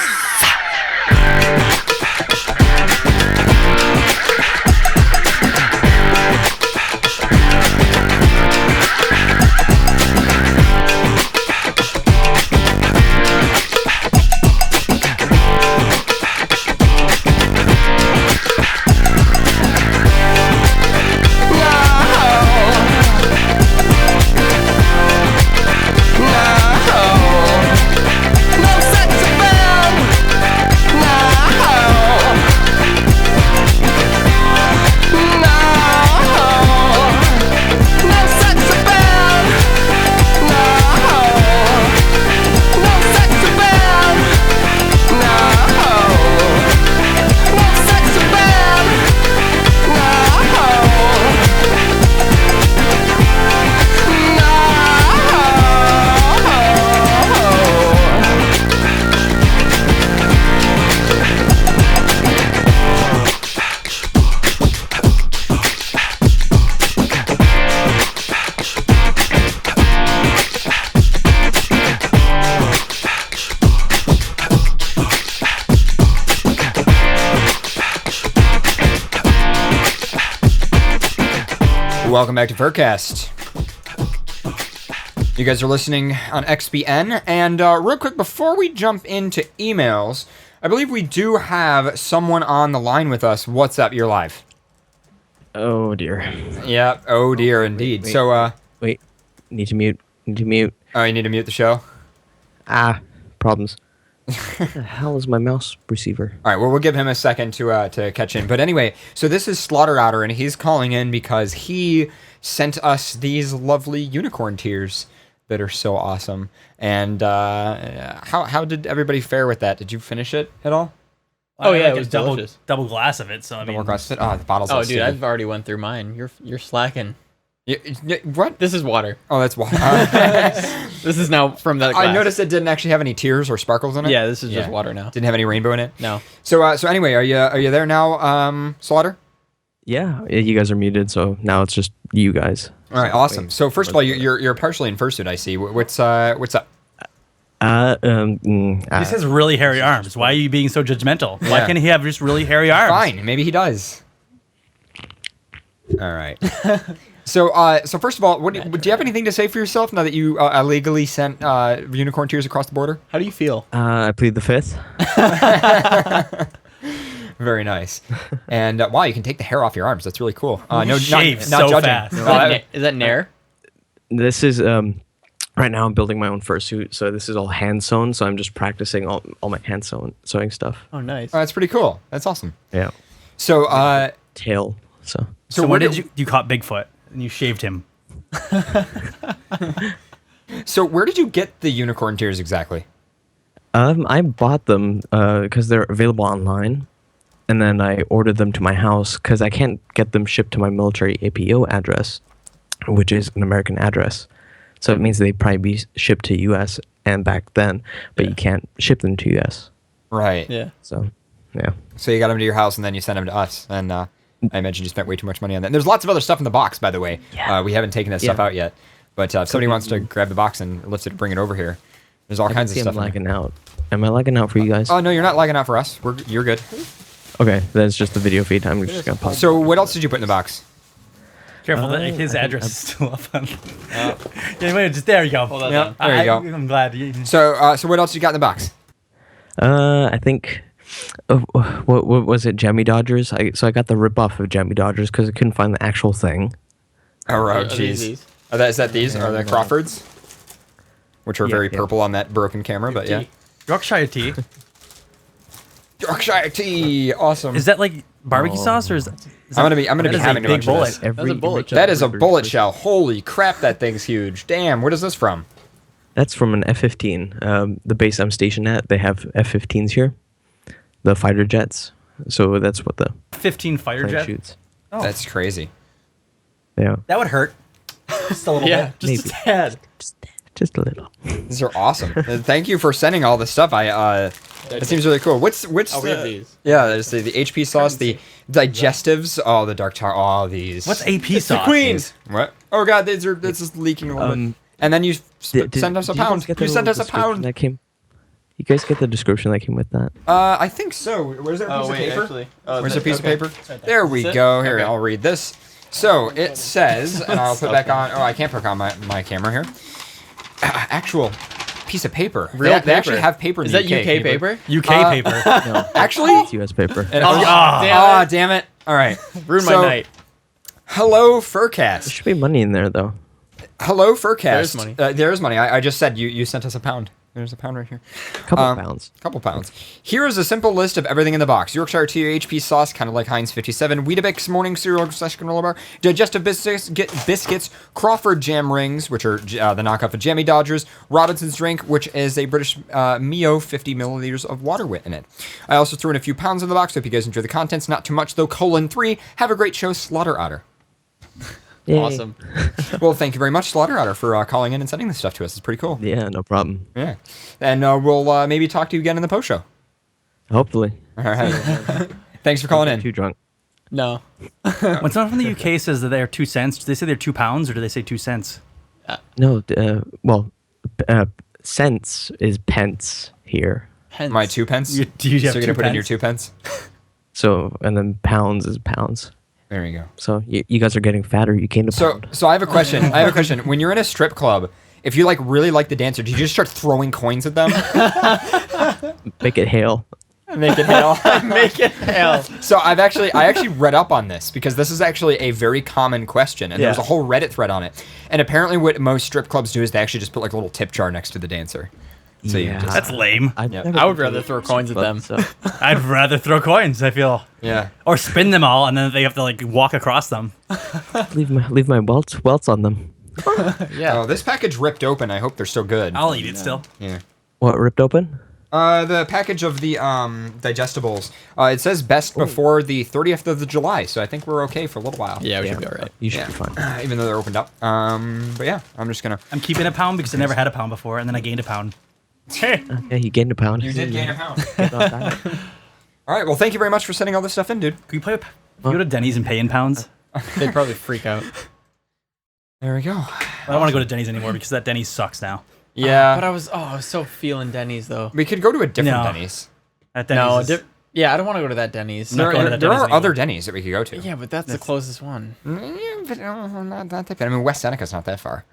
[SPEAKER 2] Welcome back to FurCast. You guys are listening on XBN, and real quick, before we jump into emails, I believe we do have someone on the line with us. What's up? You're live.
[SPEAKER 22] Oh dear.
[SPEAKER 2] Yeah, oh dear indeed.
[SPEAKER 22] Wait, wait, need to mute.
[SPEAKER 2] Oh, you need to mute the show?
[SPEAKER 22] Problems. What the hell is my mouse receiver?
[SPEAKER 2] All right, well, we'll give him a second to catch in. But anyway, so this is Slaughter Outer, and he's calling in because he sent us these lovely unicorn tears that are so awesome. And how did everybody fare with that? Did you finish it at all?
[SPEAKER 3] Oh yeah,
[SPEAKER 1] it was
[SPEAKER 3] double glass of it. So I mean,
[SPEAKER 2] double glass of it. Oh, the bottle's
[SPEAKER 1] Oh, dude, I've already went through mine. You're slacking.
[SPEAKER 2] What?
[SPEAKER 1] This is water.
[SPEAKER 2] Oh, that's water.
[SPEAKER 1] This is now from that glass.
[SPEAKER 2] I noticed it didn't actually have any tears or sparkles in it.
[SPEAKER 1] Yeah, this is just water now.
[SPEAKER 2] Didn't have any rainbow in it.
[SPEAKER 1] No.
[SPEAKER 2] So anyway, are you there now, Slaughter?
[SPEAKER 22] Yeah, you guys are muted, so now it's just you guys.
[SPEAKER 2] All right, awesome. So first of all, you're partially in fursuit. I see. What's up?
[SPEAKER 3] He has really hairy arms. Why are you being so judgmental? Why can't he have just really hairy arms?
[SPEAKER 2] Fine, maybe he does. All right. So first of all, do you have anything to say for yourself now that you illegally sent unicorn tears across the border?
[SPEAKER 1] How do you feel?
[SPEAKER 22] I plead the fifth.
[SPEAKER 2] Very nice. And wow, you can take the hair off your arms. That's really cool.
[SPEAKER 3] Shave so fast.
[SPEAKER 1] Is that Nair?
[SPEAKER 22] this is right now I'm building my own fursuit, so this is all hand sewn. So I'm just practicing all my hand sewing stuff.
[SPEAKER 1] Oh, nice.
[SPEAKER 2] Oh, that's pretty cool. That's awesome.
[SPEAKER 22] Yeah.
[SPEAKER 2] So
[SPEAKER 22] tail.
[SPEAKER 3] So where did you caught Bigfoot and you shaved him?
[SPEAKER 2] So where did you get the unicorn tears exactly?
[SPEAKER 22] I bought them because they're available online, and then I ordered them to my house because I can't get them shipped to my military APO address, which is an American address. So it means they'd probably be shipped to US and back then, but you can't ship them to US.
[SPEAKER 2] Right.
[SPEAKER 1] Yeah.
[SPEAKER 22] So, yeah.
[SPEAKER 2] So you got them to your house and then you sent them to us, and I imagine you spent way too much money on that. And there's lots of other stuff in the box, by the way. Yeah. We haven't taken that stuff out yet, but if somebody wants to grab the box and lift it, bring it over here. There's all kinds of stuff.
[SPEAKER 22] I'm lagging out. Am I lagging out for you guys?
[SPEAKER 2] Oh no, you're not lagging out for us. You're good.
[SPEAKER 22] Okay, that's just the video feed. I'm just gonna pause.
[SPEAKER 2] So what else did you put in the box?
[SPEAKER 3] Careful, his address is still up on. Yeah, wait, just there you go.
[SPEAKER 2] Hold that down. There you go.
[SPEAKER 3] I'm glad.
[SPEAKER 2] So what else you got in the box?
[SPEAKER 22] I think. What was it? Jammy Dodgers. So I got the ripoff of Jammy Dodgers because I couldn't find the actual thing.
[SPEAKER 2] Oh, jeez. Is that these? Are they Crawfords? Which are very purple on that broken camera, but yeah.
[SPEAKER 3] Yorkshire tea.
[SPEAKER 2] Yorkshire tea, awesome.
[SPEAKER 3] Is that like barbecue sauce or is that?
[SPEAKER 2] I'm gonna be having a bunch of this.
[SPEAKER 1] That's a bullet shell.
[SPEAKER 2] That is a bullet shell. Holy crap, that thing's huge. Damn, where is this from?
[SPEAKER 22] That's from an F-15. The base I'm stationed at, they have F-15s here, the fighter jets. So that's what the
[SPEAKER 3] 15 fighter jet
[SPEAKER 22] shoots.
[SPEAKER 3] Oh.
[SPEAKER 2] That's crazy.
[SPEAKER 22] Yeah.
[SPEAKER 3] That would hurt. Just a little bit.
[SPEAKER 1] Just a tad.
[SPEAKER 22] Just a little.
[SPEAKER 2] These are awesome. Thank you for sending all this stuff. It seems really cool. What's
[SPEAKER 1] we have these.
[SPEAKER 2] Yeah, there's the HP sauce, the digestives, the dark tar, all these.
[SPEAKER 3] What's AP
[SPEAKER 2] It's
[SPEAKER 3] sauce?
[SPEAKER 2] The Queens. What? Oh god, this is leaking a little bit. And then you send us a pound. You sent us a pound.
[SPEAKER 22] That came. You guys get the description that came with that?
[SPEAKER 2] I think so. Where's there a piece of paper?
[SPEAKER 1] Actually.
[SPEAKER 2] Where's the piece of paper? There we go. Here, I'll read this. So it says, and I'll put back on. Oh, I can't put on my camera here. Actual piece of paper.
[SPEAKER 1] Real
[SPEAKER 2] They actually have paper.
[SPEAKER 1] Is that UK paper?
[SPEAKER 3] UK paper.
[SPEAKER 2] No. Actually,
[SPEAKER 22] It's US paper.
[SPEAKER 2] damn it! All right,
[SPEAKER 1] Ruined my night.
[SPEAKER 2] Hello,
[SPEAKER 22] There
[SPEAKER 2] FurCast.
[SPEAKER 22] should be money in there though.
[SPEAKER 2] Hello, FurCast.
[SPEAKER 1] There's money.
[SPEAKER 2] There is money. I just said you sent us a pound. There's a pound right here.
[SPEAKER 22] Couple pounds.
[SPEAKER 2] Couple pounds. Here is a simple list of everything in the box. Yorkshire tea, HP sauce, kind of like Heinz 57, Weetabix morning cereal / granola bar, digestive biscuits, Crawford jam rings, which are the knockoff of Jammy Dodgers, Robinson's drink, which is a British Mio 50 milliliters of water wit in it. I also threw in a few pounds in the box. Hope you guys enjoy the contents. Not too much though. :3. Have a great show, Slaughter Otter.
[SPEAKER 22] Yay.
[SPEAKER 1] Awesome.
[SPEAKER 2] Well, thank you very much, Slaughter Otter, for calling in and sending this stuff to us. It's pretty cool.
[SPEAKER 22] Yeah, no problem.
[SPEAKER 2] Yeah. And we'll maybe talk to you again in the post show.
[SPEAKER 22] Hopefully.
[SPEAKER 2] All right. Thanks for calling in.
[SPEAKER 22] Too drunk.
[SPEAKER 1] No.
[SPEAKER 3] When someone from the UK says that they're 2 cents, do they say they're 2 pounds or do they say 2 cents?
[SPEAKER 22] No. Cents is pence here.
[SPEAKER 1] Pence.
[SPEAKER 2] My 2 pence.
[SPEAKER 3] Do you have
[SPEAKER 2] so you're gonna
[SPEAKER 3] 2
[SPEAKER 2] put in your
[SPEAKER 3] pence?
[SPEAKER 2] 2 pence.
[SPEAKER 22] So and then pounds is pounds.
[SPEAKER 2] There you go.
[SPEAKER 22] So you guys are getting fatter. You gained a pound.
[SPEAKER 2] So I have a question. When you're in a strip club, if you really like the dancer, do you just start throwing coins at them?
[SPEAKER 22] Make it hail.
[SPEAKER 2] Make it hail.
[SPEAKER 1] Make it hail.
[SPEAKER 2] So I actually read up on this because this is actually a very common question, and there's a whole Reddit thread on it. And apparently, what most strip clubs do is they actually just put like a little tip jar next to the dancer. So
[SPEAKER 3] That's lame.
[SPEAKER 1] I would rather throw coins at them.
[SPEAKER 22] So.
[SPEAKER 3] I'd rather throw coins, I feel.
[SPEAKER 2] Yeah.
[SPEAKER 3] Or spin them all and then they have to walk across them.
[SPEAKER 22] leave my welts on them.
[SPEAKER 2] Yeah. Oh, this package ripped open. I hope they're still good.
[SPEAKER 3] I'll eat it still.
[SPEAKER 2] Yeah.
[SPEAKER 22] What ripped open?
[SPEAKER 2] The package of the digestibles. It says best before the 30th of July, so I think we're okay for a little while.
[SPEAKER 1] Yeah, we should be all right.
[SPEAKER 22] You should be fine.
[SPEAKER 2] Even though they're opened up. But yeah, I'm
[SPEAKER 3] keeping a pound because I never had a pound before, and then I gained a pound.
[SPEAKER 22] Yeah, you gained a pound.
[SPEAKER 2] You did gain a pound. All right, well, thank you very much for sending all this stuff in, dude.
[SPEAKER 3] Can you go to Denny's and pay in pounds?
[SPEAKER 1] They'd probably freak out.
[SPEAKER 2] There we go.
[SPEAKER 3] I don't want to go to Denny's anymore because that Denny's sucks now.
[SPEAKER 2] Yeah.
[SPEAKER 1] But I was so feeling Denny's though.
[SPEAKER 2] We could go to a different Denny's.
[SPEAKER 3] At Denny's
[SPEAKER 1] yeah, I don't want to go to that Denny's.
[SPEAKER 2] There are other Denny's that we could go to.
[SPEAKER 1] Yeah, but that's the closest one.
[SPEAKER 2] Yeah, but not that bad. I mean, West Seneca's not that far.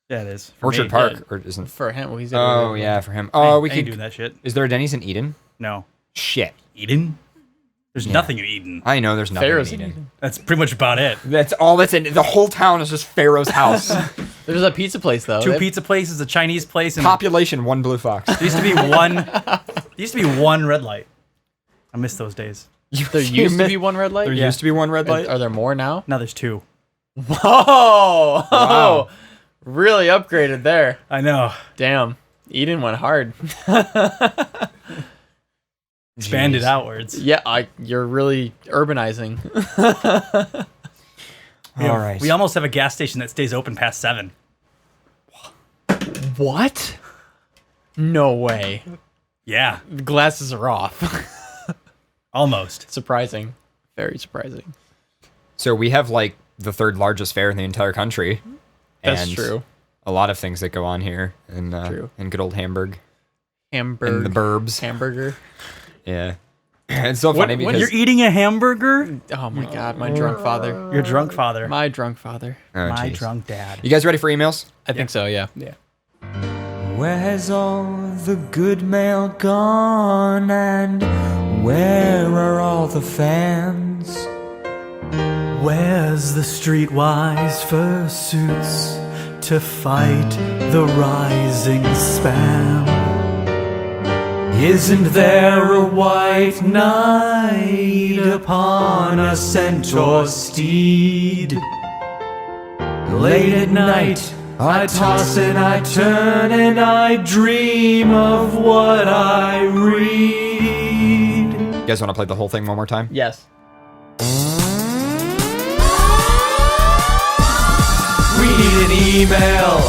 [SPEAKER 3] Yeah, it is.
[SPEAKER 2] Orchard Park or isn't
[SPEAKER 1] for him. Well, he's
[SPEAKER 2] yeah, for him. Oh, we
[SPEAKER 3] ain't
[SPEAKER 2] could
[SPEAKER 3] doing that shit.
[SPEAKER 2] Is there a Denny's in Eden?
[SPEAKER 3] No.
[SPEAKER 2] Shit.
[SPEAKER 3] Eden? There's nothing in Eden.
[SPEAKER 2] I know there's nothing
[SPEAKER 1] Pharaoh's
[SPEAKER 2] in
[SPEAKER 1] in
[SPEAKER 2] Eden.
[SPEAKER 3] That's pretty much about it.
[SPEAKER 2] That's all that's in. The whole town is just Pharaoh's house.
[SPEAKER 1] There's a pizza place though.
[SPEAKER 3] Two pizza places, a Chinese place, and
[SPEAKER 2] Population 1 blue fox.
[SPEAKER 3] there used to be one. There used to be one red light. I miss those days.
[SPEAKER 1] There used to be one red light.
[SPEAKER 2] There used to be one red light.
[SPEAKER 1] Are there more now?
[SPEAKER 3] Now there's two.
[SPEAKER 1] Whoa!
[SPEAKER 2] Wow.
[SPEAKER 1] Really upgraded there.
[SPEAKER 3] I know.
[SPEAKER 1] Damn. Eden went hard.
[SPEAKER 3] Expanded outwards.
[SPEAKER 1] Yeah, you're really urbanizing.
[SPEAKER 2] All right.
[SPEAKER 3] We almost have a gas station that stays open past 7.
[SPEAKER 1] What? No way.
[SPEAKER 3] Yeah.
[SPEAKER 1] The glasses are off.
[SPEAKER 3] Almost.
[SPEAKER 1] Surprising. Very surprising.
[SPEAKER 2] So we have like the 3rd largest fair in the entire country.
[SPEAKER 1] That's
[SPEAKER 2] and
[SPEAKER 1] true.
[SPEAKER 2] A lot of things that go on here in good old Hamburg.
[SPEAKER 1] Hamburg.
[SPEAKER 2] In the burbs.
[SPEAKER 1] Hamburger.
[SPEAKER 2] Yeah. It's so funny because...
[SPEAKER 3] When you're eating a hamburger?
[SPEAKER 1] Oh my god, my drunk father.
[SPEAKER 3] Your drunk father.
[SPEAKER 1] My drunk father.
[SPEAKER 2] Oh,
[SPEAKER 3] My
[SPEAKER 2] geez.
[SPEAKER 3] drunk dad.
[SPEAKER 2] You guys ready for emails?
[SPEAKER 1] I think so, yeah.
[SPEAKER 3] Yeah.
[SPEAKER 6] Where has all the good mail gone, and where are all the fans?
[SPEAKER 8] Where's the streetwise fursuits to fight the rising spam? Isn't there a white knight upon a centaur steed? Late at night I toss and I turn and I dream of what I read.
[SPEAKER 2] You guys want to play the whole thing one more time?
[SPEAKER 1] Yes.
[SPEAKER 8] We need an email.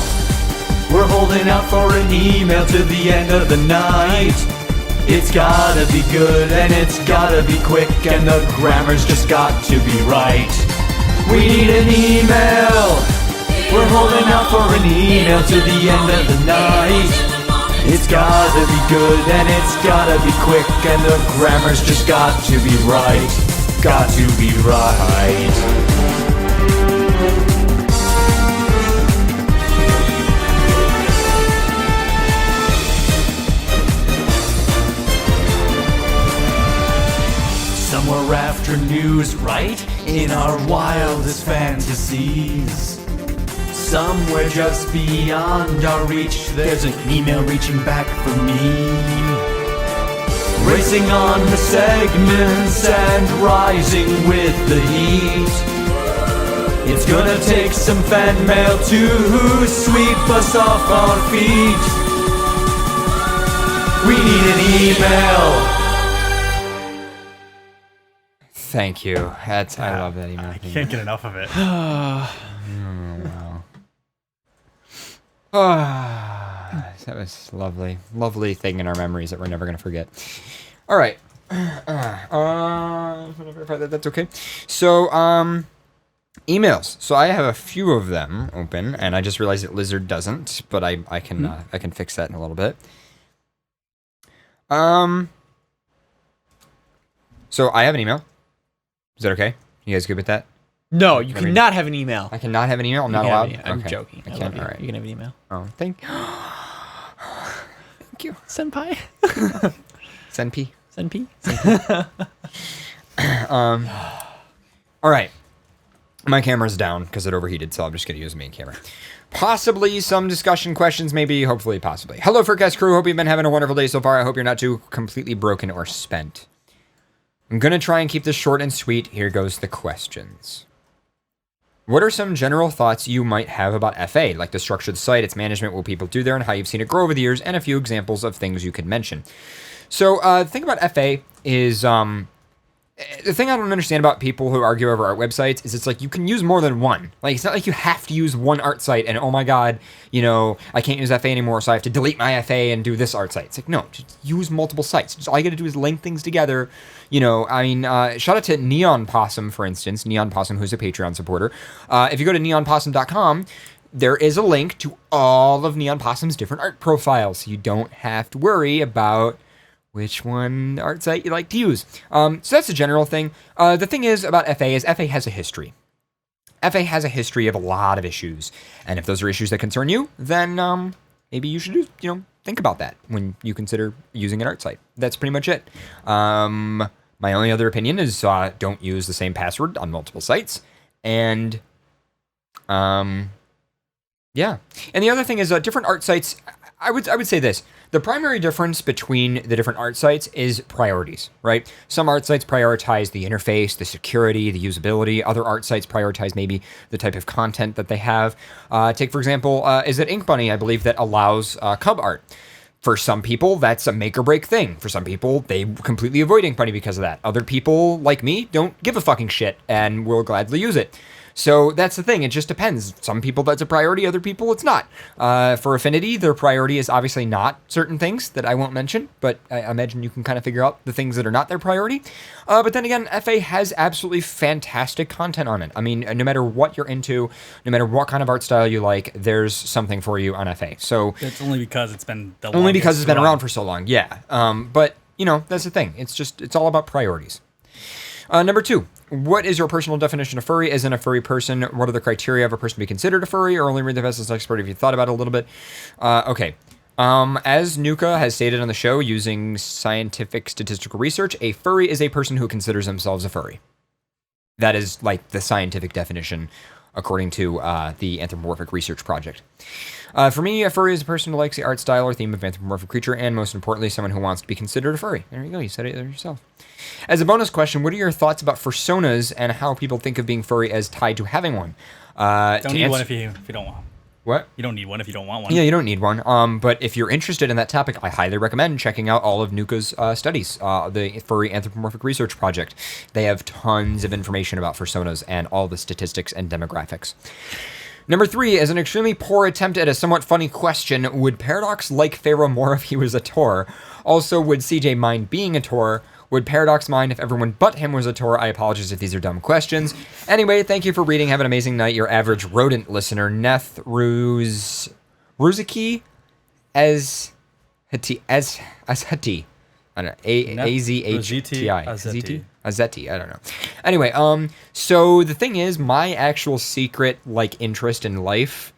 [SPEAKER 8] We're holding out for an email to the end of the night. It's gotta be good and it's gotta be quick and the grammar's just got to be right. We need an email. We're holding out for an email to the end of the night. It's gotta be good and it's gotta be quick and the grammar's just got to be right. Got to be right. Some were after news, right? In our wildest fantasies. Some were just beyond our reach. There's an email reaching back for me. Racing on the segments and rising with the heat. It's gonna take some fan mail to sweep us off our feet. We need an email.
[SPEAKER 2] Thank you. I love that email.
[SPEAKER 3] I can't get enough of it.
[SPEAKER 2] That was lovely. Lovely thing in our memories that we're never going to forget. All right. That's okay. So, emails. So I have a few of them open, and I just realized that Lizard doesn't, but I can fix that in a little bit. So I have an email. Is that okay? You guys good with that?
[SPEAKER 1] No, you cannot have an email.
[SPEAKER 2] I cannot have an email? I'm not allowed?
[SPEAKER 1] I'm
[SPEAKER 2] Okay.
[SPEAKER 1] joking.
[SPEAKER 2] I
[SPEAKER 1] I
[SPEAKER 2] can't.
[SPEAKER 1] love you.
[SPEAKER 2] All right.
[SPEAKER 1] You can have an email.
[SPEAKER 2] Oh, thank you.
[SPEAKER 1] Senpai.
[SPEAKER 2] Senpai.
[SPEAKER 1] Senpai.
[SPEAKER 2] All right. My camera's down because it overheated, so I'm just going to use the main camera. Possibly some discussion questions, maybe, hopefully, possibly. Hello, FurCast crew. Hope you've been having a wonderful day so far. I hope you're not too completely broken or spent. I'm going to try and keep this short and sweet. Here goes the questions. What are some general thoughts you might have about FA, like the structure of the site, its management, what people do there, and how you've seen it grow over the years, and a few examples of things you could mention? So, the thing about FA is, the thing I don't understand about people who argue over art websites is it's like you can use more than one. Like, it's not like you have to use one art site and, oh my god, you know, I can't use FA anymore, so I have to delete my FA and do this art site. It's like, no, just use multiple sites. Just all you gotta do is link things together. You know, I mean, shout out to Neon Possum, for instance. Neon Possum, who's a Patreon supporter. If you go to neonpossum.com, there is a link to all of Neon Possum's different art profiles. You don't have to worry about which one art site you like to use. So that's the general thing. The thing is about FA is FA has a history. FA has a history of a lot of issues. And if those are issues that concern you, then maybe you should, think about that when you consider using an art site. That's pretty much it. My only other opinion is don't use the same password on multiple sites. And yeah. And the other thing is different art sites. I would say this. The primary difference between the different art sites is priorities, right? Some art sites prioritize the interface, the security, the usability. Other art sites prioritize maybe the type of content that they have. Take, for example, is it Ink Bunny, I believe, that allows cub art. For some people, that's a make or break thing. For some people, they completely avoid Ink Bunny because of that. Other people, like me, don't give a fucking shit and will gladly use it. So that's the thing. It just depends. Some people that's a priority. Other people it's not. For Affinity, their priority is obviously not certain things that I won't mention, but I imagine you can kind of figure out the things that are not their priority. But then again, FA has absolutely fantastic content on it. I mean, no matter what you're into, no matter what kind of art style you like, there's something for you on FA. So
[SPEAKER 3] it's only because it's been
[SPEAKER 2] around for so long. Yeah. But you know, that's the thing. It's all about priorities. Number 2, what is your personal definition of furry? As in a furry person, what are the criteria of a person to be considered a furry? Or only read the best as expert if you thought about it a little bit. Okay. As Nuka has stated on the show, using scientific statistical research, a furry is a person who considers themselves a furry. That is like the scientific definition, according to the Anthropomorphic Research Project. For me, a furry is a person who likes the art style or theme of anthropomorphic creature, and most importantly, someone who wants to be considered a furry. There you go, you said it there yourself. As a bonus question, what are your thoughts about fursonas and how people think of being furry as tied to having one?
[SPEAKER 3] Don't need one if you don't want.
[SPEAKER 2] What?
[SPEAKER 3] You don't need one if you don't want one.
[SPEAKER 2] Yeah, you don't need one. But if you're interested in that topic, I highly recommend checking out all of Nuka's studies, the Furry Anthropomorphic Research Project. They have tons of information about fursonas and all the statistics and demographics. Number 3, as an extremely poor attempt at a somewhat funny question, would Paradox like Pharaoh more if he was a Tor? Also, would CJ mind being a Tor? Would Paradox mind if everyone but him was a Tor? I apologize if these are dumb questions. Anyway, thank you for reading. Have an amazing night. Your average rodent listener, Neth Ruziki Azhati. I don't know. A-Z-H-T-I. Azeti, I don't know. Anyway, so the thing is, my actual secret, interest in life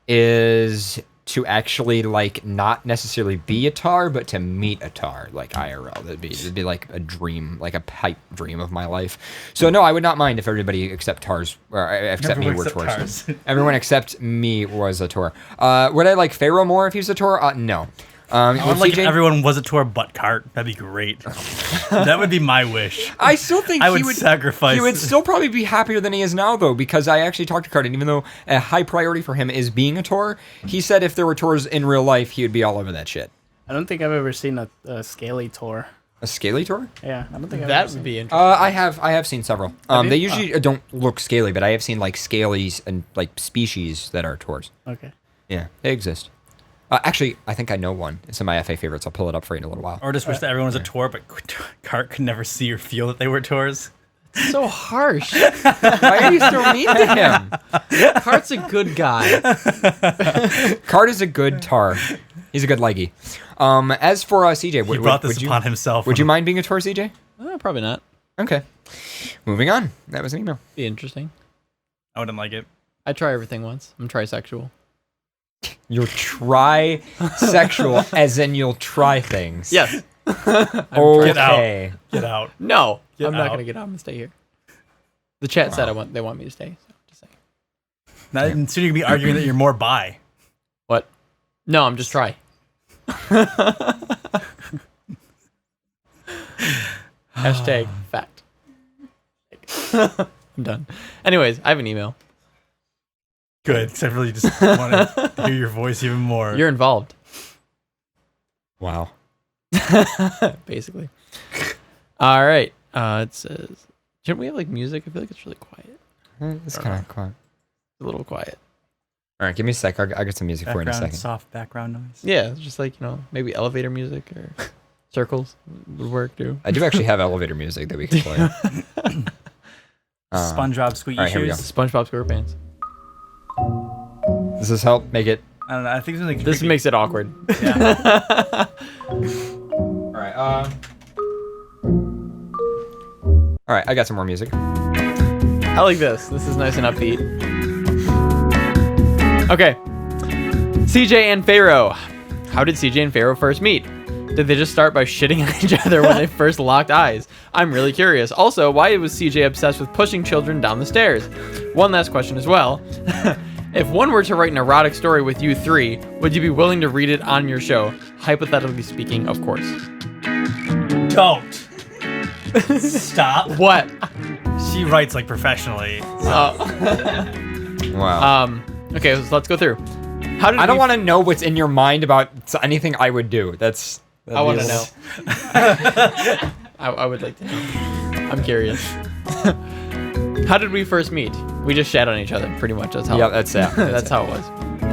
[SPEAKER 2] is to actually, not necessarily be a tar, but to meet a tar, IRL. It'd be like a dream, like a pipe dream of my life. So no, I would not mind if everybody except tars, or except me were Tors. Everyone except me was a Tor. Would I like Pharaoh more if he was a Tor? No.
[SPEAKER 3] I would like if everyone was a Tor but Cart. That'd be great. That would be my wish.
[SPEAKER 2] I still think
[SPEAKER 3] I would sacrifice.
[SPEAKER 2] He would still probably be happier than he is now, though, because I actually talked to Cart, and even though a high priority for him is being a Tor, he said if there were Tors in real life, he would be all over that shit.
[SPEAKER 12] I don't think I've ever seen a scaly Tor.
[SPEAKER 2] A scaly Tor?
[SPEAKER 12] Yeah, I don't think
[SPEAKER 1] that would be interesting.
[SPEAKER 2] I have seen several. They usually don't look scaly, but I have seen scalies and species that are Tors.
[SPEAKER 12] Okay.
[SPEAKER 2] Yeah, they exist. Actually, I think I know one. It's in my FA favorites. I'll pull it up for you in a little while.
[SPEAKER 3] Or just wish that everyone was a Tor, but Cart could never see or feel that they were Tors.
[SPEAKER 1] So harsh.
[SPEAKER 2] Why are you so mean to him?
[SPEAKER 1] Cart's a good guy.
[SPEAKER 2] Cart is a good tar. He's a good leggy. As for CJ,
[SPEAKER 3] he brought this upon himself.
[SPEAKER 2] Would you mind being a Tor, CJ?
[SPEAKER 1] Probably not.
[SPEAKER 2] Okay. Moving on. That was an email.
[SPEAKER 1] Be interesting.
[SPEAKER 3] I wouldn't like it.
[SPEAKER 1] I try everything once. I'm trisexual.
[SPEAKER 2] You're trisexual, as in you'll try things.
[SPEAKER 1] Yes.
[SPEAKER 2] Okay.
[SPEAKER 3] Get out.
[SPEAKER 1] No, I'm not gonna get out. I'm gonna stay here. The chat said they want me to stay. So just saying.
[SPEAKER 3] Now, soon you're gonna be arguing that you're more bi.
[SPEAKER 1] What? No, I'm just try. Hashtag fact. I'm done. Anyways, I have an email.
[SPEAKER 3] Good, because I really just want to hear your voice even more.
[SPEAKER 1] You're involved.
[SPEAKER 2] Wow.
[SPEAKER 1] Basically. All right. It says, shouldn't we have music? I feel like it's really quiet.
[SPEAKER 2] It's kind of quiet.
[SPEAKER 1] A little quiet.
[SPEAKER 2] All right, give me a sec. I'll get some music for you in a second.
[SPEAKER 3] Soft background noise.
[SPEAKER 1] Yeah, it's just maybe elevator music or circles would work too.
[SPEAKER 2] I do actually have elevator music that we can play.
[SPEAKER 3] SpongeBob Squeaky
[SPEAKER 2] Shoes. Here we go.
[SPEAKER 1] SpongeBob SquarePants.
[SPEAKER 2] Does this help make it?
[SPEAKER 3] I don't know. I think it's
[SPEAKER 1] this makes it awkward.
[SPEAKER 3] Yeah.
[SPEAKER 2] All right. All right. I got some more music.
[SPEAKER 1] I like this. This is nice and upbeat. Okay. CJ and Pharaoh. How did CJ and Pharaoh first meet? Did they just start by shitting on each other when they first locked eyes? I'm really curious. Also, why was CJ obsessed with pushing children down the stairs? One last question as well. If one were to write an erotic story with you three, would you be willing to read it on your show? Hypothetically speaking, of course.
[SPEAKER 3] Don't. Stop.
[SPEAKER 1] What?
[SPEAKER 3] She writes like professionally.
[SPEAKER 2] Wow.
[SPEAKER 1] Okay, so let's go through. How did
[SPEAKER 2] I don't want to know what's in your mind about anything I would do.
[SPEAKER 1] I want to know. I would like to know. I'm curious. How did we first meet? We just shat on each other, pretty much. That's how.
[SPEAKER 2] Yeah, that's it.
[SPEAKER 1] That's how it was.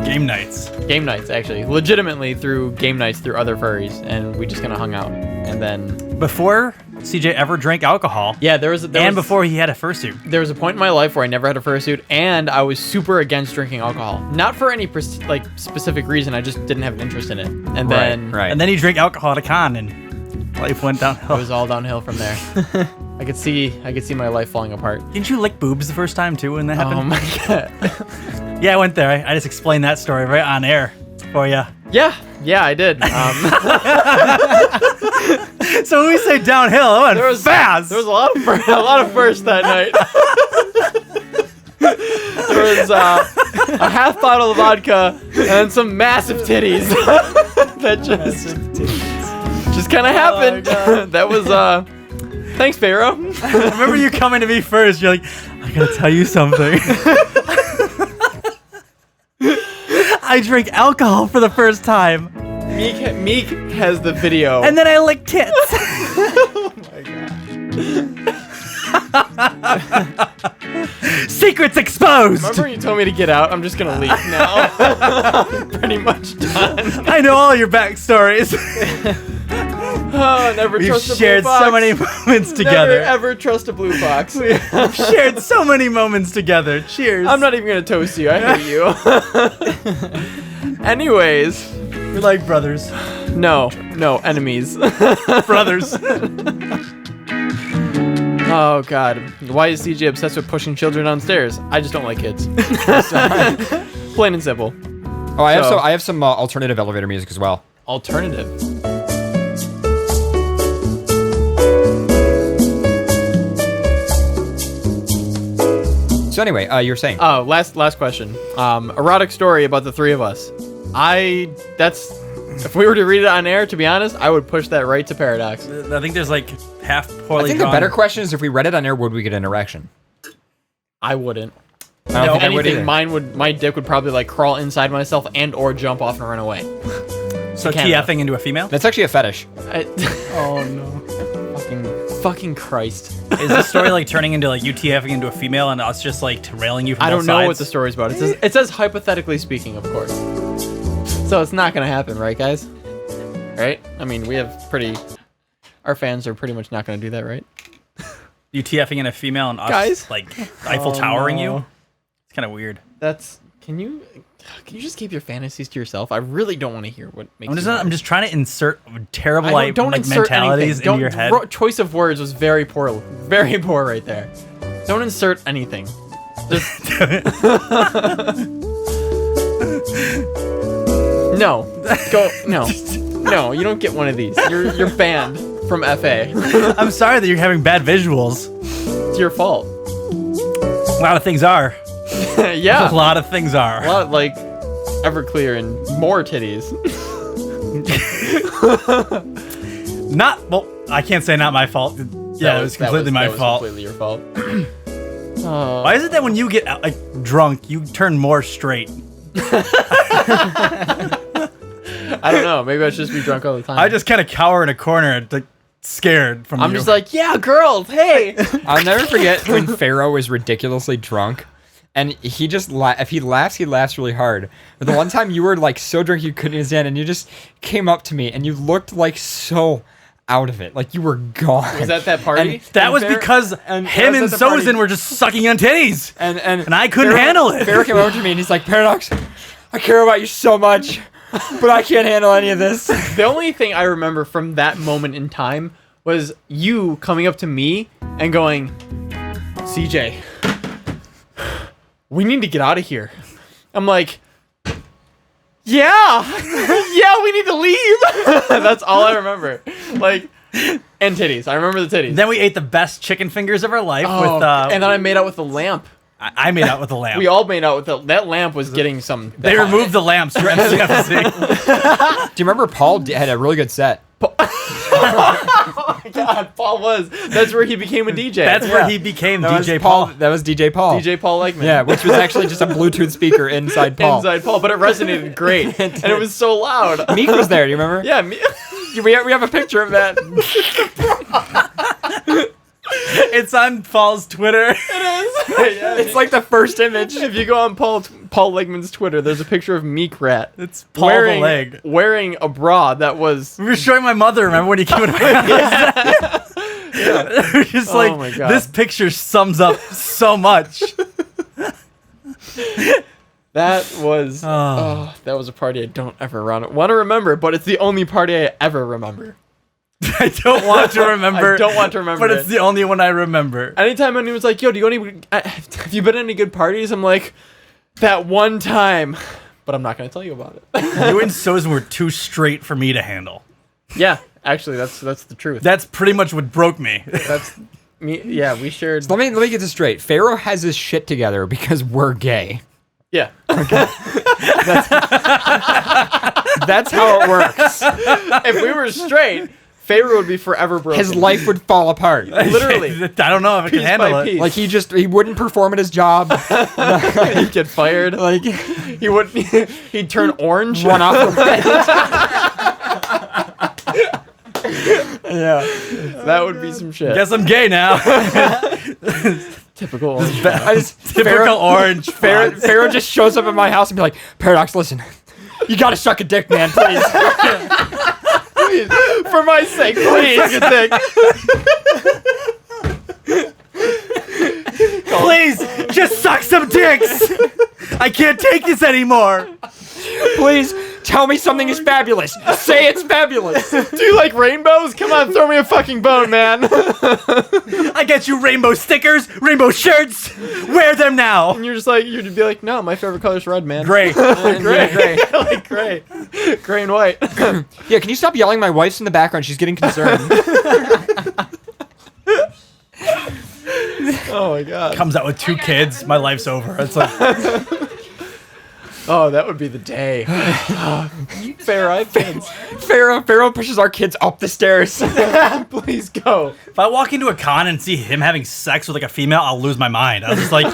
[SPEAKER 3] Game nights.
[SPEAKER 1] Game nights, actually, legitimately through game nights through other furries, and we just kind of hung out. And then
[SPEAKER 3] before CJ ever drank alcohol.
[SPEAKER 1] Yeah, there was
[SPEAKER 3] before he had a fursuit.
[SPEAKER 1] There was a point in my life where I never had a fursuit, and I was super against drinking alcohol. Not for any specific reason. I just didn't have an interest in it. And
[SPEAKER 3] then he drank alcohol at a con, and life went downhill.
[SPEAKER 1] It was all downhill from there. I could see my life falling apart.
[SPEAKER 3] Didn't you lick boobs the first time too when that happened?
[SPEAKER 1] Oh my god.
[SPEAKER 3] Yeah, I went there. I just explained that story right on air for you.
[SPEAKER 1] Yeah, I did.
[SPEAKER 3] So when we say downhill, it went fast.
[SPEAKER 1] There was a lot of firsts that night. There was a half bottle of vodka and some massive titties. That just kind of happened. That was thanks, Pharaoh.
[SPEAKER 3] I remember you coming to me first. You're like, I gotta tell you something. I drank alcohol for the first time.
[SPEAKER 1] Meek has the video.
[SPEAKER 3] And then I licked tits.
[SPEAKER 1] Oh my god.
[SPEAKER 3] Secrets exposed.
[SPEAKER 1] Remember you told me to get out? I'm just gonna leave now. I'm pretty much done.
[SPEAKER 3] I know all your backstories.
[SPEAKER 1] Oh, never trust a blue
[SPEAKER 3] shared
[SPEAKER 1] box.
[SPEAKER 3] so many moments together.
[SPEAKER 1] Never ever trust a blue box.
[SPEAKER 3] We've shared so many moments together. Cheers.
[SPEAKER 1] I'm not even gonna toast you. I hate you. Anyways,
[SPEAKER 3] we're like brothers.
[SPEAKER 1] No, enemies.
[SPEAKER 3] Brothers.
[SPEAKER 1] Oh god, why is CJ obsessed with pushing children downstairs? I just don't like kids. Plain and simple.
[SPEAKER 2] Oh, I have some alternative elevator music as well.
[SPEAKER 1] Alternative.
[SPEAKER 2] So anyway, you were saying.
[SPEAKER 1] Oh, last question. Erotic story about the three of us. If we were to read it on air, to be honest, I would push that right to Paradox.
[SPEAKER 3] I think there's like half poorly
[SPEAKER 2] I think
[SPEAKER 3] drawn.
[SPEAKER 2] the better question is if we read it on air, would we get an erection?
[SPEAKER 1] I wouldn't.
[SPEAKER 2] I don't think I would either.
[SPEAKER 1] My dick would probably like crawl inside myself and or jump off and run away.
[SPEAKER 3] So TFing into a female?
[SPEAKER 2] That's actually a fetish.
[SPEAKER 1] Oh no. Fucking Christ.
[SPEAKER 3] Is the story like turning into like you TFing into a female and us just like railing you from
[SPEAKER 1] I
[SPEAKER 3] both
[SPEAKER 1] don't know
[SPEAKER 3] sides?
[SPEAKER 1] what the story's about. It says hypothetically speaking, of course. So it's not gonna happen, right, guys? Right? I mean, our fans are pretty much not gonna do that, right?
[SPEAKER 3] You TFing in a female and us
[SPEAKER 1] Guys?
[SPEAKER 3] like Eiffel Towering you? It's kind of weird.
[SPEAKER 1] Can you just keep your fantasies to yourself? I really don't want to hear what makes
[SPEAKER 3] I'm just trying to insert terrible
[SPEAKER 1] don't insert
[SPEAKER 3] mentalities
[SPEAKER 1] anything.
[SPEAKER 3] into your head.
[SPEAKER 1] Choice of words was very poor right there. Don't insert anything. Just No. No, you don't get one of these. You're banned from FA.
[SPEAKER 3] I'm sorry that you're having bad visuals.
[SPEAKER 1] It's your fault.
[SPEAKER 3] A lot of things are.
[SPEAKER 1] Yeah.
[SPEAKER 3] A lot of things are.
[SPEAKER 1] A lot like Everclear and more titties.
[SPEAKER 3] I can't say not my fault. Yeah, it was completely my fault.
[SPEAKER 1] Completely your fault.
[SPEAKER 3] Why is it that when you get like drunk, you turn more straight?
[SPEAKER 1] I don't know. Maybe I should just be drunk all the time.
[SPEAKER 3] I just kind of cower in a corner, like scared from
[SPEAKER 1] I'm
[SPEAKER 3] you.
[SPEAKER 1] just like, yeah, girls, hey.
[SPEAKER 2] I'll never forget when Pharaoh was ridiculously drunk. And he just if he laughs, he laughs really hard. But the one time you were like so drunk you couldn't stand, and you just came up to me and you looked like so out of it, like you were gone.
[SPEAKER 1] Was that party?
[SPEAKER 2] And
[SPEAKER 3] that was because him and Sozin were just sucking on titties,
[SPEAKER 2] and
[SPEAKER 3] I couldn't handle it.
[SPEAKER 2] Pharaoh came over to me and he's like, Paradox, I care about you so much, but I can't handle any of this.
[SPEAKER 1] The only thing I remember from that moment in time was you coming up to me and going, CJ, we need to get out of here. I'm like, yeah, we need to leave leave. That's all I remember. Like, and titties. I remember the titties.
[SPEAKER 3] Then we ate the best chicken fingers of our life with.
[SPEAKER 1] And then I made out with the lamp.
[SPEAKER 3] I made out with the lamp.
[SPEAKER 1] We all made out with that lamp was getting some.
[SPEAKER 3] They removed the lamps for MCFC.
[SPEAKER 2] Do you remember Paul had a really good set?
[SPEAKER 1] Oh my God, Paul was. That's where he became a DJ.
[SPEAKER 3] That's where he became
[SPEAKER 2] That
[SPEAKER 3] DJ
[SPEAKER 2] was
[SPEAKER 3] Paul.
[SPEAKER 2] That was DJ Paul.
[SPEAKER 1] DJ Paul Legman.
[SPEAKER 2] Yeah, which was actually just a Bluetooth speaker inside Paul.
[SPEAKER 1] Inside Paul, but it resonated great, and it was so loud.
[SPEAKER 2] Meek was there. Do you remember?
[SPEAKER 1] Yeah,
[SPEAKER 2] we have a picture of that.
[SPEAKER 3] It's on Paul's Twitter.
[SPEAKER 1] It is. Yeah,
[SPEAKER 2] it's like the first image.
[SPEAKER 1] If you go on Paul Legman's Twitter, there's a picture of Meek Rat.
[SPEAKER 3] It's Paul the Leg.
[SPEAKER 1] Wearing a bra that was...
[SPEAKER 3] We were showing my mother, remember when he came to my house? Yeah. We're just
[SPEAKER 1] Oh my God.
[SPEAKER 3] this picture sums up so much.
[SPEAKER 1] That was... that was a party I don't ever want to remember, but it's the only party I ever remember.
[SPEAKER 3] I don't want to remember.
[SPEAKER 1] I don't want to remember
[SPEAKER 3] But it's the only one I remember.
[SPEAKER 1] Anytime anyone's like, yo, do you go any... have you been to any good parties? I'm like, that one time. But I'm not going to tell you about it.
[SPEAKER 3] You and Sozen were too straight for me to handle.
[SPEAKER 1] Yeah, actually, that's the truth.
[SPEAKER 3] That's pretty much what broke me.
[SPEAKER 1] That's me. Yeah, we shared...
[SPEAKER 2] So let me get this straight. Pharaoh has his shit together because we're gay.
[SPEAKER 1] Yeah.
[SPEAKER 2] Okay. That's how it works.
[SPEAKER 1] If we were straight... Pharaoh would be forever broken.
[SPEAKER 2] His life would fall apart.
[SPEAKER 1] Literally.
[SPEAKER 3] I don't know if I can handle it.
[SPEAKER 1] piece.
[SPEAKER 2] Like he wouldn't perform at his job.
[SPEAKER 1] He'd get fired.
[SPEAKER 2] Like
[SPEAKER 1] he wouldn't. He'd turn orange.
[SPEAKER 2] Run off the bed.
[SPEAKER 1] Yeah, that would be some shit.
[SPEAKER 3] Guess I'm gay now.
[SPEAKER 1] Typical orange.
[SPEAKER 3] Typical orange.
[SPEAKER 2] Pharaoh just shows up at my house and be like, Paradox, listen, you gotta suck a dick, man, please.
[SPEAKER 1] Please, for my sake, please. Suck a dick.
[SPEAKER 3] Please, just suck some dicks. I can't take this anymore.
[SPEAKER 2] Please, tell me something is fabulous. Say it's fabulous.
[SPEAKER 1] Do you like rainbows? Come on, throw me a fucking bone, man.
[SPEAKER 3] I get you rainbow stickers, rainbow shirts. Wear them now.
[SPEAKER 1] And you'd be like, no, my favorite color's red, man.
[SPEAKER 3] Gray.
[SPEAKER 1] Gray. Like gray. Gray and white.
[SPEAKER 2] Yeah, can you stop yelling? My wife's in the background. She's getting concerned.
[SPEAKER 1] Oh my God.
[SPEAKER 3] Comes out with 2 kids. My life's over. It's like...
[SPEAKER 1] Oh, that would be the day. Pharaoh, I have kids.
[SPEAKER 2] Pharaoh pushes our kids up the stairs.
[SPEAKER 1] Please go.
[SPEAKER 3] If I walk into a con and see him having sex with like a female, I'll lose my mind. I was just like,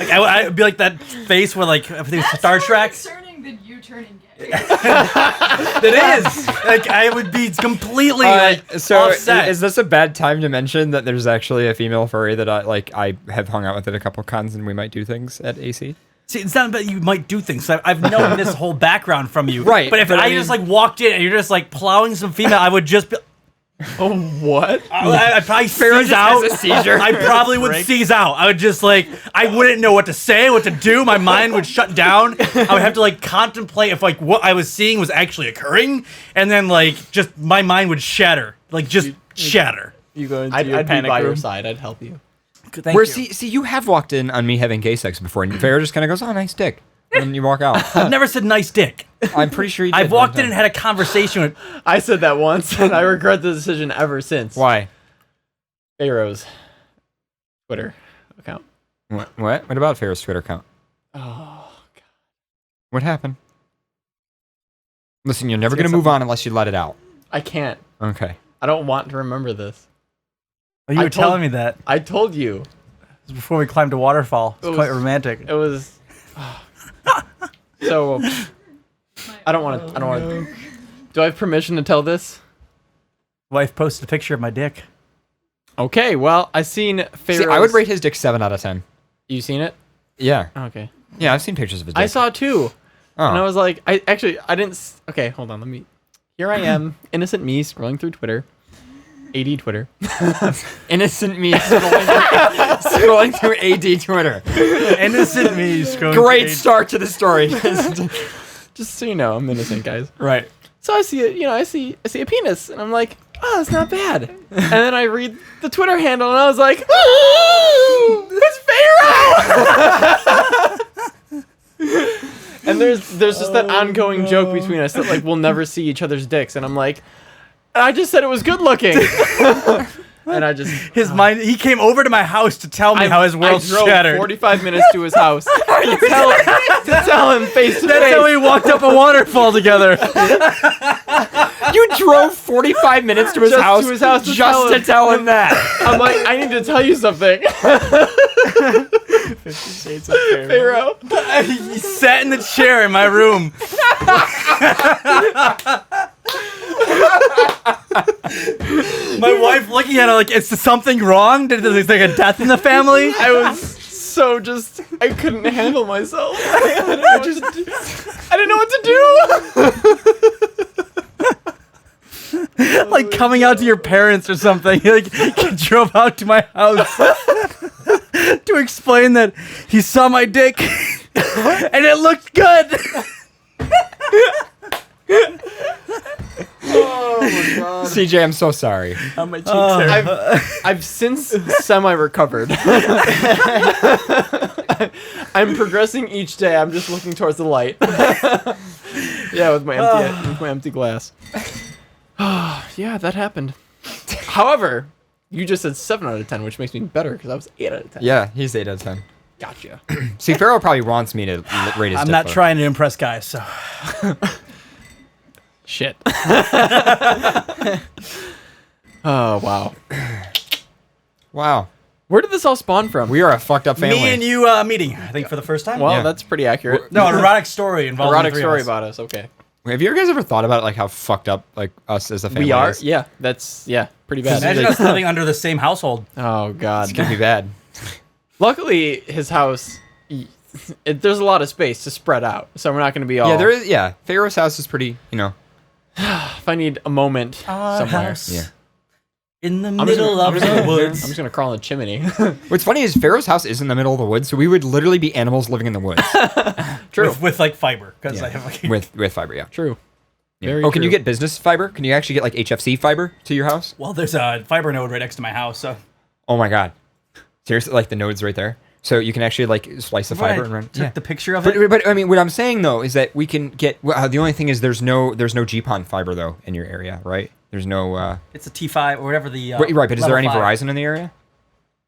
[SPEAKER 3] I'd be like that face where like everything's Star Trek.
[SPEAKER 15] Concerning than you turning gay.
[SPEAKER 3] It is. Like I would be completely offset.
[SPEAKER 2] Is this a bad time to mention that there's actually a female furry that I have hung out with at a couple cons and we might do things at AC?
[SPEAKER 3] See, it's not that you might do things. I've known this whole background from you.
[SPEAKER 2] Right.
[SPEAKER 3] But if I just like walked in and you're just like plowing some female, I would just be...
[SPEAKER 1] Oh, what?
[SPEAKER 3] I'd probably seize out.
[SPEAKER 2] Has a seizure.
[SPEAKER 3] I probably would seize out. I would just like, I wouldn't know what to say, what to do. My mind would shut down. I would have to like contemplate if like what I was seeing was actually occurring. And then like, just my mind would shatter. Like just shatter.
[SPEAKER 1] You go into your panic by your side. I'd help you.
[SPEAKER 3] Thank you.
[SPEAKER 2] See, you have walked in on me having gay sex before, and Pharaoh just kind of goes, "Oh, nice dick," and you walk out.
[SPEAKER 3] I've never said nice dick.
[SPEAKER 2] I'm pretty sure you did.
[SPEAKER 3] I've walked in and had a conversation with...
[SPEAKER 1] I said that once, and I regret the decision ever since.
[SPEAKER 2] Why?
[SPEAKER 1] Pharaoh's Twitter account.
[SPEAKER 2] What? What about Pharaoh's Twitter account?
[SPEAKER 1] Oh, God.
[SPEAKER 2] What happened? Listen, you're never going to move on unless you let it out.
[SPEAKER 1] I can't.
[SPEAKER 2] Okay.
[SPEAKER 1] I don't want to remember this.
[SPEAKER 3] Oh, you were telling me that.
[SPEAKER 1] I told you.
[SPEAKER 3] It was before we climbed a waterfall. It was quite romantic.
[SPEAKER 1] It was... So... I don't want to... Do I have permission to tell this?
[SPEAKER 3] Wife posted a picture of my dick.
[SPEAKER 1] Okay, well, I seen Pharaoh's...
[SPEAKER 2] See, I would rate his dick 7 out of 10.
[SPEAKER 1] You seen it?
[SPEAKER 2] Yeah.
[SPEAKER 1] Okay.
[SPEAKER 2] Yeah, I've seen pictures of his dick.
[SPEAKER 1] I saw 2.
[SPEAKER 2] Oh.
[SPEAKER 1] And I was like... I didn't... Okay, hold on, let me... Here I am, innocent me, scrolling through Twitter. AD Twitter.
[SPEAKER 2] Innocent me scrolling through AD Twitter.
[SPEAKER 3] Innocent me scrolling
[SPEAKER 2] Great start to the story.
[SPEAKER 1] Just so you know, I'm innocent, guys.
[SPEAKER 2] Right.
[SPEAKER 1] So I see it, I see a penis, and I'm like, oh, it's not bad. And then I read the Twitter handle, and I was like, it's Pharaoh! And there's just that ongoing joke between us that like we'll never see each other's dicks, and I'm like, I just said it was good looking. And I just
[SPEAKER 3] he came over to my house to tell me how his world shattered.
[SPEAKER 1] 45 minutes to his house to tell him face to face.
[SPEAKER 3] That's how we walked up a waterfall together.
[SPEAKER 2] You drove 45 minutes to his house just to tell him that.
[SPEAKER 1] I'm like, I need to tell you something.
[SPEAKER 12] 50 Shades of
[SPEAKER 1] Pharaoh.
[SPEAKER 3] He sat in the chair in my room. My wife looking at it like, is something wrong? Is there like a death in the family?
[SPEAKER 1] I was so I couldn't handle myself. I didn't know what to do.
[SPEAKER 3] Like coming out to your parents or something. He drove out to my house to explain that he saw my dick and it looked good.
[SPEAKER 2] Oh my god. CJ, I'm so sorry.
[SPEAKER 12] My cheeks are...
[SPEAKER 1] I've since semi-recovered. I'm progressing each day. I'm just looking towards the light. Yeah, with my empty glass. Yeah, that happened. However, you just said 7 out of 10, which makes me better because I was 8 out of 10.
[SPEAKER 2] Yeah, he's 8 out of 10.
[SPEAKER 1] Gotcha.
[SPEAKER 2] See, Pharaoh probably wants me to rate his
[SPEAKER 3] I'm
[SPEAKER 2] dick
[SPEAKER 3] not
[SPEAKER 2] low.
[SPEAKER 3] trying to impress guys, so...
[SPEAKER 1] Shit. Oh, wow.
[SPEAKER 2] Wow.
[SPEAKER 1] Where did this all spawn from?
[SPEAKER 2] We are a fucked up family.
[SPEAKER 3] Me and you meeting, I think, for the first time.
[SPEAKER 1] Well, that's pretty accurate.
[SPEAKER 3] No, an erotic story involving
[SPEAKER 1] Erotic
[SPEAKER 3] the three of
[SPEAKER 1] story
[SPEAKER 3] us.
[SPEAKER 1] about us, okay.
[SPEAKER 2] Have you guys ever thought about like how fucked up like us as a family
[SPEAKER 1] We are?
[SPEAKER 2] is?
[SPEAKER 1] Yeah, that's, pretty bad.
[SPEAKER 3] Imagine us living under the same household.
[SPEAKER 1] Oh, God.
[SPEAKER 2] It's gonna be bad.
[SPEAKER 1] Luckily, his house, there's a lot of space to spread out, so we're not going to be all...
[SPEAKER 2] Yeah, there is. Yeah, Pharaoh's house is pretty,
[SPEAKER 1] If I need a moment somewhere.
[SPEAKER 3] House.
[SPEAKER 2] Yeah.
[SPEAKER 3] In the middle of the woods.
[SPEAKER 1] I'm just going to crawl in the chimney.
[SPEAKER 2] What's funny is Pharaoh's house is in the middle of the woods, so we would literally be animals living in the woods.
[SPEAKER 1] True.
[SPEAKER 3] With like fiber, because
[SPEAKER 2] Yeah.
[SPEAKER 3] I have like
[SPEAKER 2] with fiber, yeah.
[SPEAKER 1] True.
[SPEAKER 2] Yeah.
[SPEAKER 1] Very
[SPEAKER 2] Can you
[SPEAKER 1] true.
[SPEAKER 2] get business fiber? Can you actually get like HFC fiber to your house?
[SPEAKER 3] Well, there's a fiber node right next to my house, so
[SPEAKER 2] Oh my god. Seriously, like the node's right there. So you can actually like slice the fiber and run.
[SPEAKER 3] Took the picture of it.
[SPEAKER 2] But I mean, what I'm saying though is that we can get. Well, the only thing is there's no GPON fiber though in your area, right? There's no.
[SPEAKER 3] It's a T5 or whatever the.
[SPEAKER 2] Right, but is there any
[SPEAKER 3] level 5.
[SPEAKER 2] Verizon in the area?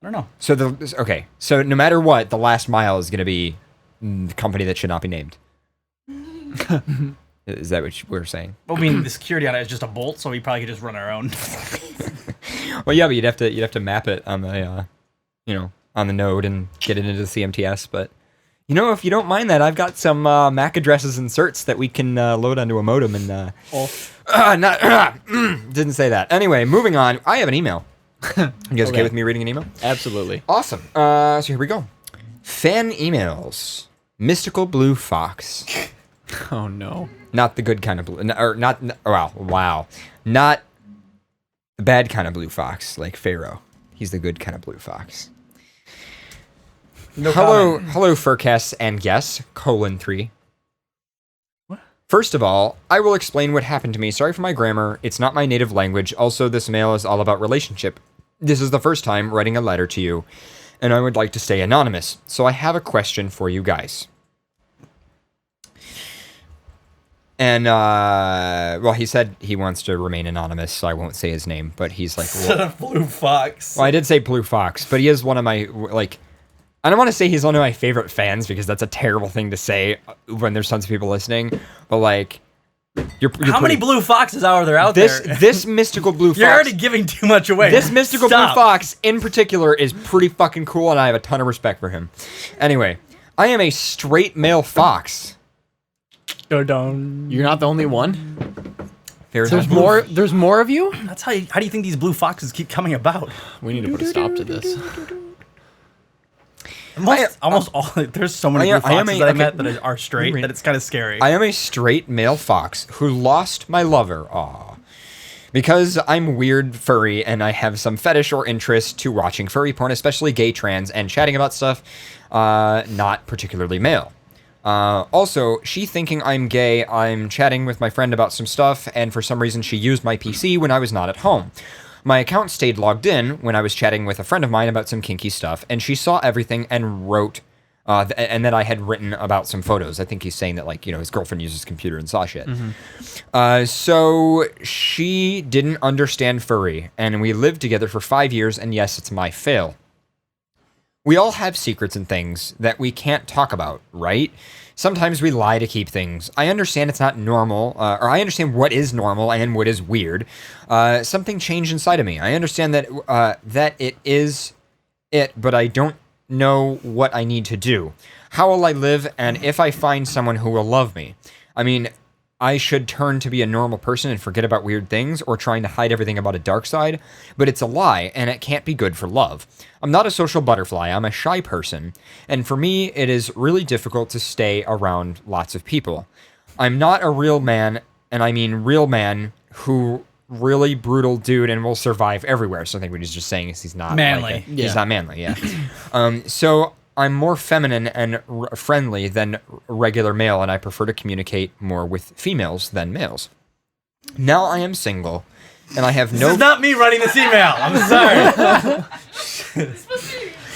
[SPEAKER 3] I don't know.
[SPEAKER 2] So okay, so no matter what, the last mile is going to be the company that should not be named. Is that what we're saying?
[SPEAKER 3] I mean, the security on it is just a bolt, so we probably could just run our own.
[SPEAKER 2] Well, yeah, but you'd have to map it on the, on the node and get it into the CMTS. But if you don't mind that, I've got some MAC addresses and certs that we can load onto a modem and. Didn't say that. Anyway, moving on. I have an email. You guys okay with me reading an email?
[SPEAKER 1] Absolutely.
[SPEAKER 2] Awesome. So here we go. Fan emails. Mystical Blue Fox.
[SPEAKER 1] Oh no.
[SPEAKER 2] Not the good kind of blue. Wow. Not the bad kind of blue fox like Pharaoh. He's the good kind of blue fox.
[SPEAKER 3] No
[SPEAKER 2] hello,
[SPEAKER 3] comment.
[SPEAKER 2] hello, FurCast and guests, :3. What? First of all, I will explain what happened to me. Sorry for my grammar. It's not my native language. Also, this mail is all about relationship. This is the first time writing a letter to you, and I would like to stay anonymous. So I have a question for you guys. And, he said he wants to remain anonymous, so I won't say his name, but he's like...
[SPEAKER 3] Son of Blue Fox.
[SPEAKER 2] Well, I did say Blue Fox, but he is one of my, I don't want to say he's one of my favorite fans, because that's a terrible thing to say when there's tons of people listening, but, you're
[SPEAKER 3] How many Blue Foxes are there out there?
[SPEAKER 2] This mystical Blue Fox...
[SPEAKER 3] You're already giving too much away.
[SPEAKER 2] This mystical
[SPEAKER 3] Stop.
[SPEAKER 2] Blue Fox, in particular, is pretty fucking cool, and I have a ton of respect for him. Anyway, I am a straight male fox.
[SPEAKER 1] You're not the only one.
[SPEAKER 2] There's
[SPEAKER 1] more. There's more of you.
[SPEAKER 3] That's how do you think these blue foxes keep coming about?
[SPEAKER 1] We need to put a stop to this.
[SPEAKER 3] Almost all. There's so many blue foxes that I met that are straight that it's kind of scary.
[SPEAKER 2] I am a straight male fox who lost my lover. Aw. Because I'm weird, furry, and I have some fetish or interest to watching furry porn, especially gay, trans, and chatting about stuff not particularly male. Also, she thinking I'm gay, I'm chatting with my friend about some stuff, and for some reason she used my PC when I was not at home. My account stayed logged in when I was chatting with a friend of mine about some kinky stuff, and she saw everything and wrote and that I had written about some photos. I think he's saying that, like, his girlfriend uses his computer and saw shit. So she didn't understand furry, and we lived together for 5 years, and yes, it's my fail. We all have secrets and things that we can't talk about, right? Sometimes we lie to keep things. I understand it's not normal, or I understand what is normal and what is weird. Something changed inside of me. I understand that that it is it, but I don't know what I need to do. How will I live, and if I find someone who will love me? I mean, I should turn to be a normal person and forget about weird things or trying to hide everything about a dark side, but it's a lie, and it can't be good for love. I'm not a social butterfly, I'm a shy person, and for me, it is really difficult to stay around lots of people. I'm not a real man, and I mean real man, who really brutal dude and will survive everywhere. So I think what he's just saying is he's not
[SPEAKER 3] manly.
[SPEAKER 2] He's not manly, yeah. So I'm more feminine and friendly than regular male, and I prefer to communicate more with females than males. Now I am single, and I have no...
[SPEAKER 3] This is not me writing this email. I'm sorry.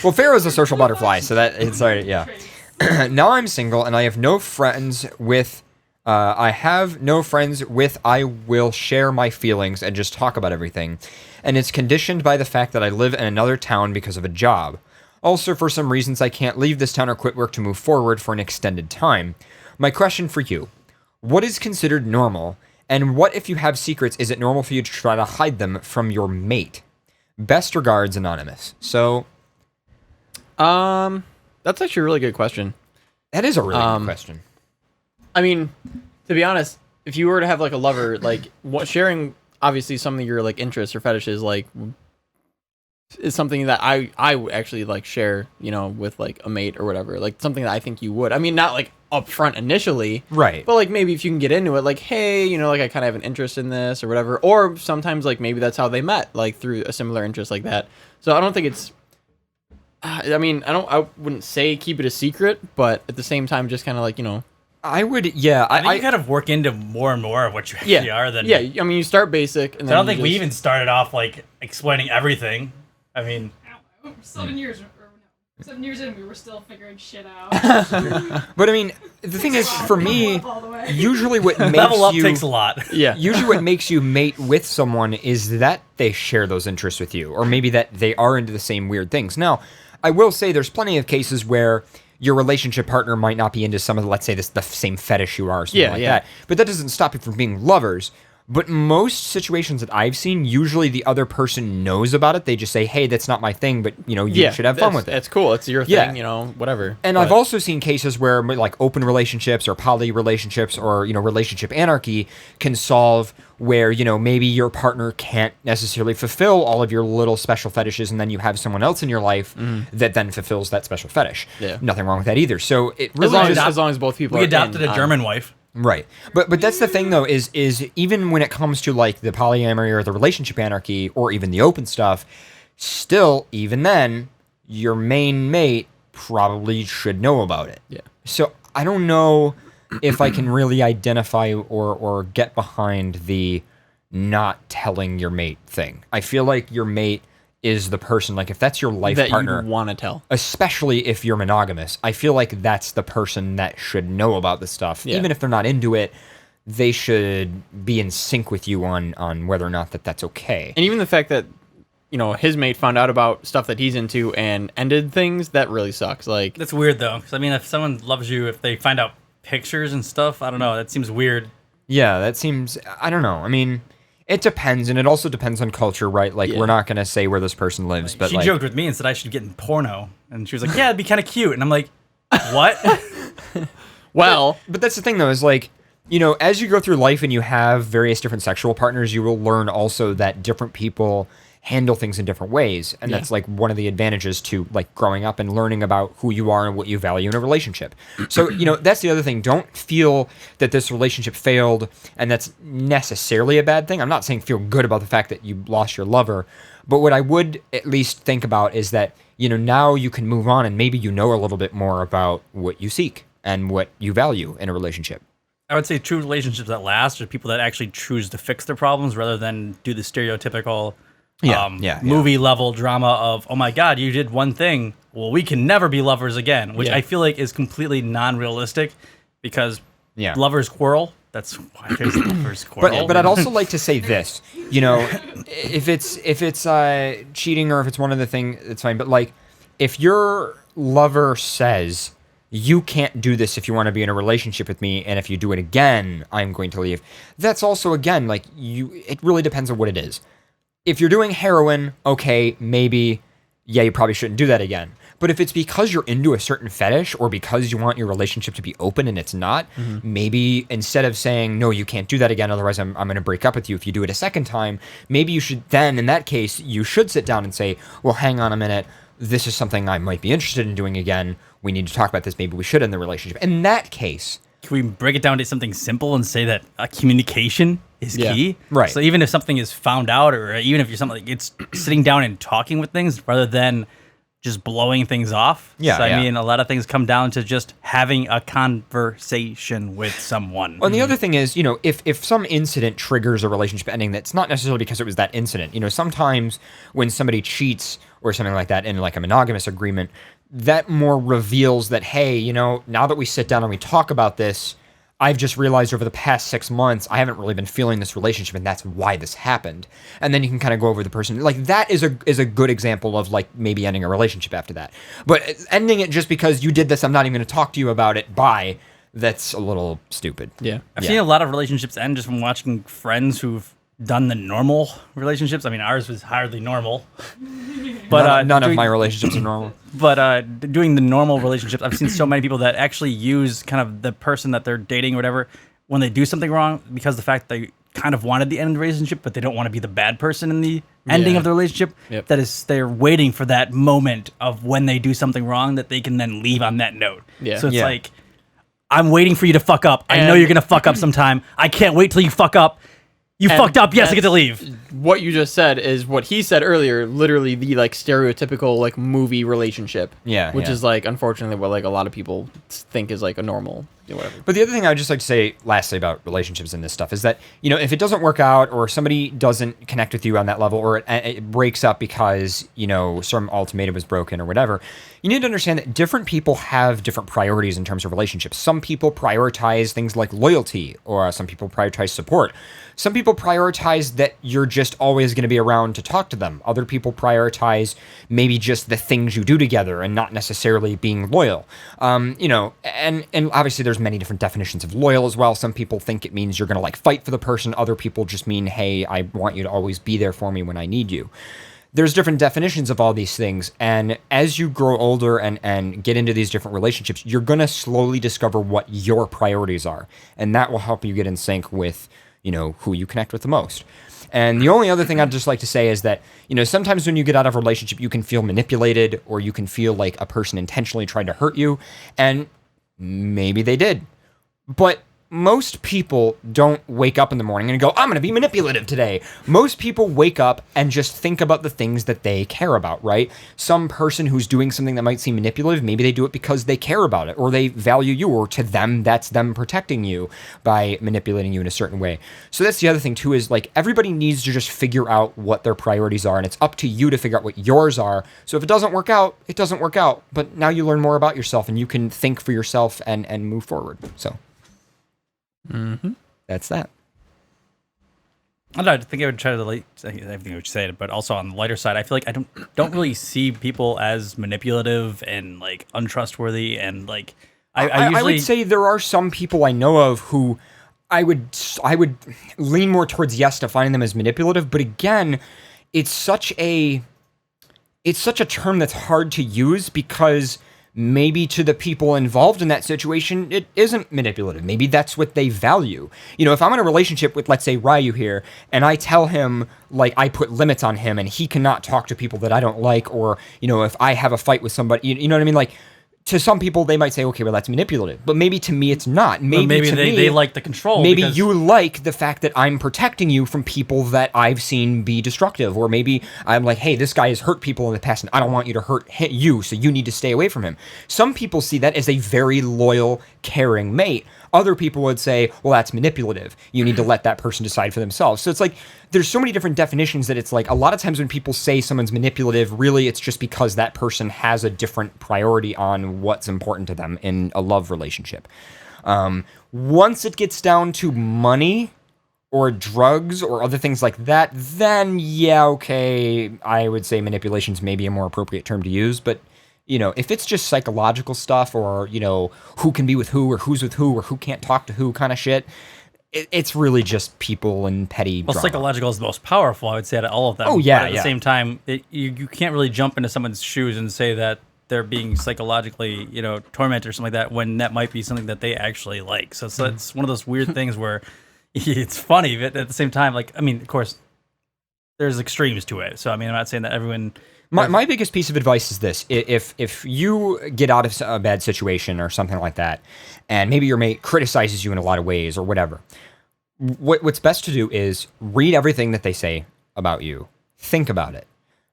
[SPEAKER 2] Well, Pharaoh's a social butterfly, so that it's already, yeah. Now I'm single, and I have no friends with... I will share my feelings and just talk about everything. And it's conditioned by the fact that I live in another town because of a job. Also, for some reasons, I can't leave this town or quit work to move forward for an extended time. My question for you, what is considered normal? And what if you have secrets, is it normal for you to try to hide them from your mate? Best regards, Anonymous. So,
[SPEAKER 1] that's actually a really good question.
[SPEAKER 2] That is a really good question.
[SPEAKER 1] I mean, to be honest, if you were to have like a lover, like sharing obviously some of your like interests or fetishes, like is something that I would actually like share, with like a mate or whatever, like something that I think you would. I mean, not like upfront initially,
[SPEAKER 2] right?
[SPEAKER 1] But like maybe if you can get into it, like, hey, like I kind of have an interest in this or whatever. Or sometimes like maybe that's how they met, like through a similar interest like that. So I don't think it's. I mean, I wouldn't say keep it a secret, but at the same time, just kind of like
[SPEAKER 2] I would, yeah.
[SPEAKER 3] I think you kind of work into more and more of what you actually are. Than
[SPEAKER 1] I mean, you start basic, and then
[SPEAKER 3] I don't think we even started off like explaining everything. I mean,
[SPEAKER 15] 7 years in, we were still figuring shit out.
[SPEAKER 2] But I mean, the thing is, for me, usually what makes
[SPEAKER 3] level up
[SPEAKER 2] you
[SPEAKER 3] takes a lot.
[SPEAKER 1] Yeah.
[SPEAKER 2] Usually, what makes you mate with someone is that they share those interests with you, or maybe that they are into the same weird things. Now, I will say there's plenty of cases where your relationship partner might not be into some of, let's say, the same fetish you are, or something like that. But that doesn't stop you from being lovers. But most situations that I've seen, usually the other person knows about it. They just say, hey, that's not my thing, but, you should have fun with it.
[SPEAKER 1] It's cool. It's your thing, whatever.
[SPEAKER 2] And I've also seen cases where, like, open relationships or poly relationships or, relationship anarchy can solve where, maybe your partner can't necessarily fulfill all of your little special fetishes, and then you have someone else in your life that then fulfills that special fetish.
[SPEAKER 1] Yeah.
[SPEAKER 2] Nothing wrong with that either. So it really
[SPEAKER 1] as long as both people
[SPEAKER 3] we adopted a German wife.
[SPEAKER 2] Right. But that's the thing, though, is even when it comes to, like, the polyamory or the relationship anarchy or even the open stuff, still, even then, your main mate probably should know about it.
[SPEAKER 1] Yeah.
[SPEAKER 2] So I don't know if I can really identify or get behind the not telling your mate thing. I feel like your mate is the person, like, if that's your life
[SPEAKER 1] that
[SPEAKER 2] partner,
[SPEAKER 1] you want to tell,
[SPEAKER 2] especially if you're monogamous, I feel like that's the person that should know about the stuff.
[SPEAKER 1] Yeah.
[SPEAKER 2] Even if they're not into it, they should be in sync with you on whether or not that's okay.
[SPEAKER 1] And even the fact that his mate found out about stuff that he's into and ended things, that really sucks. Like,
[SPEAKER 3] that's weird though, because I mean, if someone loves you, if they find out pictures and stuff, I don't know, that seems weird.
[SPEAKER 2] Yeah, that seems, I don't know. I mean, it depends, and it also depends on culture, right? Like, we're not going to say where this person lives, but
[SPEAKER 3] she
[SPEAKER 2] like,
[SPEAKER 3] joked with me and said I should get in porno, and she was like, yeah, it'd be kind of cute, and I'm like, what?
[SPEAKER 1] Well,
[SPEAKER 2] but that's the thing though, is like, as you go through life and you have various different sexual partners, you will learn also that different people handle things in different ways, and that's like one of the advantages to like growing up and learning about who you are and what you value in a relationship. So that's the other thing. Don't feel that this relationship failed and that's necessarily a bad thing. I'm not saying feel good about the fact that you lost your lover, but what I would at least think about is that now you can move on and maybe a little bit more about what you seek and what you value in a relationship.
[SPEAKER 3] I would say true relationships that last are people that actually choose to fix their problems rather than do the stereotypical movie level drama of, oh my God, you did one thing, well, we can never be lovers again, which
[SPEAKER 1] Yeah.
[SPEAKER 3] I feel like is completely non-realistic because
[SPEAKER 2] Yeah.
[SPEAKER 3] lovers quarrel. That's why there's lovers quarrel.
[SPEAKER 2] But I'd also like to say this, you know, if it's cheating or if it's one other thing, it's fine. But like, if your lover says you can't do this if you want to be in a relationship with me, and if you do it again, I'm going to leave. That's also again like it really depends on what it is. If you're doing heroin, okay, maybe, yeah, you probably shouldn't do that again. But if it's because you're into a certain fetish or because you want your relationship to be open and it's not, maybe instead of saying, no, you can't do that again, otherwise I'm going to break up with you if you do it a second time, maybe you should then, in that case, you should sit down and say, well, hang on a minute, this is something I might be interested in doing again. We need to talk about this. Maybe we should end the relationship. In that case...
[SPEAKER 3] Can we break it down to something simple and say that communication is key?
[SPEAKER 2] Right.
[SPEAKER 3] So even if something is found out or even if you're something, it's sitting down and talking with things rather than just blowing things off.
[SPEAKER 2] Yeah,
[SPEAKER 3] So, I
[SPEAKER 2] yeah.
[SPEAKER 3] mean, a lot of things come down to just having a conversation with someone.
[SPEAKER 2] Well, and the other thing is, you know, if some incident triggers a relationship ending, that's not necessarily because it was that incident. You know, sometimes when somebody cheats or something like that in like a monogamous agreement, that more reveals that, hey, you know, now that we sit down and we talk about this, I've just realized over the past 6 months, I haven't really been feeling this relationship, and that's why this happened. And then you can kind of go over the person. Like, that is a good example of, like, maybe ending a relationship after that. But ending it just because you did this, I'm not even going to talk to you about it, bye, that's a little stupid.
[SPEAKER 1] Yeah.
[SPEAKER 3] I've seen a lot of relationships end just from watching friends who've done the normal relationships. I mean, ours was hardly normal. But
[SPEAKER 2] none of my relationships are normal.
[SPEAKER 3] But doing the normal relationships, I've seen so many people that actually use kind of the person that they're dating or whatever when they do something wrong because the fact they kind of wanted the end of the relationship, but they don't want to be the bad person in the ending of the relationship.
[SPEAKER 1] Yep.
[SPEAKER 3] That is, they're waiting for that moment of when they do something wrong that they can then leave on that note.
[SPEAKER 1] Yeah.
[SPEAKER 3] So it's
[SPEAKER 1] Yeah.
[SPEAKER 3] like, I'm waiting for you to fuck up. I know
[SPEAKER 1] And-
[SPEAKER 3] you're going to fuck up sometime. I can't wait till you fuck up. You
[SPEAKER 1] And
[SPEAKER 3] fucked up. Yes, I get to
[SPEAKER 1] that's-
[SPEAKER 3] leave.
[SPEAKER 1] What you just said is what he said earlier. Literally the like stereotypical like movie relationship.
[SPEAKER 2] Yeah,
[SPEAKER 1] which
[SPEAKER 2] yeah.
[SPEAKER 1] is like unfortunately what like a lot of people think is like a normal whatever.
[SPEAKER 2] But the other thing I would just like to say, lastly, about relationships and this stuff is that, you know, if it doesn't work out or somebody doesn't connect with you on that level or it breaks up because, you know, some ultimatum was broken or whatever, you need to understand that different people have different priorities in terms of relationships. Some people prioritize things like loyalty, or some people prioritize support. Some people prioritize that you're just always going to be around to talk to them. Other people prioritize maybe just the things you do together and not necessarily being loyal. You know, and obviously there's many different definitions of loyal as well. Some people think it means you're going to like fight for the person. Other people just mean, hey, I want you to always be there for me when I need you. There's different definitions of all these things, and as you grow older and get into these different relationships, you're going to slowly discover what your priorities are, and that will help you get in sync with, you know, who you connect with the most. And the only other thing I'd just like to say is that, you know, sometimes when you get out of a relationship, you can feel manipulated, or you can feel like a person intentionally tried to hurt you, and maybe they did. But most people don't wake up in the morning and go, I'm going to be manipulative today. Most people wake up and just think about the things that they care about, right? Some person who's doing something that might seem manipulative, maybe they do it because they care about it, or they value you, or to them, that's them protecting you by manipulating you in a certain way. So that's the other thing too, is like everybody needs to just figure out what their priorities are, and it's up to you to figure out what yours are. So if it doesn't work out, it doesn't work out. But now you learn more about yourself and you can think for yourself and move forward. So that's that.
[SPEAKER 3] I don't know, I think I would try to like everything I would say, but also on the lighter side, I feel like I don't really see people as manipulative and like untrustworthy, and like I usually
[SPEAKER 2] would say there are some people I know of who I would lean more towards yes to finding them as manipulative, but again, it's such a term that's hard to use because maybe to the people involved in that situation, it isn't manipulative. Maybe that's what they value. You know, if I'm in a relationship with, let's say, Ryu here, and I tell him, like, I put limits on him and he cannot talk to people that I don't like, or, you know, if I have a fight with somebody, you know what I mean? Like, to some people, they might say, okay, well, that's manipulative. But maybe to me, it's not. Maybe to me,
[SPEAKER 3] they like the control.
[SPEAKER 2] Maybe
[SPEAKER 3] because
[SPEAKER 2] you like the fact that I'm protecting you from people that I've seen be destructive. Or maybe I'm like, hey, this guy has hurt people in the past, and I don't want you to hurt you, so you need to stay away from him. Some people see that as a very loyal, caring mate. Other people would say, well, that's manipulative. You need to let that person decide for themselves. So it's like, there's so many different definitions that it's like, a lot of times when people say someone's manipulative, really it's just because that person has a different priority on what's important to them in a love relationship. Once it gets down to money or drugs or other things like that, then yeah, okay, I would say manipulation's maybe a more appropriate term to use. But, you know, if it's just psychological stuff or, you know, who can be with who or who's with who or who can't talk to who kind of shit, it's really just people and petty drama.
[SPEAKER 3] Psychological is the most powerful, I would say, out of all of them.
[SPEAKER 2] Oh, yeah,
[SPEAKER 3] But at the same time, you can't really jump into someone's shoes and say that they're being psychologically, you know, tormented or something like that when that might be something that they actually like. So it's one of those weird things where it's funny, but at the same time, like, I mean, of course, there's extremes to it. So, I mean, I'm not saying that everyone...
[SPEAKER 2] My biggest piece of advice is this. If you get out of a bad situation or something like that, and maybe your mate criticizes you in a lot of ways or whatever, what's best to do is read everything that they say about you. Think about it.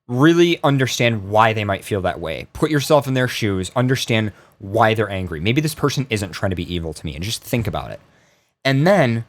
[SPEAKER 2] Really understand why they might feel that way. Put yourself in their shoes. Understand why they're angry. Maybe this person isn't trying to be evil to me, and just think about it. And then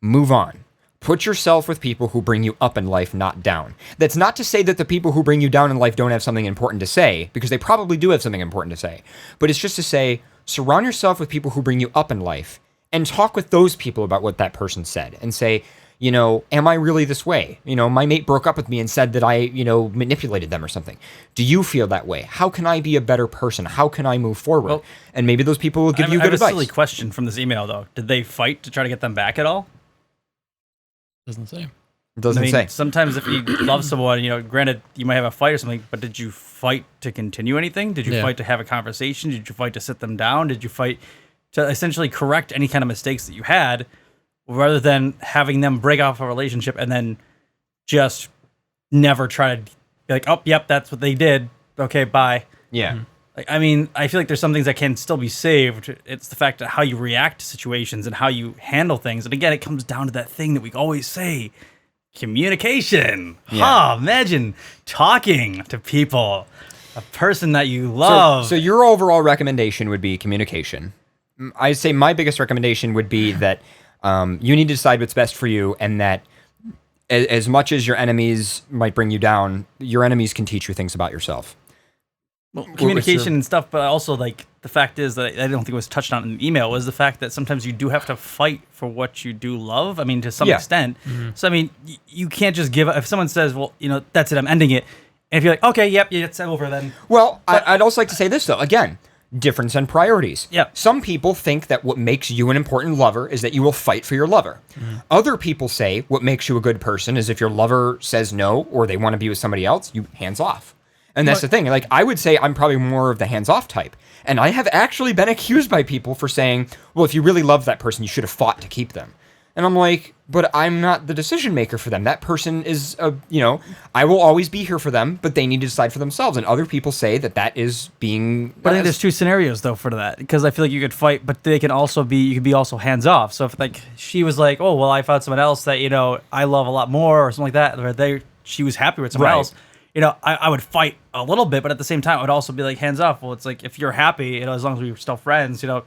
[SPEAKER 2] move on. Put yourself with people who bring you up in life, not down. That's not to say that the people who bring you down in life don't have something important to say, because they probably do have something important to say. But it's just to say, surround yourself with people who bring you up in life and talk with those people about what that person said and say, you know, am I really this way? You know, my mate broke up with me and said that I, you know, manipulated them or something. Do you feel that way? How can I be a better person? How can I move forward? Well, and maybe those people will give you good advice.
[SPEAKER 3] I have a silly question from this email, though. Did they fight to try to get them back at all?
[SPEAKER 1] Doesn't say.
[SPEAKER 2] Doesn't say.
[SPEAKER 3] Sometimes if you love someone, you know, granted, you might have a fight or something, but did you fight to continue anything? Did you fight to have a conversation? Did you fight to sit them down? Did you fight to essentially correct any kind of mistakes that you had, rather than having them break off a relationship and then just never try to be like, oh, yep, that's what they did. Okay, bye.
[SPEAKER 2] Yeah.
[SPEAKER 3] Like, I mean, I feel like there's some things that can still be saved. It's the fact that how you react to situations and how you handle things. And again, it comes down to that thing that we always say, communication.
[SPEAKER 2] Yeah.
[SPEAKER 3] Imagine talking to people, a person that you love.
[SPEAKER 2] So your overall recommendation would be communication. I'd say my biggest recommendation would be that you need to decide what's best for you, and that as much as your enemies might bring you down, your enemies can teach you things about yourself.
[SPEAKER 3] Well, communication and stuff, but also, like, the fact is that I don't think it was touched on in the email, was the fact that sometimes you do have to fight for what you do love. I mean, to some extent. Mm-hmm. So, I mean, you can't just give up. If someone says, well, you know, that's it, I'm ending it. And if you're like, okay, yep, it's over then.
[SPEAKER 2] Well, I'd also like to say this, though. Again, difference in priorities.
[SPEAKER 3] Yeah.
[SPEAKER 2] Some people think that what makes you an important lover is that you will fight for your lover. Mm-hmm. Other people say what makes you a good person is if your lover says no or they want to be with somebody else, you hands off. And that's the thing. Like, I would say I'm probably more of the hands-off type. And I have actually been accused by people for saying, well, if you really love that person, you should have fought to keep them. And I'm like, but I'm not the decision maker for them. That person is, you know, I will always be here for them, but they need to decide for themselves. And other people say that is being...
[SPEAKER 3] But I think there's two scenarios, though, for that. Because I feel like you could fight, but they can also be, you could be also hands-off. So if, like, she was like, oh, well, I found someone else that, you know, I love a lot more or something like that, or she was happy with someone else. You know, I would fight a little bit, but at the same time, I would also be like, hands off. Well, it's like, if you're happy, you know, as long as we're still friends, you know,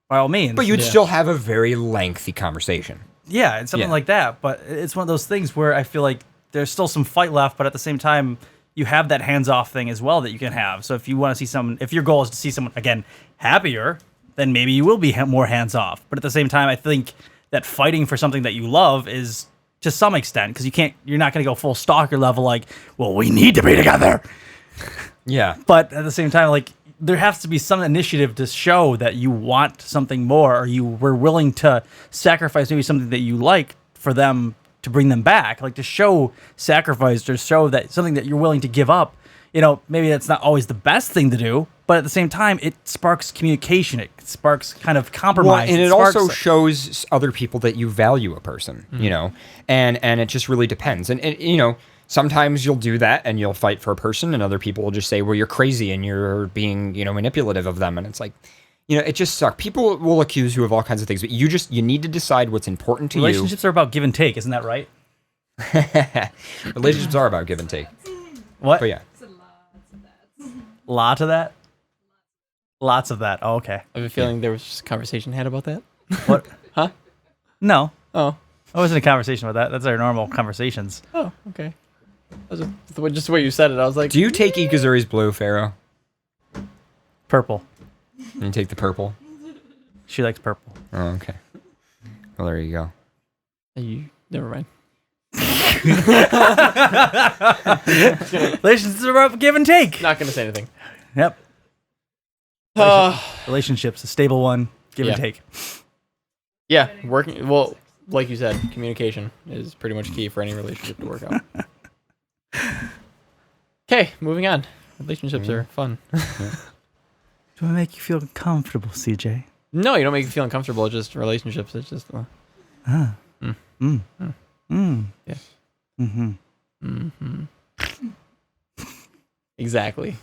[SPEAKER 3] by all means.
[SPEAKER 2] But you'd still have a very lengthy conversation.
[SPEAKER 3] Yeah, it's something like that. But it's one of those things where I feel like there's still some fight left, but at the same time, you have that hands off thing as well that you can have. So if you want to see someone, if your goal is to see someone, again, happier, then maybe you will be more hands off. But at the same time, I think that fighting for something that you love is, to some extent, because you're not going to go full stalker level, like, well, we need to be together.
[SPEAKER 2] Yeah.
[SPEAKER 3] But at the same time, like, there has to be some initiative to show that you want something more, or you were willing to sacrifice maybe something that you like for them to bring them back. Like, to show sacrifice, to show that something that you're willing to give up. You know, maybe that's not always the best thing to do, but at the same time, it sparks communication. It sparks kind of compromise.
[SPEAKER 2] Well, and it also shows other people that you value a person, you know, and it just really depends. And, you know, sometimes you'll do that and you'll fight for a person, and other people will just say, well, you're crazy and you're being, you know, manipulative of them. And it's like, you know, it just sucks. People will accuse you of all kinds of things, but you need to decide what's important to you.
[SPEAKER 3] Relationships are about give and take, isn't that right?
[SPEAKER 2] Relationships are about give and take.
[SPEAKER 3] What?
[SPEAKER 2] But yeah.
[SPEAKER 3] Lot of that? Lots of that. Oh, okay.
[SPEAKER 1] I have a feeling there was just a conversation had about that.
[SPEAKER 3] What?
[SPEAKER 1] Huh?
[SPEAKER 3] No.
[SPEAKER 1] Oh.
[SPEAKER 3] I wasn't in a conversation about that. That's our normal conversations.
[SPEAKER 1] Oh, okay. Just the way you said it, I was like...
[SPEAKER 2] Do you take Ikazuri's blue, Pharaoh?
[SPEAKER 3] Purple.
[SPEAKER 2] And you take the purple?
[SPEAKER 3] She likes purple.
[SPEAKER 2] Oh, okay. Well, there you go.
[SPEAKER 1] Never mind.
[SPEAKER 3] Relationships are about give and take.
[SPEAKER 1] Not gonna say anything.
[SPEAKER 3] Yep. Relationships, a stable one, give and take.
[SPEAKER 1] Yeah, working. Well, like you said, communication is pretty much key for any relationship to work out. Okay, moving on. Relationships are fun.
[SPEAKER 3] Do I make you feel comfortable, CJ?
[SPEAKER 1] No, you don't make me feel uncomfortable. It's just relationships. It's just.
[SPEAKER 3] Yeah.
[SPEAKER 1] Exactly.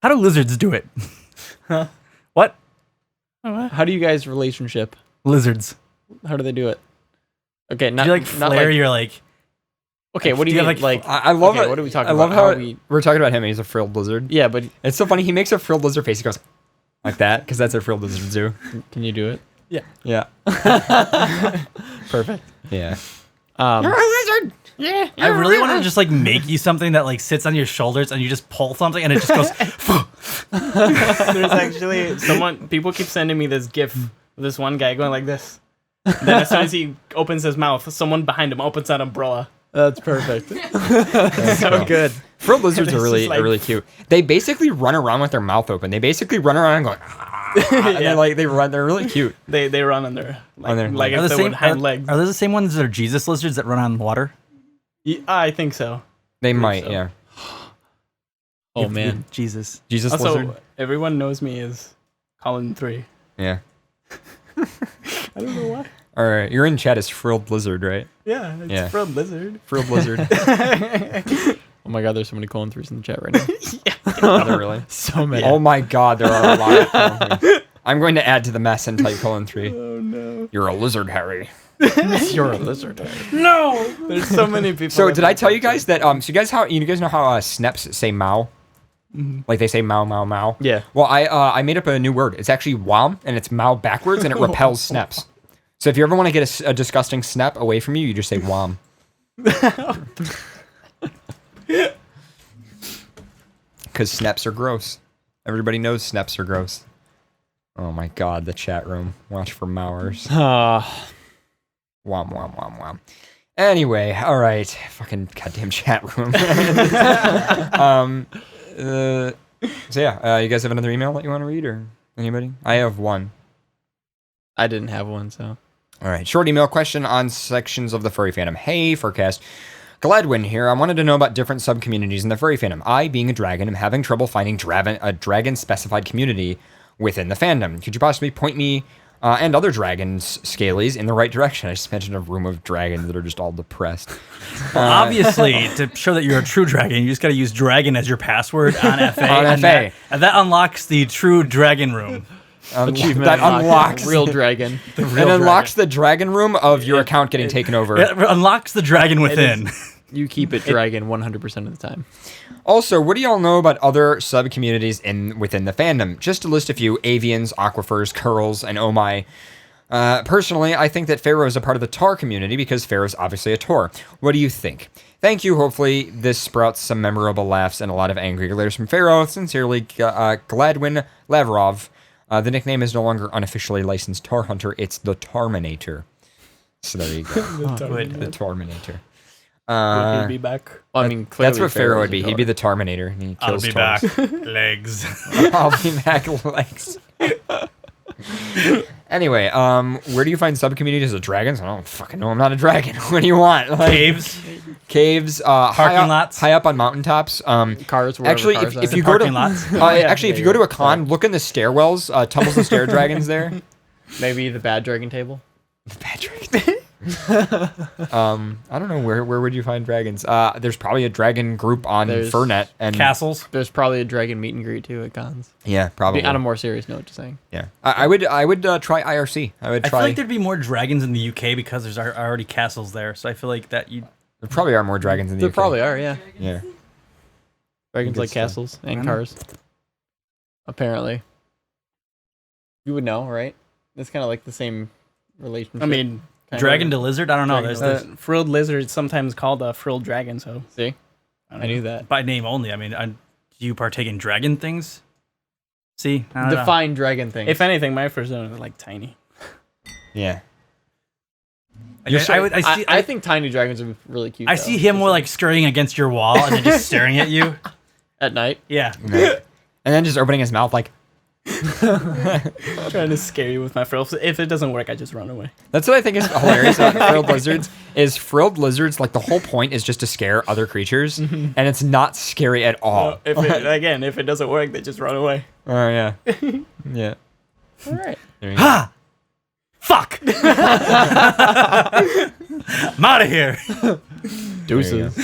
[SPEAKER 3] How do lizards do it? What?
[SPEAKER 1] How do you guys relationship?
[SPEAKER 3] Lizards.
[SPEAKER 1] How do they do it? Okay, not
[SPEAKER 3] Do you
[SPEAKER 1] not
[SPEAKER 3] flare your like.
[SPEAKER 1] Okay, what do you mean? Like,
[SPEAKER 2] I love
[SPEAKER 1] okay,
[SPEAKER 2] it.
[SPEAKER 1] what are we talking
[SPEAKER 2] I
[SPEAKER 1] about?
[SPEAKER 2] love how
[SPEAKER 1] we...
[SPEAKER 2] we're talking about him and he's a frilled lizard.
[SPEAKER 1] Yeah, but
[SPEAKER 2] it's so funny. He makes a frilled lizard face. He goes like that because that's what frilled lizards do.
[SPEAKER 1] Can you do it?
[SPEAKER 3] Yeah.
[SPEAKER 2] Yeah.
[SPEAKER 1] Perfect.
[SPEAKER 2] Yeah.
[SPEAKER 1] You're
[SPEAKER 2] a lizard.
[SPEAKER 1] Yeah.
[SPEAKER 3] I really want to just like make you something that like sits on your shoulders and you just pull something and it just goes.
[SPEAKER 12] There's actually people keep sending me this gif of this one guy going like this. Then as soon as he opens his mouth, someone behind him opens that umbrella.
[SPEAKER 1] That's perfect.
[SPEAKER 2] So
[SPEAKER 1] good.
[SPEAKER 2] Frilled lizards are
[SPEAKER 12] It's
[SPEAKER 2] really
[SPEAKER 12] just like-
[SPEAKER 2] really cute. They basically run around with their mouth open. They basically run around and go. And they run. They're really cute.
[SPEAKER 12] They run on their like
[SPEAKER 3] Are
[SPEAKER 12] if
[SPEAKER 3] the
[SPEAKER 12] they
[SPEAKER 3] same
[SPEAKER 12] would hind legs.
[SPEAKER 3] Are those the same ones that are Jesus lizards that run on water?
[SPEAKER 12] Yeah, I think so.
[SPEAKER 2] They might, yeah.
[SPEAKER 1] Oh man,
[SPEAKER 3] Jesus.
[SPEAKER 2] Jesus
[SPEAKER 12] Also,
[SPEAKER 2] lizard.
[SPEAKER 12] everyone knows me as Colin 3.
[SPEAKER 2] Yeah.
[SPEAKER 12] I don't know why.
[SPEAKER 2] All right, you're in chat as frilled lizard, right?
[SPEAKER 12] Yeah, it's frilled lizard.
[SPEAKER 2] Frilled lizard.
[SPEAKER 1] Oh my god, there's so many colon 3s in the chat right now.
[SPEAKER 2] Are there really?
[SPEAKER 1] So many.
[SPEAKER 2] Oh my god, there are a lot of colon 3s. I'm going to add to the mess and type colon 3.
[SPEAKER 12] Oh no.
[SPEAKER 2] You're a lizard, Harry.
[SPEAKER 1] You're a lizard.
[SPEAKER 12] No! There's so many people.
[SPEAKER 2] So
[SPEAKER 12] that
[SPEAKER 2] did I tell you guys that? So you guys know how Sneps say Mao? Like they say Mao Mao Mao.
[SPEAKER 1] Yeah.
[SPEAKER 2] Well, I made up a new word. It's actually Wam, and it's Mao backwards, and it repels Sneps. So if you ever want to get a disgusting Snep away from you, you just say Wam. Because Sneps are gross. Everybody knows Sneps are gross. Oh my god, the chat room. Watch for Mowers. Wom, wom, wom, wom. Anyway, all right. Fucking goddamn chat room. So yeah, you guys have another email that you want to read, or anybody? I have one.
[SPEAKER 1] I didn't have one, so.
[SPEAKER 2] All right, short email question on sections of the furry fandom. Hey, FurCast. Gladwin here. I wanted to know about different sub-communities in the furry fandom. I, being a dragon, am having trouble finding a dragon-specified community within the fandom. Could you possibly point me and other dragons, scalies, in the right direction? I just mentioned a room of dragons that are just all depressed.
[SPEAKER 3] Well, obviously, to show that you're a true dragon, you just got to use dragon as your password on FA.
[SPEAKER 2] On
[SPEAKER 3] and
[SPEAKER 2] FA.
[SPEAKER 3] That unlocks the true dragon room.
[SPEAKER 2] That unlocks
[SPEAKER 1] real dragon.
[SPEAKER 3] The
[SPEAKER 2] It
[SPEAKER 3] real
[SPEAKER 2] unlocks the dragon room of your account getting taken over.
[SPEAKER 3] It unlocks the dragon within.
[SPEAKER 1] You keep it dragon 100% of the time.
[SPEAKER 2] Also, what do y'all know about other sub-communities within the fandom? Just to list a few: avians, aquifers, curls, and oh my. Personally, I think that Pharaoh is a part of the Tar community because Pharaoh's obviously a Tor. What do you think? Thank you. Hopefully, this sprouts some memorable laughs and a lot of angry glares from Pharaoh. Sincerely, Gladwin Lavrov. The nickname is no longer unofficially licensed Tar Hunter. It's the Tarminator. So there you go. The Tarminator.
[SPEAKER 12] Would he be back?
[SPEAKER 1] Well, I mean,
[SPEAKER 2] that's what Pharaoh would
[SPEAKER 1] Pharaoh's
[SPEAKER 2] be.
[SPEAKER 1] a
[SPEAKER 2] He'd be the Tarminator. And he
[SPEAKER 3] I'll
[SPEAKER 2] kills
[SPEAKER 3] be
[SPEAKER 2] Tars.
[SPEAKER 3] back. Legs.
[SPEAKER 2] I'll be back. Legs. Anyway, where do you find sub-communities of dragons? I don't fucking know. I'm not a dragon. What do you want? Like, caves,
[SPEAKER 3] Parking lots,
[SPEAKER 2] high up on mountaintops.
[SPEAKER 1] Cars.
[SPEAKER 2] Actually, if you go to if you go to a con, look in the stairwells. Tumbles and stair dragons there.
[SPEAKER 1] Maybe the bad dragon table.
[SPEAKER 2] The bad dragon. I don't know where would you find dragons. There's probably a dragon group on Furnet and
[SPEAKER 3] castles.
[SPEAKER 1] There's probably a dragon meet and greet too at cons.
[SPEAKER 2] Yeah, probably.
[SPEAKER 1] On a more serious note, just saying.
[SPEAKER 2] Yeah, I would try IRC. I
[SPEAKER 3] feel like there'd be more dragons in the UK because there's already castles there. So I feel like that you.
[SPEAKER 2] There probably are more dragons in the UK.
[SPEAKER 1] There probably are. Yeah.
[SPEAKER 2] Yeah.
[SPEAKER 1] Dragons like castles and cars. Apparently. You would know, right? It's kind of like the same relationship.
[SPEAKER 12] I mean,
[SPEAKER 3] Dragon to lizard? I don't know. There's
[SPEAKER 12] frilled lizard is sometimes called a frilled dragon. So
[SPEAKER 1] see, I knew that
[SPEAKER 3] by name only. I mean, do you partake in dragon things? See, I don't
[SPEAKER 1] define
[SPEAKER 3] know.
[SPEAKER 1] dragon things.
[SPEAKER 12] If anything, my first one are like tiny.
[SPEAKER 2] Yeah.
[SPEAKER 1] I think tiny dragons are really cute.
[SPEAKER 3] I see him more like scurrying against your wall and then just staring at you
[SPEAKER 1] at night.
[SPEAKER 3] Yeah.
[SPEAKER 2] And then just opening his mouth like.
[SPEAKER 12] Trying to scare you with my frills. If it doesn't work, I just run away.
[SPEAKER 2] That's what I think is hilarious about frilled lizards. Is frilled lizards, like the whole point is just to scare other creatures, and it's not scary at all.
[SPEAKER 12] If it doesn't work, they just run away.
[SPEAKER 2] Oh yeah, yeah.
[SPEAKER 1] All right.
[SPEAKER 3] Ha! Fuck! I'm out of here.
[SPEAKER 1] Deuces.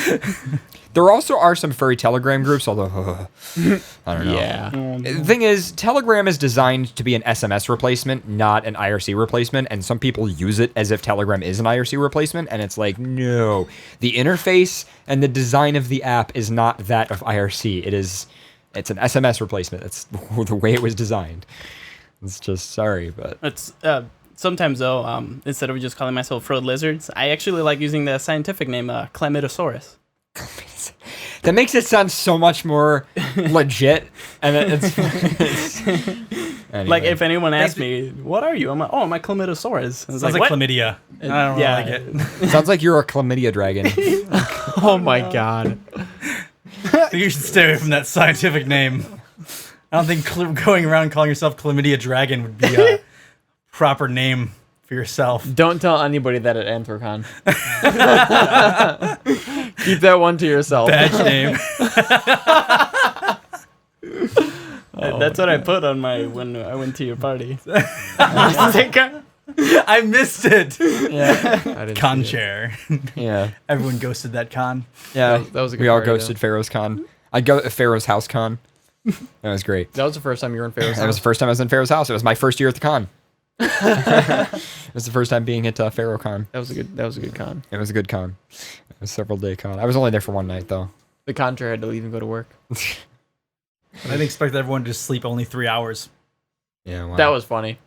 [SPEAKER 2] There also are some furry Telegram groups, although I don't know.
[SPEAKER 1] Yeah.
[SPEAKER 2] The thing is, Telegram is designed to be an SMS replacement, not an IRC replacement, and some people use it as if Telegram is an IRC replacement, and it's like, no. The interface and the design of the app is not that of IRC. It's an SMS replacement. That's the way it was designed. It's just, sorry, but...
[SPEAKER 12] It's sometimes, though, instead of just calling myself frilled lizards, I actually like using the scientific name Chlamydosaurus.
[SPEAKER 2] That makes it sound so much more legit, and it's anyway.
[SPEAKER 12] Like if anyone asks me, "What are you?" I'm like, "Oh, I'm a Chlamydosaurus."
[SPEAKER 3] Sounds like chlamydia. I don't really like it.
[SPEAKER 2] Sounds like you're a chlamydia dragon.
[SPEAKER 1] Oh my god!
[SPEAKER 3] I think you should stay away from that scientific name. I don't think going around calling yourself chlamydia dragon would be a proper name for yourself.
[SPEAKER 1] Don't tell anybody that at Anthrocon. Keep that one to yourself.
[SPEAKER 3] Badge name.
[SPEAKER 12] That's what I put on my when I went to your party.
[SPEAKER 3] I missed it.
[SPEAKER 1] Yeah.
[SPEAKER 3] Con chair.
[SPEAKER 2] Yeah.
[SPEAKER 3] Everyone ghosted that con.
[SPEAKER 2] Yeah.
[SPEAKER 1] That was a good
[SPEAKER 2] we all
[SPEAKER 1] party,
[SPEAKER 2] ghosted Pharaoh's Con. I go at Pharaoh's House Con. That was great.
[SPEAKER 1] That was the first time you were in Pharaoh's house.
[SPEAKER 2] That was the first time I was in Pharaoh's house. It was my first year at the con. It was the first time being at Pharaoh Con.
[SPEAKER 1] That was a good con.
[SPEAKER 2] It was a good con. It was a several day con. I was only there for one night though.
[SPEAKER 1] The contra had to leave and go to work.
[SPEAKER 3] I didn't expect everyone to sleep only 3 hours.
[SPEAKER 2] Yeah, wow.
[SPEAKER 1] That was funny.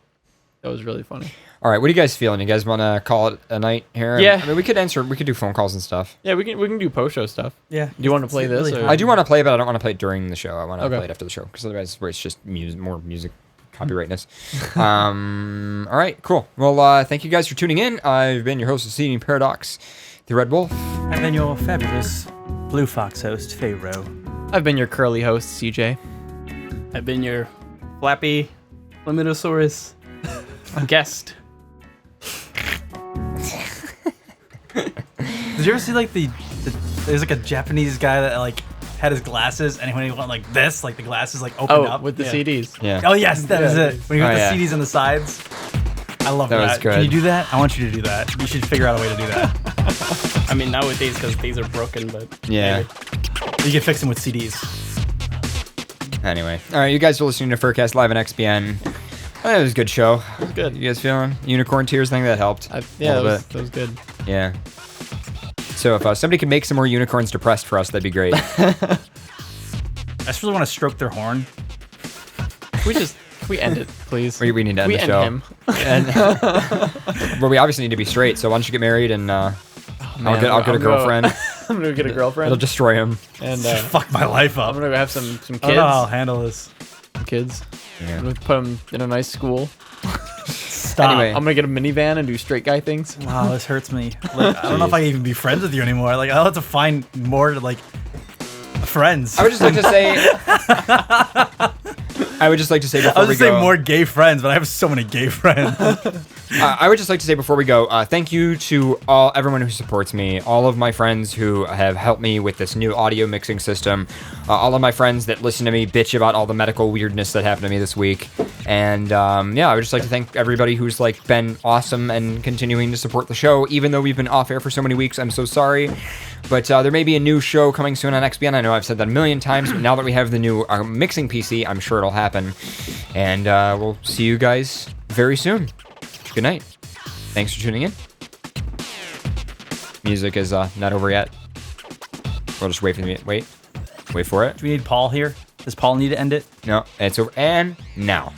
[SPEAKER 1] That was really funny.
[SPEAKER 2] All right, what are you guys feeling? You guys want to call it a night here?
[SPEAKER 1] Yeah.
[SPEAKER 2] I mean, we could do phone calls and stuff.
[SPEAKER 1] Yeah, we can do post show stuff.
[SPEAKER 3] Yeah.
[SPEAKER 1] Do you want to play this?
[SPEAKER 2] I do want to play it, but I don't want to play it during the show. I want to
[SPEAKER 1] Okay.
[SPEAKER 2] play it after the show because otherwise it's just more music copyrightness. All right, cool. Well, thank you guys for tuning in. I've been your host of Seating Paradox, the Red Wolf.
[SPEAKER 3] I've been your fabulous Blue Fox host, Pharaoh.
[SPEAKER 1] I've been your curly host, CJ.
[SPEAKER 12] I've been your flappy Chlamydosaurus guest.
[SPEAKER 3] Did you ever see like there's like a Japanese guy that like had his glasses and when he went like this, like the glasses like opened up
[SPEAKER 1] with the CDs.
[SPEAKER 2] Yeah.
[SPEAKER 3] Oh yes, that was it. When you got
[SPEAKER 2] Oh,
[SPEAKER 3] the
[SPEAKER 2] yeah.
[SPEAKER 3] CDs on the sides. I love
[SPEAKER 2] That
[SPEAKER 3] that.
[SPEAKER 2] was good.
[SPEAKER 3] Can you do that? I want you to do that. You should figure out a way to do that.
[SPEAKER 12] I mean, nowadays because these are broken, but
[SPEAKER 2] Yeah.
[SPEAKER 3] You can fix them with CDs.
[SPEAKER 2] Anyway, all right, you guys are listening to FurCast live on XBN. I think it was a good show.
[SPEAKER 1] It was good.
[SPEAKER 2] You guys feeling? Unicorn tears thing that helped.
[SPEAKER 1] Yeah,
[SPEAKER 2] a little bit.
[SPEAKER 1] that was good.
[SPEAKER 2] Yeah. So if somebody could make some more unicorns depressed for us, that'd be great.
[SPEAKER 3] I just really want to stroke their horn.
[SPEAKER 1] Can we end it, please?
[SPEAKER 2] We need to end
[SPEAKER 1] we
[SPEAKER 2] the
[SPEAKER 1] end
[SPEAKER 2] show.
[SPEAKER 1] him.
[SPEAKER 2] But we obviously need to be straight. So why don't you get married and I'll get a girlfriend.
[SPEAKER 1] I'm gonna get a girlfriend.
[SPEAKER 2] It'll destroy him.
[SPEAKER 1] And
[SPEAKER 3] fuck my life up.
[SPEAKER 1] I'm gonna go have some kids.
[SPEAKER 3] Oh, no, I'll handle this.
[SPEAKER 1] Some kids.
[SPEAKER 2] Yeah.
[SPEAKER 1] I'm gonna put them in a nice school.
[SPEAKER 3] Stop.
[SPEAKER 2] Anyway.
[SPEAKER 1] I'm gonna get a minivan and do straight guy things.
[SPEAKER 3] Wow, this hurts me. Like, I don't know if I can even be friends with you anymore. Like, I'll have to find more like friends.
[SPEAKER 2] I would just like to say. I would just like to say before
[SPEAKER 3] I was
[SPEAKER 2] we
[SPEAKER 3] just saying
[SPEAKER 2] go.
[SPEAKER 3] more gay friends, but I have so many gay friends.
[SPEAKER 2] I would just like to say before we go, thank you to everyone who supports me, all of my friends who have helped me with this new audio mixing system, all of my friends that listen to me bitch about all the medical weirdness that happened to me this week, and I would just like to thank everybody who's like been awesome and continuing to support the show, even though we've been off air for so many weeks. I'm so sorry, but there may be a new show coming soon on XBN. I know I've said that a million times, but now that we have the new mixing PC, I'm sure it'll happen, and we'll see you guys very soon. Good night. Thanks for tuning in. Music is not over yet. We'll just wait for the wait for it.
[SPEAKER 3] Do we need Paul here? Does Paul need to end it?
[SPEAKER 2] No, it's over. And now.